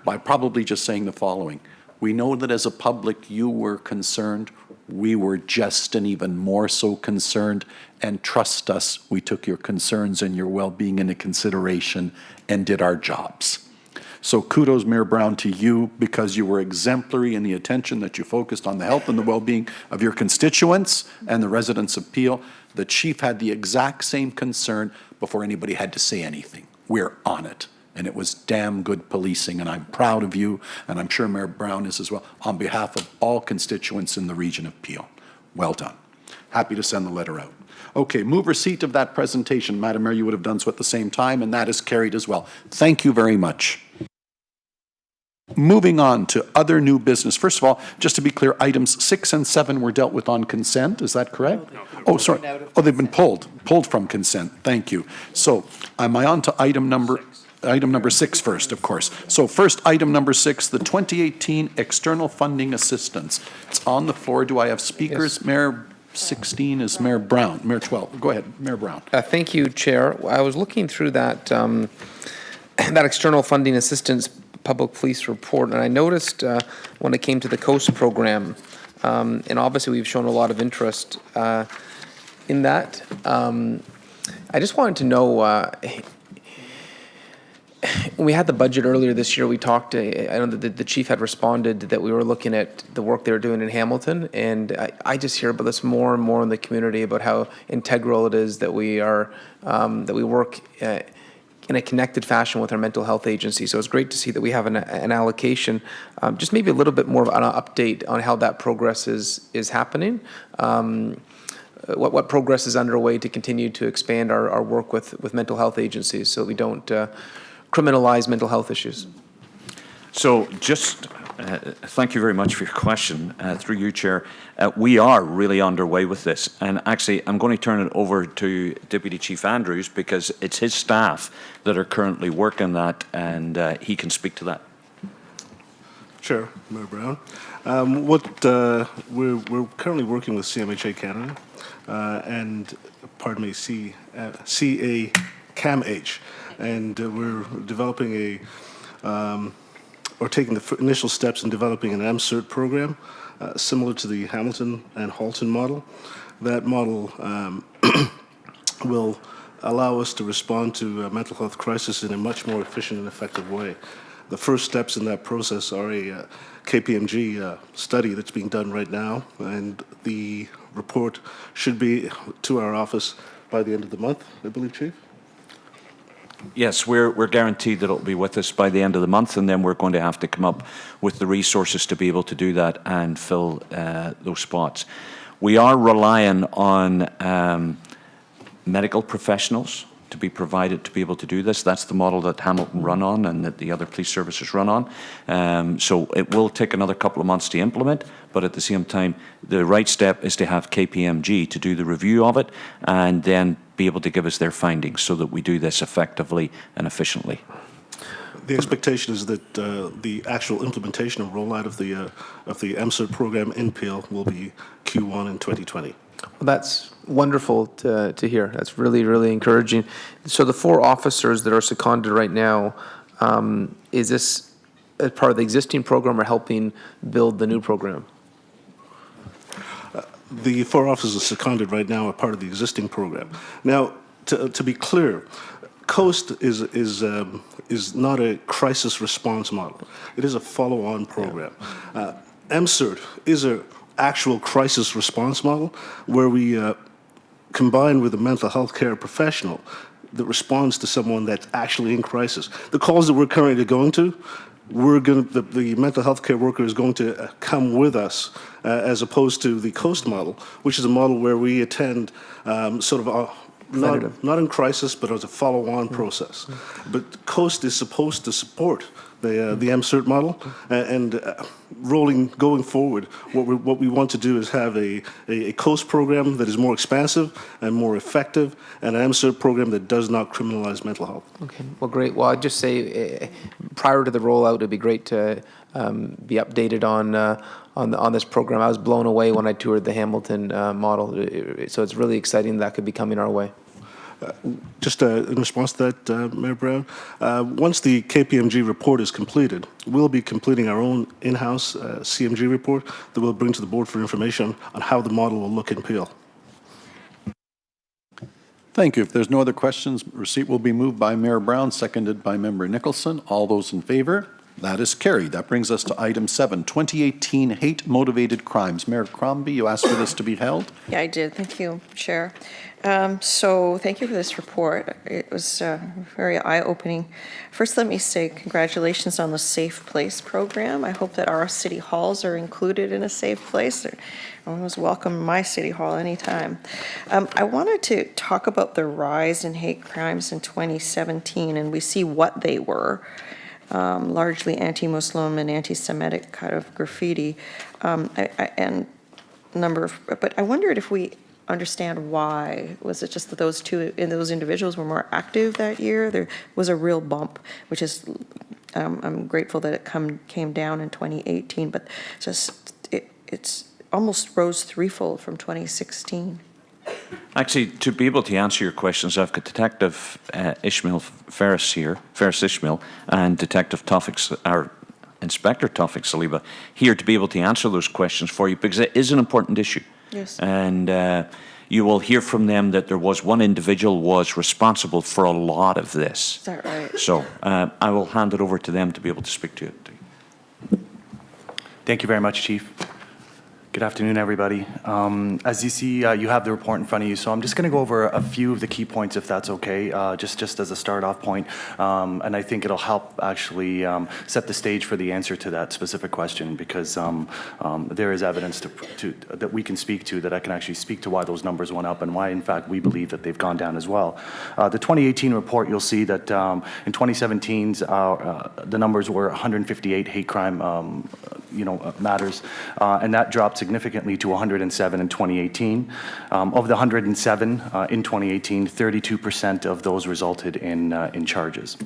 by probably just saying the following. We know that as a public you were concerned we were just and even more so concerned. And trust us, we took your concerns and your well-being into consideration and did our jobs. So kudos, Mayor Brown, to you, because you were exemplary in the attention that you focused on the health and the well-being of your constituents and the residents of Peel. The chief had the exact same concern before anybody had to say anything. We're on it. And it was damn good policing, and I'm proud of you, and I'm sure Mayor Brown is as well, on behalf of all constituents in the region of Peel. Well done. Happy to send the letter out. Okay, move receipt of that presentation. Madam Mayor, you would have done so at the same time, and that is carried as well. Thank you very much. Moving on to other new business. First of all, just to be clear, items 6 and 7 were dealt with on consent. Is that correct? Oh, sorry. Oh, they've been pulled from consent. Thank you. So am I on to item number 6 first, of course. So first, item number 6, the 2018 External Funding Assistance. It's on the floor. Do I have speakers? Yes. Mayor 16 is Mayor Brown. Mayor 12. Go ahead, Mayor Brown. Thank you, Chair. I was looking through that that External Funding Assistance Public Police report, and I noticed when it came to the COAST program, and obviously we've shown a lot of interest in that. I just wanted to know, when we had the budget earlier this year, we talked, I know that the chief had responded that we were looking at the work they were doing in Hamilton, and I just hear about this more and more in the community about how integral it is that we are, that we work in a connected fashion with our mental health agency. So it's great to see that we have an allocation. Just maybe a little bit more of an update on how that progress is happening. What progress is underway to continue to expand our work with mental health agencies so we don't criminalize mental health issues. So just thank you very much for your question. Through you, Chair, we are really underway with this. And actually, I'm going to turn it over to Deputy Chief Andrews because it's his staff that are currently working that, and he can speak to that. Sure, Mayor Brown. We're currently working with CMHA Canada and, pardon me, CAMH, and we're developing or taking the initial steps in developing an MCERT program similar to the Hamilton and Halton model. That model will allow us to respond to a mental health crisis in a much more efficient and effective way. The first steps in that process are a KPMG study that's being done right now, and the report should be to our office by the end of the month, I believe, Chief? Yes, we're guaranteed that it'll be with us by the end of the month, and then we're going to have to come up with the resources to be able to do that and fill those spots. We are relying on medical professionals to be provided to be able to do this. That's the model that Hamilton run on and that the other police services run on. So it will take another couple of months to implement, but at the same time, the right step is to have KPMG to do the review of it and then be able to give us their findings so that we do this effectively and efficiently. The expectation is that the actual implementation and rollout of the MCERT program in Peel will be Q1 in 2020. Well, that's wonderful to hear. That's really, really encouraging. So the 4 officers that are seconded right now, is this as part of the existing program or helping build the new program? The 4 officers seconded right now are part of the existing program. Now, to be clear, COAST is not a crisis response model. It is a follow-on program. MCERT is an actual crisis response model where we combine with a mental health care professional that responds to someone that's actually in crisis. The calls that we're currently going to, the mental health care worker is going to come with us as opposed to the COAST model, which is a model where we attend sort of not in crisis, but as a follow-on process. But COAST is supposed to support the MCERT model, and going forward, what we want to do is have a COAST program that is more expansive and more effective, and an MCERT program that does not criminalize mental health. Okay, well, great. Well, I'd just say prior to the rollout, it'd be great to be updated on this program. I was blown away when I toured the Hamilton model, so it's really exciting that could be coming our way. Just in response to that, Mayor Brown, once the KPMG report is completed, we'll be completing our own in-house CMG report that we'll bring to the board for information on how the model will look in Peel. Thank you. If there's no other questions, receipt will be moved by Mayor Brown, seconded by Member Nicholson. All those in favor? That is carried. That brings us to item 7, 2018 hate-motivated crimes. Mayor Crombie, you asked for this to be held? Yeah, I did. Thank you, Chair. So thank you for this report. It was very eye-opening. First, let me say congratulations on the Safe Place program. I hope that our city halls are included in a safe place. Everyone was welcome in my city hall anytime. I wanted to talk about the rise in hate crimes in 2017, and we see what they were. Largely anti-Muslim and anti-Semitic kind of graffiti, and but I wondered if we understand why. Was it just that those individuals were more active that year? There was a real bump, which is, I'm grateful that it came down in 2018, but it's almost rose threefold from 2016. Actually, to be able to answer your questions, I've got Detective Ishmael Ferris here, Ferris Ishmael, and Detective Inspector Tawfiq Saliba here to be able to answer those questions for you, because it is an important issue. Yes. And you will hear from them that there was one individual was responsible for a lot of this. Is that right? So I will hand it over to them to be able to speak to it. Thank you very much, Chief. Good afternoon, everybody. As you see, you have the report in front of you, so I'm just going to go over a few of the key points, if that's okay, just as a start-off point. And I think it'll help actually set the stage for the answer to that specific question, because there is evidence that we can speak to, that I can actually speak to why those numbers went up and why, in fact, we believe that they've gone down as well. The 2018 report, you'll see that in 2017, the numbers were 158 hate crime matters, and that dropped significantly to 107 in 2018. Of the 107 in 2018, 32% of those resulted in charges.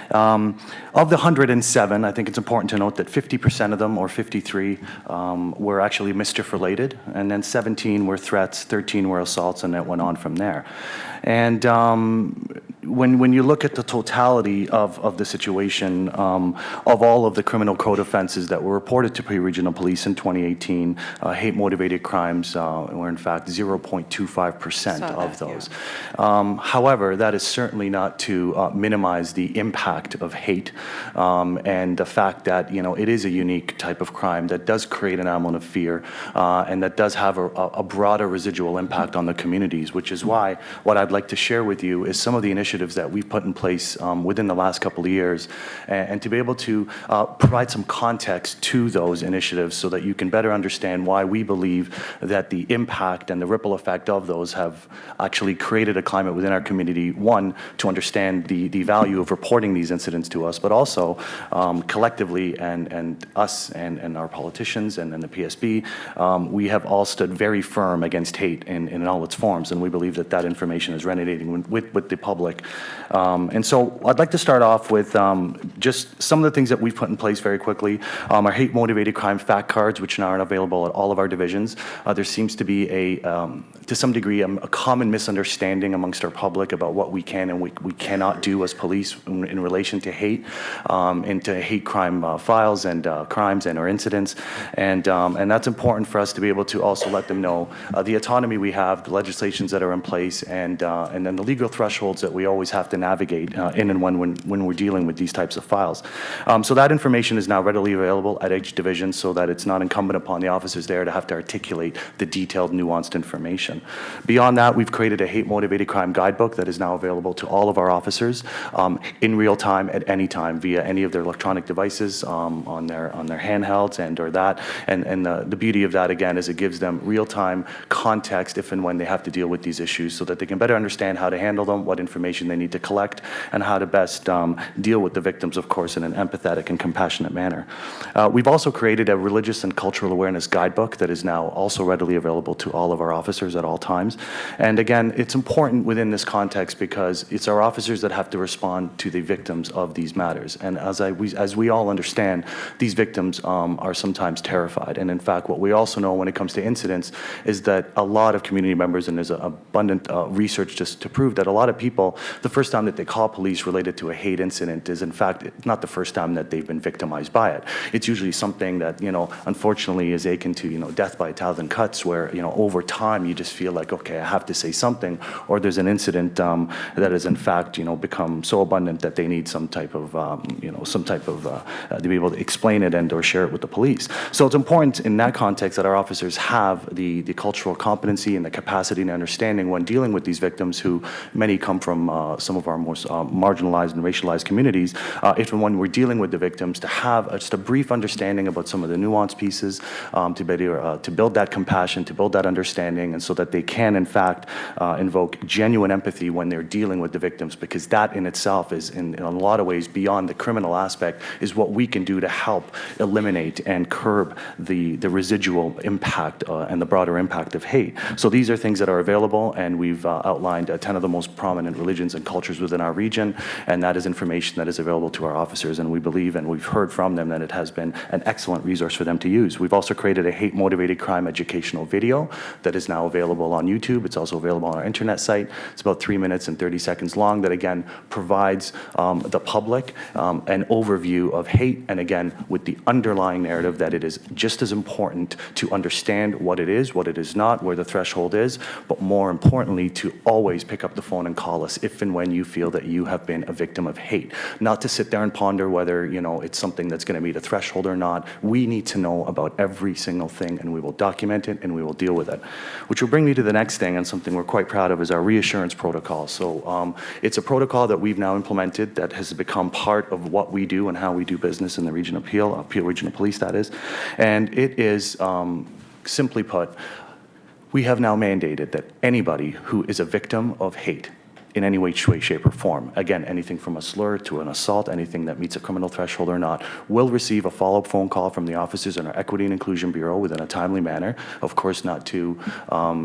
Of the 107, I think it's important to note that 50% of them, or 53, were actually mischief-related, and then 17 were threats, 13 were assaults, and it went on from there. And when you look at the totality of the situation, of all of the criminal code offenses that were reported to Peel Regional Police in 2018, hate-motivated crimes were in fact 0.25% of those. Yeah. However, that is certainly not to minimize the impact of hate and the fact that it is a unique type of crime that does create an element of fear and that does have a broader residual impact on the communities, which is why what I'd like to share with you is some of the initiatives that we've put in place within the last couple of years, and to be able to provide some context to those initiatives so that you can better understand why we believe that the impact and the ripple effect of those have actually created a climate within our community, one, to understand the value of reporting these incidents to us, but also collectively and us and our politicians and the PSB, we have all stood very firm against hate in all its forms, and we believe that that information is resonating with the public. And so I'd like to start off with just some of the things that we've put in place very quickly. Our hate-motivated crime fact cards, which now are available at all of our divisions. There seems to be to some degree, a common misunderstanding amongst our public about what we can and we cannot do as police in relation to hate, into hate crime files and crimes and or incidents. And that's important for us to be able to also let them know the autonomy we have, the legislations that are in place, and then the legal thresholds that we always have to navigate in and when we're dealing with these types of files. So that information is now readily available at each division so that it's not incumbent upon the officers there to have to articulate the detailed, nuanced information. Beyond that, we've created a hate-motivated crime guidebook that is now available to all of our officers in real time at any time via any of their electronic devices on their handhelds and or that. And the beauty of that, again, is it gives them real-time context if and when they have to deal with these issues so that they can better understand how to handle them, what information information they need to collect, and how to best deal with the victims, of course, in an empathetic and compassionate manner. We've also created a religious and cultural awareness guidebook that is now also readily available to all of our officers at all times. And again, it's important within this context because it's our officers that have to respond to the victims of these matters. And as we all understand, these victims are sometimes terrified. And in fact, what we also know when it comes to incidents is that a lot of community members, and there's abundant research just to prove that a lot of people, the first time that they call police related to a hate incident is in fact not the first time that they've been victimized by it. It's usually something that, unfortunately is akin to, death by 1,000 cuts, where, over time you just feel like, okay, I have to say something, or there's an incident that has in fact, become so abundant that they need some type of, to be able to explain it and or share it with the police. So it's important in that context that our officers have the cultural competency and the capacity and understanding when dealing with these victims, who many come from some of our most marginalized and racialized communities, if and when we're dealing with the victims, to have just a brief understanding about some of the nuanced pieces, to build that compassion, to build that understanding, and so that they can in fact invoke genuine empathy when they're dealing with the victims, because that in itself is in a lot of ways beyond the criminal aspect, is what we can do to help eliminate and curb the residual impact and the broader impact of hate. So these are things that are available, and we've outlined 10 of the most prominent religions and cultures within our region, and that is information that is available to our officers, and we believe, and we've heard from them, that it has been an excellent resource for them to use. We've also created a hate-motivated crime educational video that is now available on YouTube. It's also available on our internet site. It's about 3 minutes and 30 seconds long, that again provides the public an overview of hate, and again with the underlying narrative that it is just as important to understand what it is not, where the threshold is, but more importantly to always pick up the phone and call us if and when you feel that you have been a victim of hate. Not to sit there and ponder whether it's something that's going to meet a threshold or not. We need to know about every single thing, and we will document it and we will deal with it. Which will bring me to the next thing, and something we're quite proud of, is our reassurance protocol. So it's a protocol that we've now implemented that has become part of what we do and how we do business in the region of Peel Regional Police, that is. And it is, simply put, we have now mandated that anybody who is a victim of hate in any way, shape, or form, again, anything from a slur to an assault, anything that meets a criminal threshold or not, will receive a follow-up phone call from the officers in our Equity and Inclusion Bureau within a timely manner. Of course, not to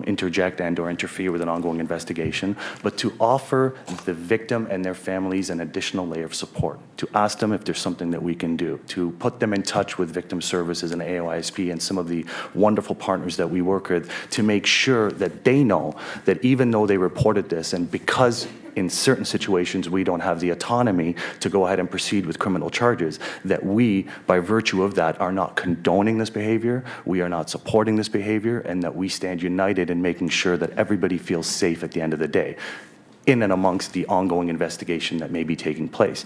interject and or interfere with an ongoing investigation, but to offer the victim and their families an additional layer of support, to ask them if there's something that we can do, to put them in touch with victim services and AOISP and some of the wonderful partners that we work with, to make sure that they know that even though they reported this, and because in certain situations we don't have the autonomy to go ahead and proceed with criminal charges, that we, by virtue of that, are not condoning this behavior, we are not supporting this behavior, and that we stand united in making sure that everybody feels safe at the end of the day, in and amongst the ongoing investigation that may be taking place.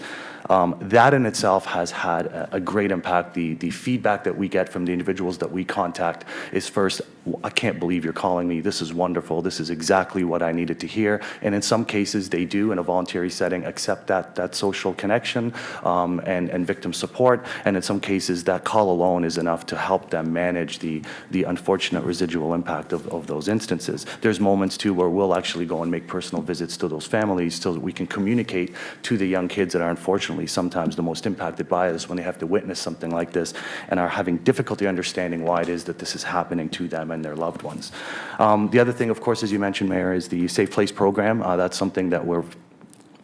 That in itself has had a great impact. The feedback that we get from the individuals that we contact is, first, I can't believe you're calling me. This is wonderful. This is exactly what I needed to hear. And in some cases, they do, in a voluntary setting, accept that social connection and victim support. And in some cases, that call alone is enough to help them manage the unfortunate residual impact of those instances. There's moments, too, where we'll actually go and make personal visits to those families so that we can communicate to the young kids that are unfortunately sometimes the most impacted by this, when they have to witness something like this and are having difficulty understanding why it is that this is happening to them and their loved ones. The other thing, of course, as you mentioned, Mayor, is the Safe Place program. That's something that we're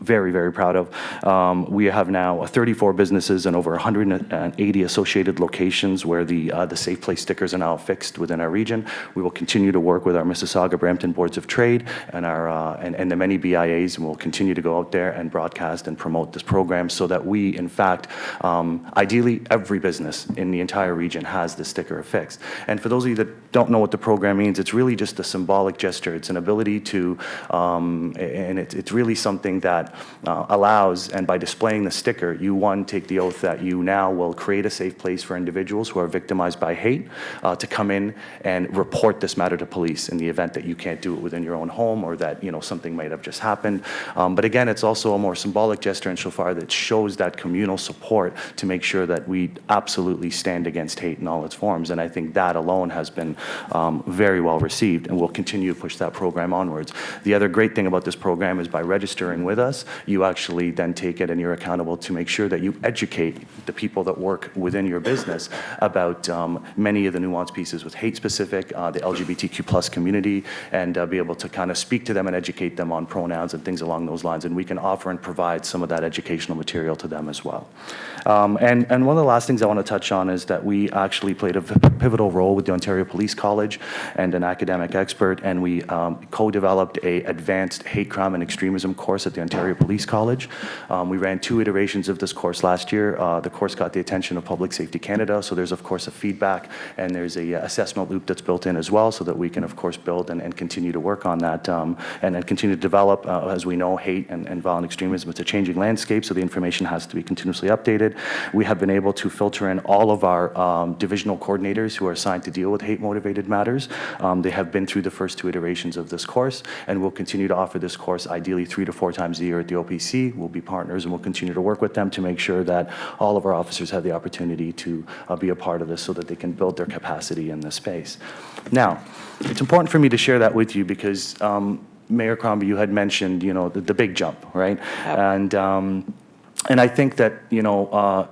very, very proud of. We have now 34 businesses and over 180 associated locations where the Safe Place stickers are now fixed within our region. We will continue to work with our Mississauga, Brampton Boards of Trade and our and the many BIAs, and we'll continue to go out there and broadcast and promote this program so that we, in fact, ideally every business in the entire region has the sticker affixed. And for those of you that don't know what the program means, it's really just a symbolic gesture. It's an ability to, and it's really something that allows, and by displaying the sticker, you, one, take the oath that you now will create a safe place for individuals who are victimized by hate to come in and report this matter to police in the event that you can't do it within your own home, or that something might have just happened. But again, it's also a more symbolic gesture insofar that shows that communal support to make sure that we absolutely stand against hate in all its forms. And I think that alone has been very well received, and we'll continue to push that program onwards. The other great thing about this program is by registering with us, you actually then take it and you're accountable to make sure that you educate the people that work within your business about many of the nuanced pieces with hate specific, the LGBTQ plus community, and be able to kind of speak to them and educate them on pronouns and things along those lines. And we can offer and provide some of that educational material to them as well. And one of the last things I want to touch on is that we actually played a pivotal role with the Ontario Police College and an academic expert, and we co-developed a advanced hate crime and extremism course at the Ontario Police College. We ran 2 iterations of this course last year. The course got the attention of Public Safety Canada, so there's of course a feedback and there's a assessment loop that's built in as well, so that we can of course build and continue to work on that and then continue to develop. As we know, hate and violent extremism is a changing landscape, so the information has to be continuously updated. We have been able to filter in all of our divisional coordinators who are assigned to deal with hate-motivated matters. They have been through the first 2 iterations of this course, and we'll continue to offer this course ideally 3 to 4 times a year at the OPC. We'll be partners, and we'll continue to work with them to make sure that all of our officers have the opportunity to be a part of this so that they can build their capacity in this space. Now, it's important for me to share that with you because Mayor Crombie, you had mentioned, you know, the big jump, right? Yep. And I think that, you know,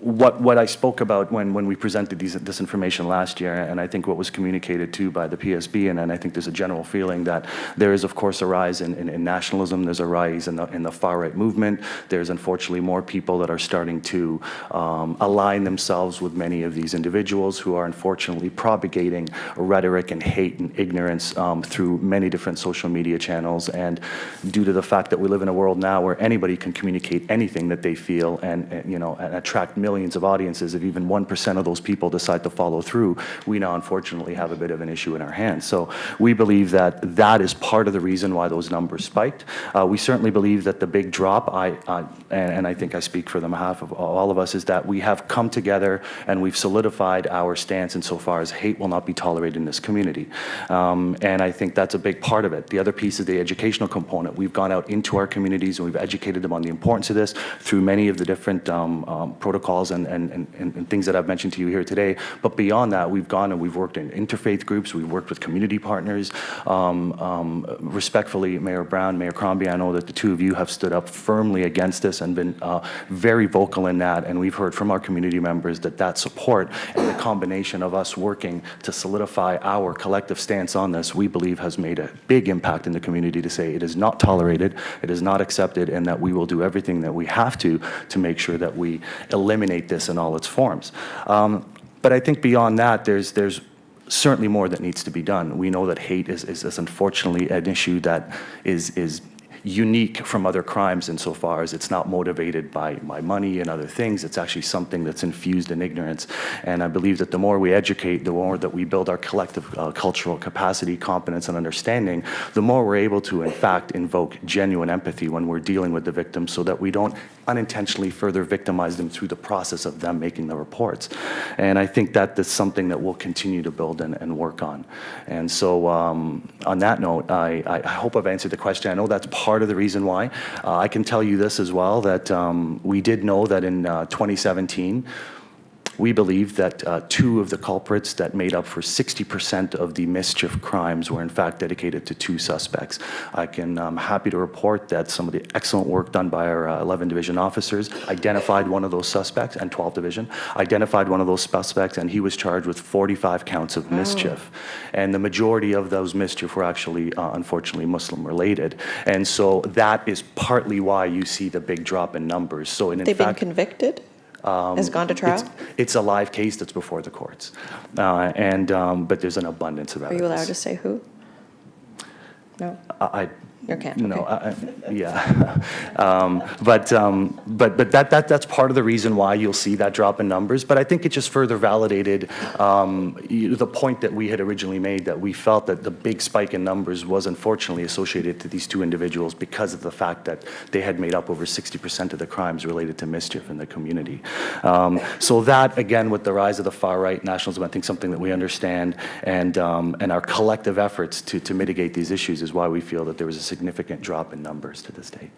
what I spoke about when we presented this information last year, and I think what was communicated too by the PSB, and I think there's a general feeling that there is, of course, a rise in nationalism. There's a rise in the far-right movement. There's unfortunately more people that are starting to align themselves with many of these individuals who are unfortunately propagating rhetoric and hate and ignorance through many different social media channels. And due to the fact that we live in a world now where anybody can communicate anything that they feel and you know, and attract millions of audiences, if even 1% of those people decide to follow through, we now unfortunately have a bit of an issue in our hands. So we believe that that is part of the reason why those numbers spiked. We certainly believe that the big drop, and I think I speak for the behalf of all of us, is that we have come together and we've solidified our stance insofar as hate will not be tolerated in this community. And I think that's a big part of it. The other piece is the educational component. We've gone out into our communities and we've educated them on the importance of this through many of the different protocols and things that I've mentioned to you here today. But beyond that, we've gone and we've worked in interfaith groups, we've worked with community partners. Respectfully, Mayor Brown, Mayor Crombie, I know that the 2 of you have stood up firmly against this and been very vocal in that, and we've heard from our community members that support and the combination of us working to solidify our collective stance on this, we believe has made a big impact in the community to say it is not tolerated, it is not accepted, and that we will do everything that we have to make sure that we eliminate this in all its forms. But I think beyond that, there's certainly more that needs to be done. We know that hate is unfortunately an issue that is unique from other crimes insofar as it's not motivated by money and other things. It's actually something that's infused in ignorance. And I believe that the more we educate, the more that we build our collective cultural capacity, competence, and understanding, the more we're able to, in fact, invoke genuine empathy when we're dealing with the victims so that we don't unintentionally further victimize them through the process of them making the reports. And I think that that's something that we'll continue to build and work on. And so on that note, I hope I've answered the question. I know that's part of the reason why. I can tell you this as well, that we did know that in 2017, we believe that 2 of the culprits that made up for 60% of the mischief crimes were in fact dedicated to 2 suspects. I'm happy to report that some of the excellent work done by our 11 division officers identified one of those suspects, and 12 division, identified one of those suspects, and he was charged with 45 counts of mischief. And the majority of those mischief were actually, unfortunately, Muslim related. And so that is partly why you see the big drop in numbers. So in They've been convicted? Has gone to trial? It's a live case that's before the courts. But there's an abundance of evidence. Are you allowed to say who? No? You can't. No, yeah. But that's part of the reason why you'll see that drop in numbers. But I think it just further validated the point that we had originally made, that we felt that the big spike in numbers was unfortunately associated to these 2 individuals because of the fact that they had made up over 60% of the crimes related to mischief in the community. So that, again, with the rise of the far-right nationalism, I think something that we understand, and our collective efforts to mitigate these issues is why we feel that there was a significant drop in numbers to this date.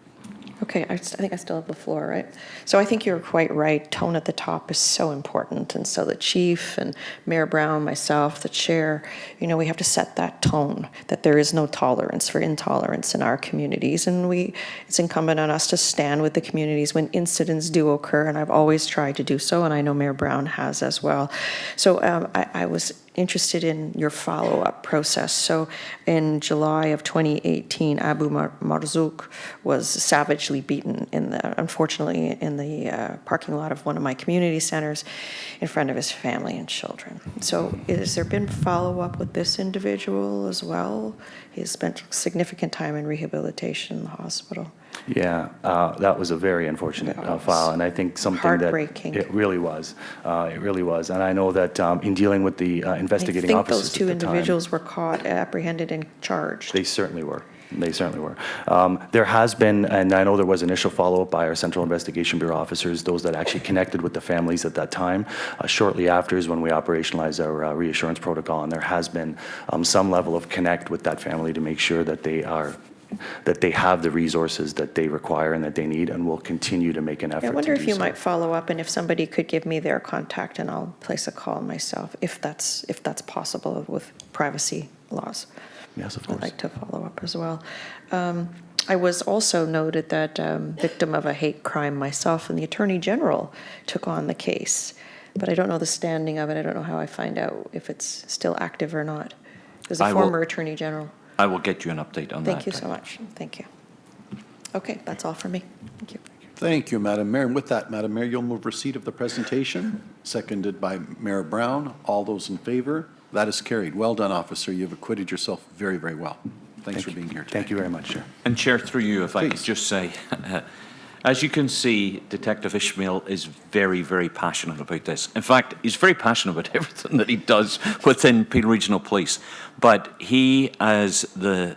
Okay, I think I still have the floor, right? So I think you're quite right. Tone at the top is so important. And so the chief and Mayor Brown, myself, the chair, we have to set that tone that there is no tolerance for intolerance in our communities. And it's incumbent on us to stand with the communities when incidents do occur. And I've always tried to do so. And I know Mayor Brown has as well. So I was interested in your follow-up process. So in July of 2018, Abu Marzouk was savagely beaten unfortunately in the parking lot of one of my community centers in front of his family and children. So has there been follow-up with this individual as well? He's spent significant time in rehabilitation in the hospital. Yeah, that was a very unfortunate file, and I think something heartbreaking. That it really was. It really was, and I know that in dealing with the investigating officers, I think those two individuals were caught, apprehended, and charged. They certainly were. They certainly were. There has been, and I know there was initial follow-up by our Central Investigation Bureau officers, those that actually connected with the families at that time. Shortly after is when we operationalized our reassurance protocol, and there has been some level of connect with that family to make sure that they have the resources that they require and that they need, and will continue to make an effort to do so. I wonder if you might follow up, and if somebody could give me their contact, and I'll place a call myself, if that's possible with privacy laws. Yes, of course. I'd like to follow up as well. I was also noted that victim of a hate crime myself, and the Attorney General took on the case, but I don't know the standing of it. I don't know how I find out if it's still active or not. As a former Attorney General. I will get you an update on that. Thank you so much. Thank you. Okay, that's all for me. Thank you. Thank you, Madam Mayor. And with that, Madam Mayor, you'll move receipt of the presentation, seconded by Mayor Brown. All those in favor? That is carried. Well done, officer. You've acquitted yourself very, very well. Thanks for being here today. Thank you very much, Chair. And Chair, through you, if I could just say, as you can see, Detective Ishmael is very, very passionate about this. In fact, he's very passionate about everything that he does within Peel Regional Police. But he, as the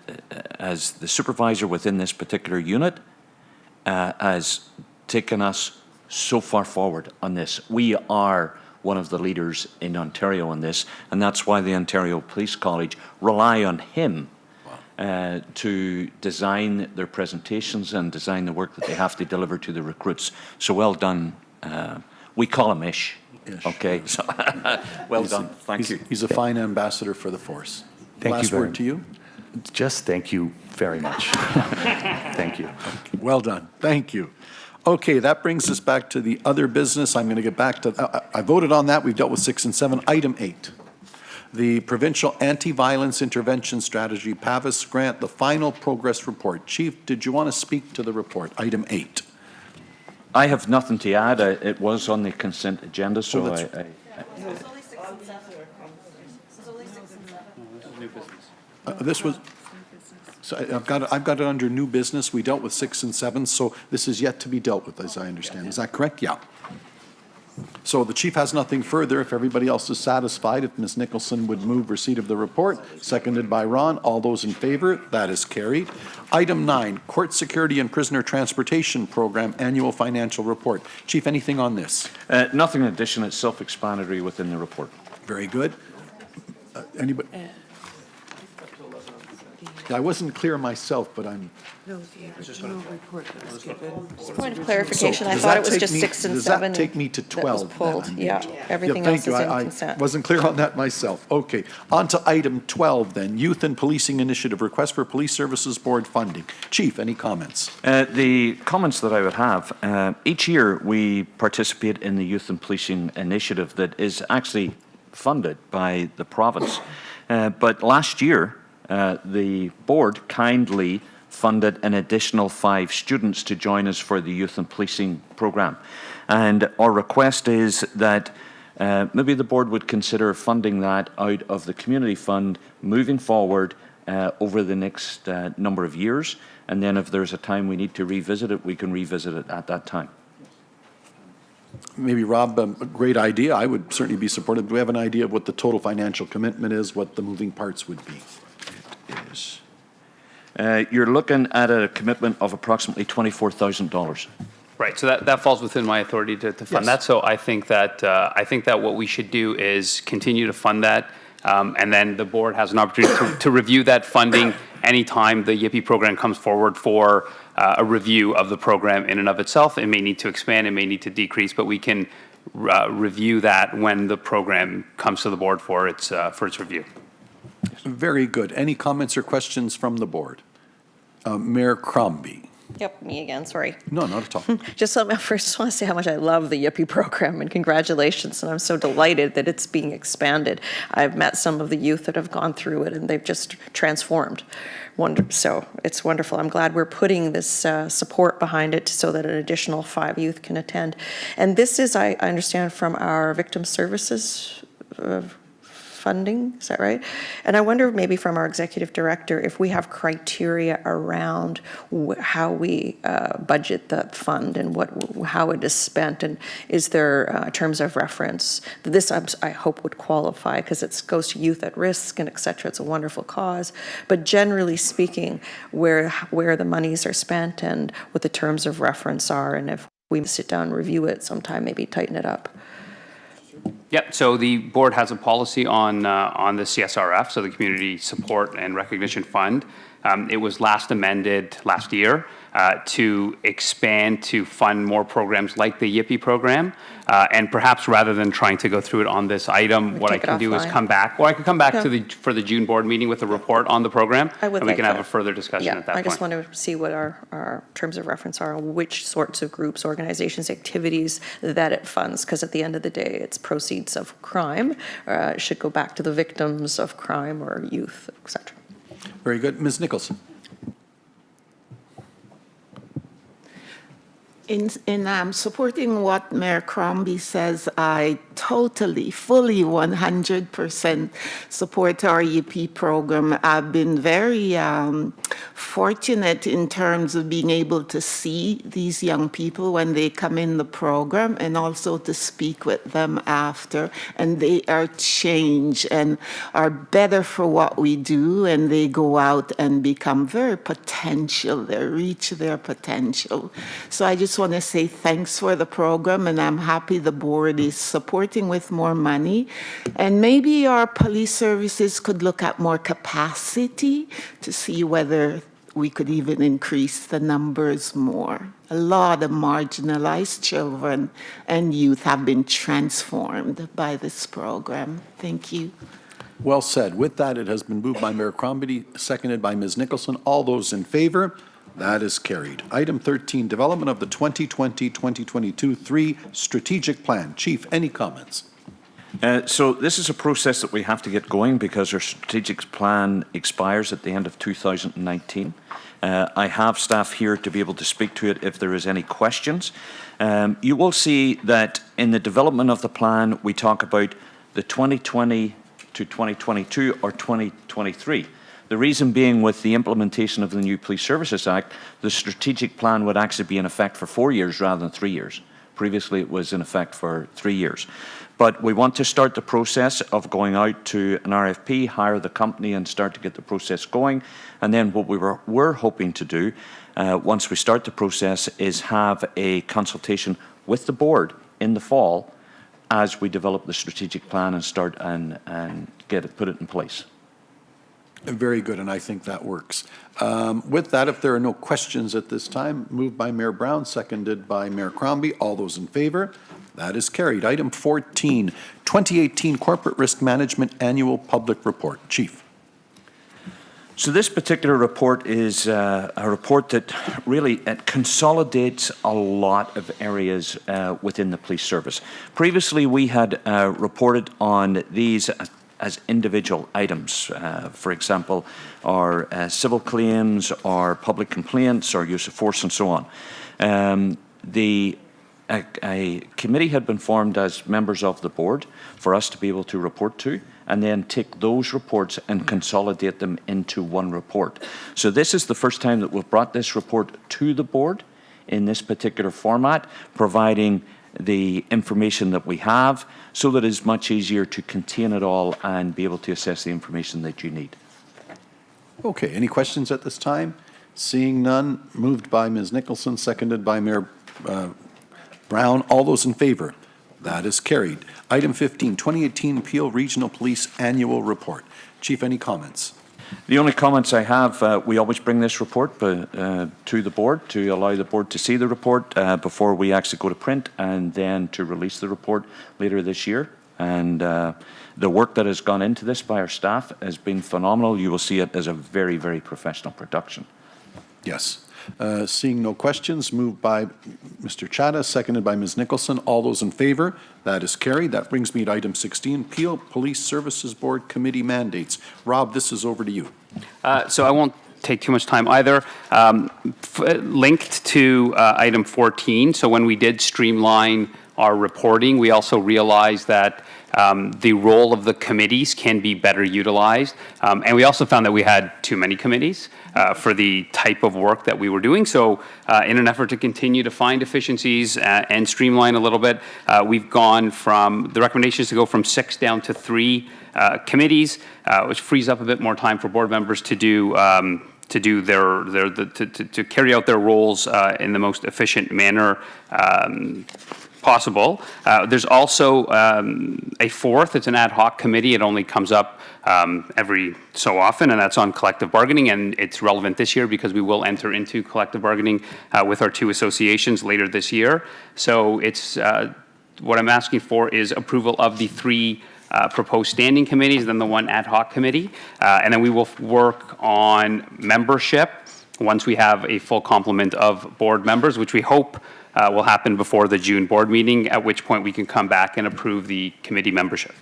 supervisor within this particular unit, has taken us so far forward on this. We are one of the leaders in Ontario on this, and that's why the Ontario Police College rely on him to design their presentations and design the work that they have to deliver to the recruits. So well done. We call him Ish. Okay, so well done. Thank you. He's a fine ambassador for the force. Thank Last you word to you. Just thank you very much. Thank you. Well done. Thank you. Okay, that brings us back to the other business. I'm going to get back to, I voted on that. We've dealt with 6 and 7. Item 8, the Provincial Anti-Violence Intervention Strategy, PAVIS grant, the final progress report. Chief, did you want to speak to the report? Item 8. I have nothing to add. It was on the consent agenda, so Oh, I it's only 6 and 7. This was, so I've got it under new business. We dealt with 6 and 7, so this is yet to be dealt with, as I understand. Is that correct? Yeah. So the chief has nothing further. If everybody else is satisfied, if Ms. Nicholson would move receipt of the report, seconded by Ron. All those in favor? That is carried. Item 9, Court Security and Prisoner Transportation Program Annual Financial Report. Chief, anything on this? Nothing in addition. It's self-explanatory within the report. Very good. Anybody? I wasn't clear myself, but I'm. Just point of clarification, I thought it was just 6 and 7. Does that take me to 12? That was pulled, yeah. Everything Thank else you. is in I consent. wasn't clear on that myself. Okay, on to item 12 then, Youth and Policing Initiative, Request for Police Services Board Funding. Chief, any comments? The comments that I would have, each year we participate in the Youth and Policing Initiative that is actually funded by the province. But last year, the board kindly funded an additional 5 students to join us for the Youth and Policing program. And our request is that maybe the board would consider funding that out of the community fund moving forward over the next number of years. And then if there's a time we need to revisit it, we can revisit it at that time. Maybe, Rob, a great idea. I would certainly be supportive. Do we have an idea of what the total financial commitment is, what the moving parts would be? Is you're looking at a commitment of approximately $24,000. Right, so that falls within my authority to fund that. So I think that what we should do is continue to fund that, and then the board has an opportunity to review that funding anytime the YIPI program comes forward for a review of the program in and of itself, it may need to expand, it may need to decrease, but we can review that when the program comes to the board for its review. Very good. Any comments or questions from the board? Mayor Crombie. Yep, me again, sorry. No, not at all. Just first want to say how much I love the YIPI program, and congratulations, and I'm so delighted that it's being expanded. I've met some of the youth that have gone through it, and they've just transformed. So it's wonderful. I'm glad we're putting this support behind it so that an additional 5 youth can attend. And this is, I understand, from our victim services funding, is that right? And I wonder maybe from our executive director if we have criteria around how we budget the fund and how it is spent, and is there terms of reference? This I hope would qualify because it goes to youth at risk and et cetera. It's a wonderful cause, but generally speaking, where the monies are spent and what the terms of reference are, and if we sit down and review it sometime, maybe tighten it up. Yep, so the board has a policy on the CSRF, so the Community Support and Recognition Fund. It was last amended last year to expand to fund more programs like the YIPI program. And perhaps rather than trying to go through it on this item, what I can do is come back, or I can come back for the June board meeting with a report on the program, and we can have a further discussion at that point. I just want to see what our terms of reference are, which sorts of groups, organizations, activities that it funds, because at the end of the day, it's proceeds of crime. It should go back to the victims of crime or youth, et cetera. Very good. Ms. Nicholson. In supporting what Mayor Crombie says, I totally, fully, 100% support our YIPI program. I've been very fortunate in terms of being able to see these young people when they come in the program, and also to speak with them after. And they are changed and are better for what we do, and they go out and become very potential. They reach their potential. So I just want to say thanks for the program, and I'm happy the board is supporting with more money. And maybe our police services could look at more capacity to see whether we could even increase the numbers more. A lot of marginalized children and youth have been transformed by this program. Thank you. Well said. With that, it has been moved by Mayor Crombie, seconded by Ms. Nicholson. All those in favor? That is carried. Item 13, development of the 2020-2022 3 strategic plan. Chief, any comments? So this is a process that we have to get going because our strategic plan expires at the end of 2019. I have staff here to be able to speak to it if there is any questions. You will see that in the development of the plan, we talk about the 2020 to 2022 or 2023. The reason being, with the implementation of the new Police Services Act, the strategic plan would actually be in effect for 4 years rather than 3 years. Previously, it was in effect for 3 years. But we want to start the process of going out to an RFP, hire the company, and start to get the process going. And then what we're hoping to do, once we start the process, is have a consultation with the board in the fall as we develop the strategic plan and start and put it in place. Very good, and I think that works. With that, if there are no questions at this time, moved by Mayor Brown, seconded by Mayor Crombie. All those in favor? That is carried. Item 14, 2018 Corporate Risk Management Annual Public Report. Chief. So this particular report is a report that really consolidates a lot of areas within the police service. Previously, we had reported on these as individual items, for example, our civil claims, our public complaints, our use of force, and so on. A committee had been formed as members of the board for us to be able to report to, and then take those reports and consolidate them into one report. So this is the first time that we've brought this report to the board in this particular format, providing the information that we have so that it's much easier to contain it all and be able to assess the information that you need. Okay, any questions at this time? Seeing none, moved by Ms. Nicholson, seconded by Mayor Brown. All those in favor? That is carried. Item 15, 2018 Peel Regional Police Annual Report. Chief, any comments? The only comments I have, we always bring this report to the board to allow the board to see the report before we actually go to print, and then to release the report later this year. And the work that has gone into this by our staff has been phenomenal. You will see it as a very, very professional production. Yes. Seeing no questions, moved by Mr. Chadha, seconded by Ms. Nicholson. All those in favor? That is carried. That brings me to item 16, Peel Police Services Board Committee Mandates. Rob, this is over to you. So I won't take too much time either. Linked to item 14, so when we did streamline our reporting, we also realized that the role of the committees can be better utilized. And we also found that we had too many committees for the type of work that we were doing. So in an effort to continue to find efficiencies and streamline a little bit, we've gone from, the recommendation is to go from 6 down to 3 committees, which frees up a bit more time for board members to do to carry out their roles in the most efficient manner possible. There's also a fourth. It's an ad hoc committee. It only comes up every so often, and that's on collective bargaining, and it's relevant this year because we will enter into collective bargaining with our 2 associations later this year. So it's what I'm asking for is approval of the 3 proposed standing committees, then the 1 ad hoc committee, and then we will work on membership once we have a full complement of board members, which we hope will happen before the June board meeting, at which point we can come back and approve the committee membership.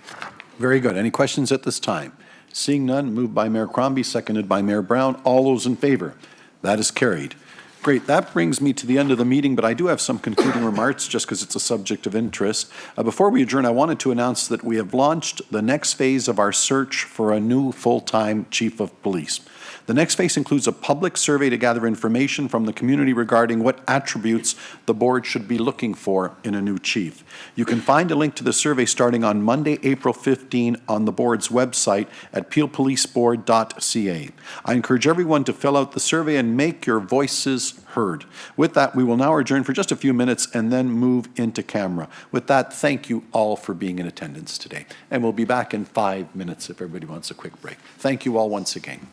Very good. Any questions at this time? Seeing none, moved by Mayor Crombie, seconded by Mayor Brown. All those in favor? That is carried. Great. That brings me to the end of the meeting, but I do have some concluding remarks just because it's a subject of interest. Before we adjourn, I wanted to announce that we have launched the next phase of our search for a new full-time chief of police. The next phase includes a public survey to gather information from the community regarding what attributes the board should be looking for in a new chief. You can find a link to the survey starting on Monday, April 15 on the board's website at peelpoliceboard.ca. I encourage everyone to fill out the survey and make your voices heard. With that, we will now adjourn for just a few minutes and then move into camera. With that, thank you all for being in attendance today. And we'll be back in 5 minutes if everybody wants a quick break. Thank you all once again.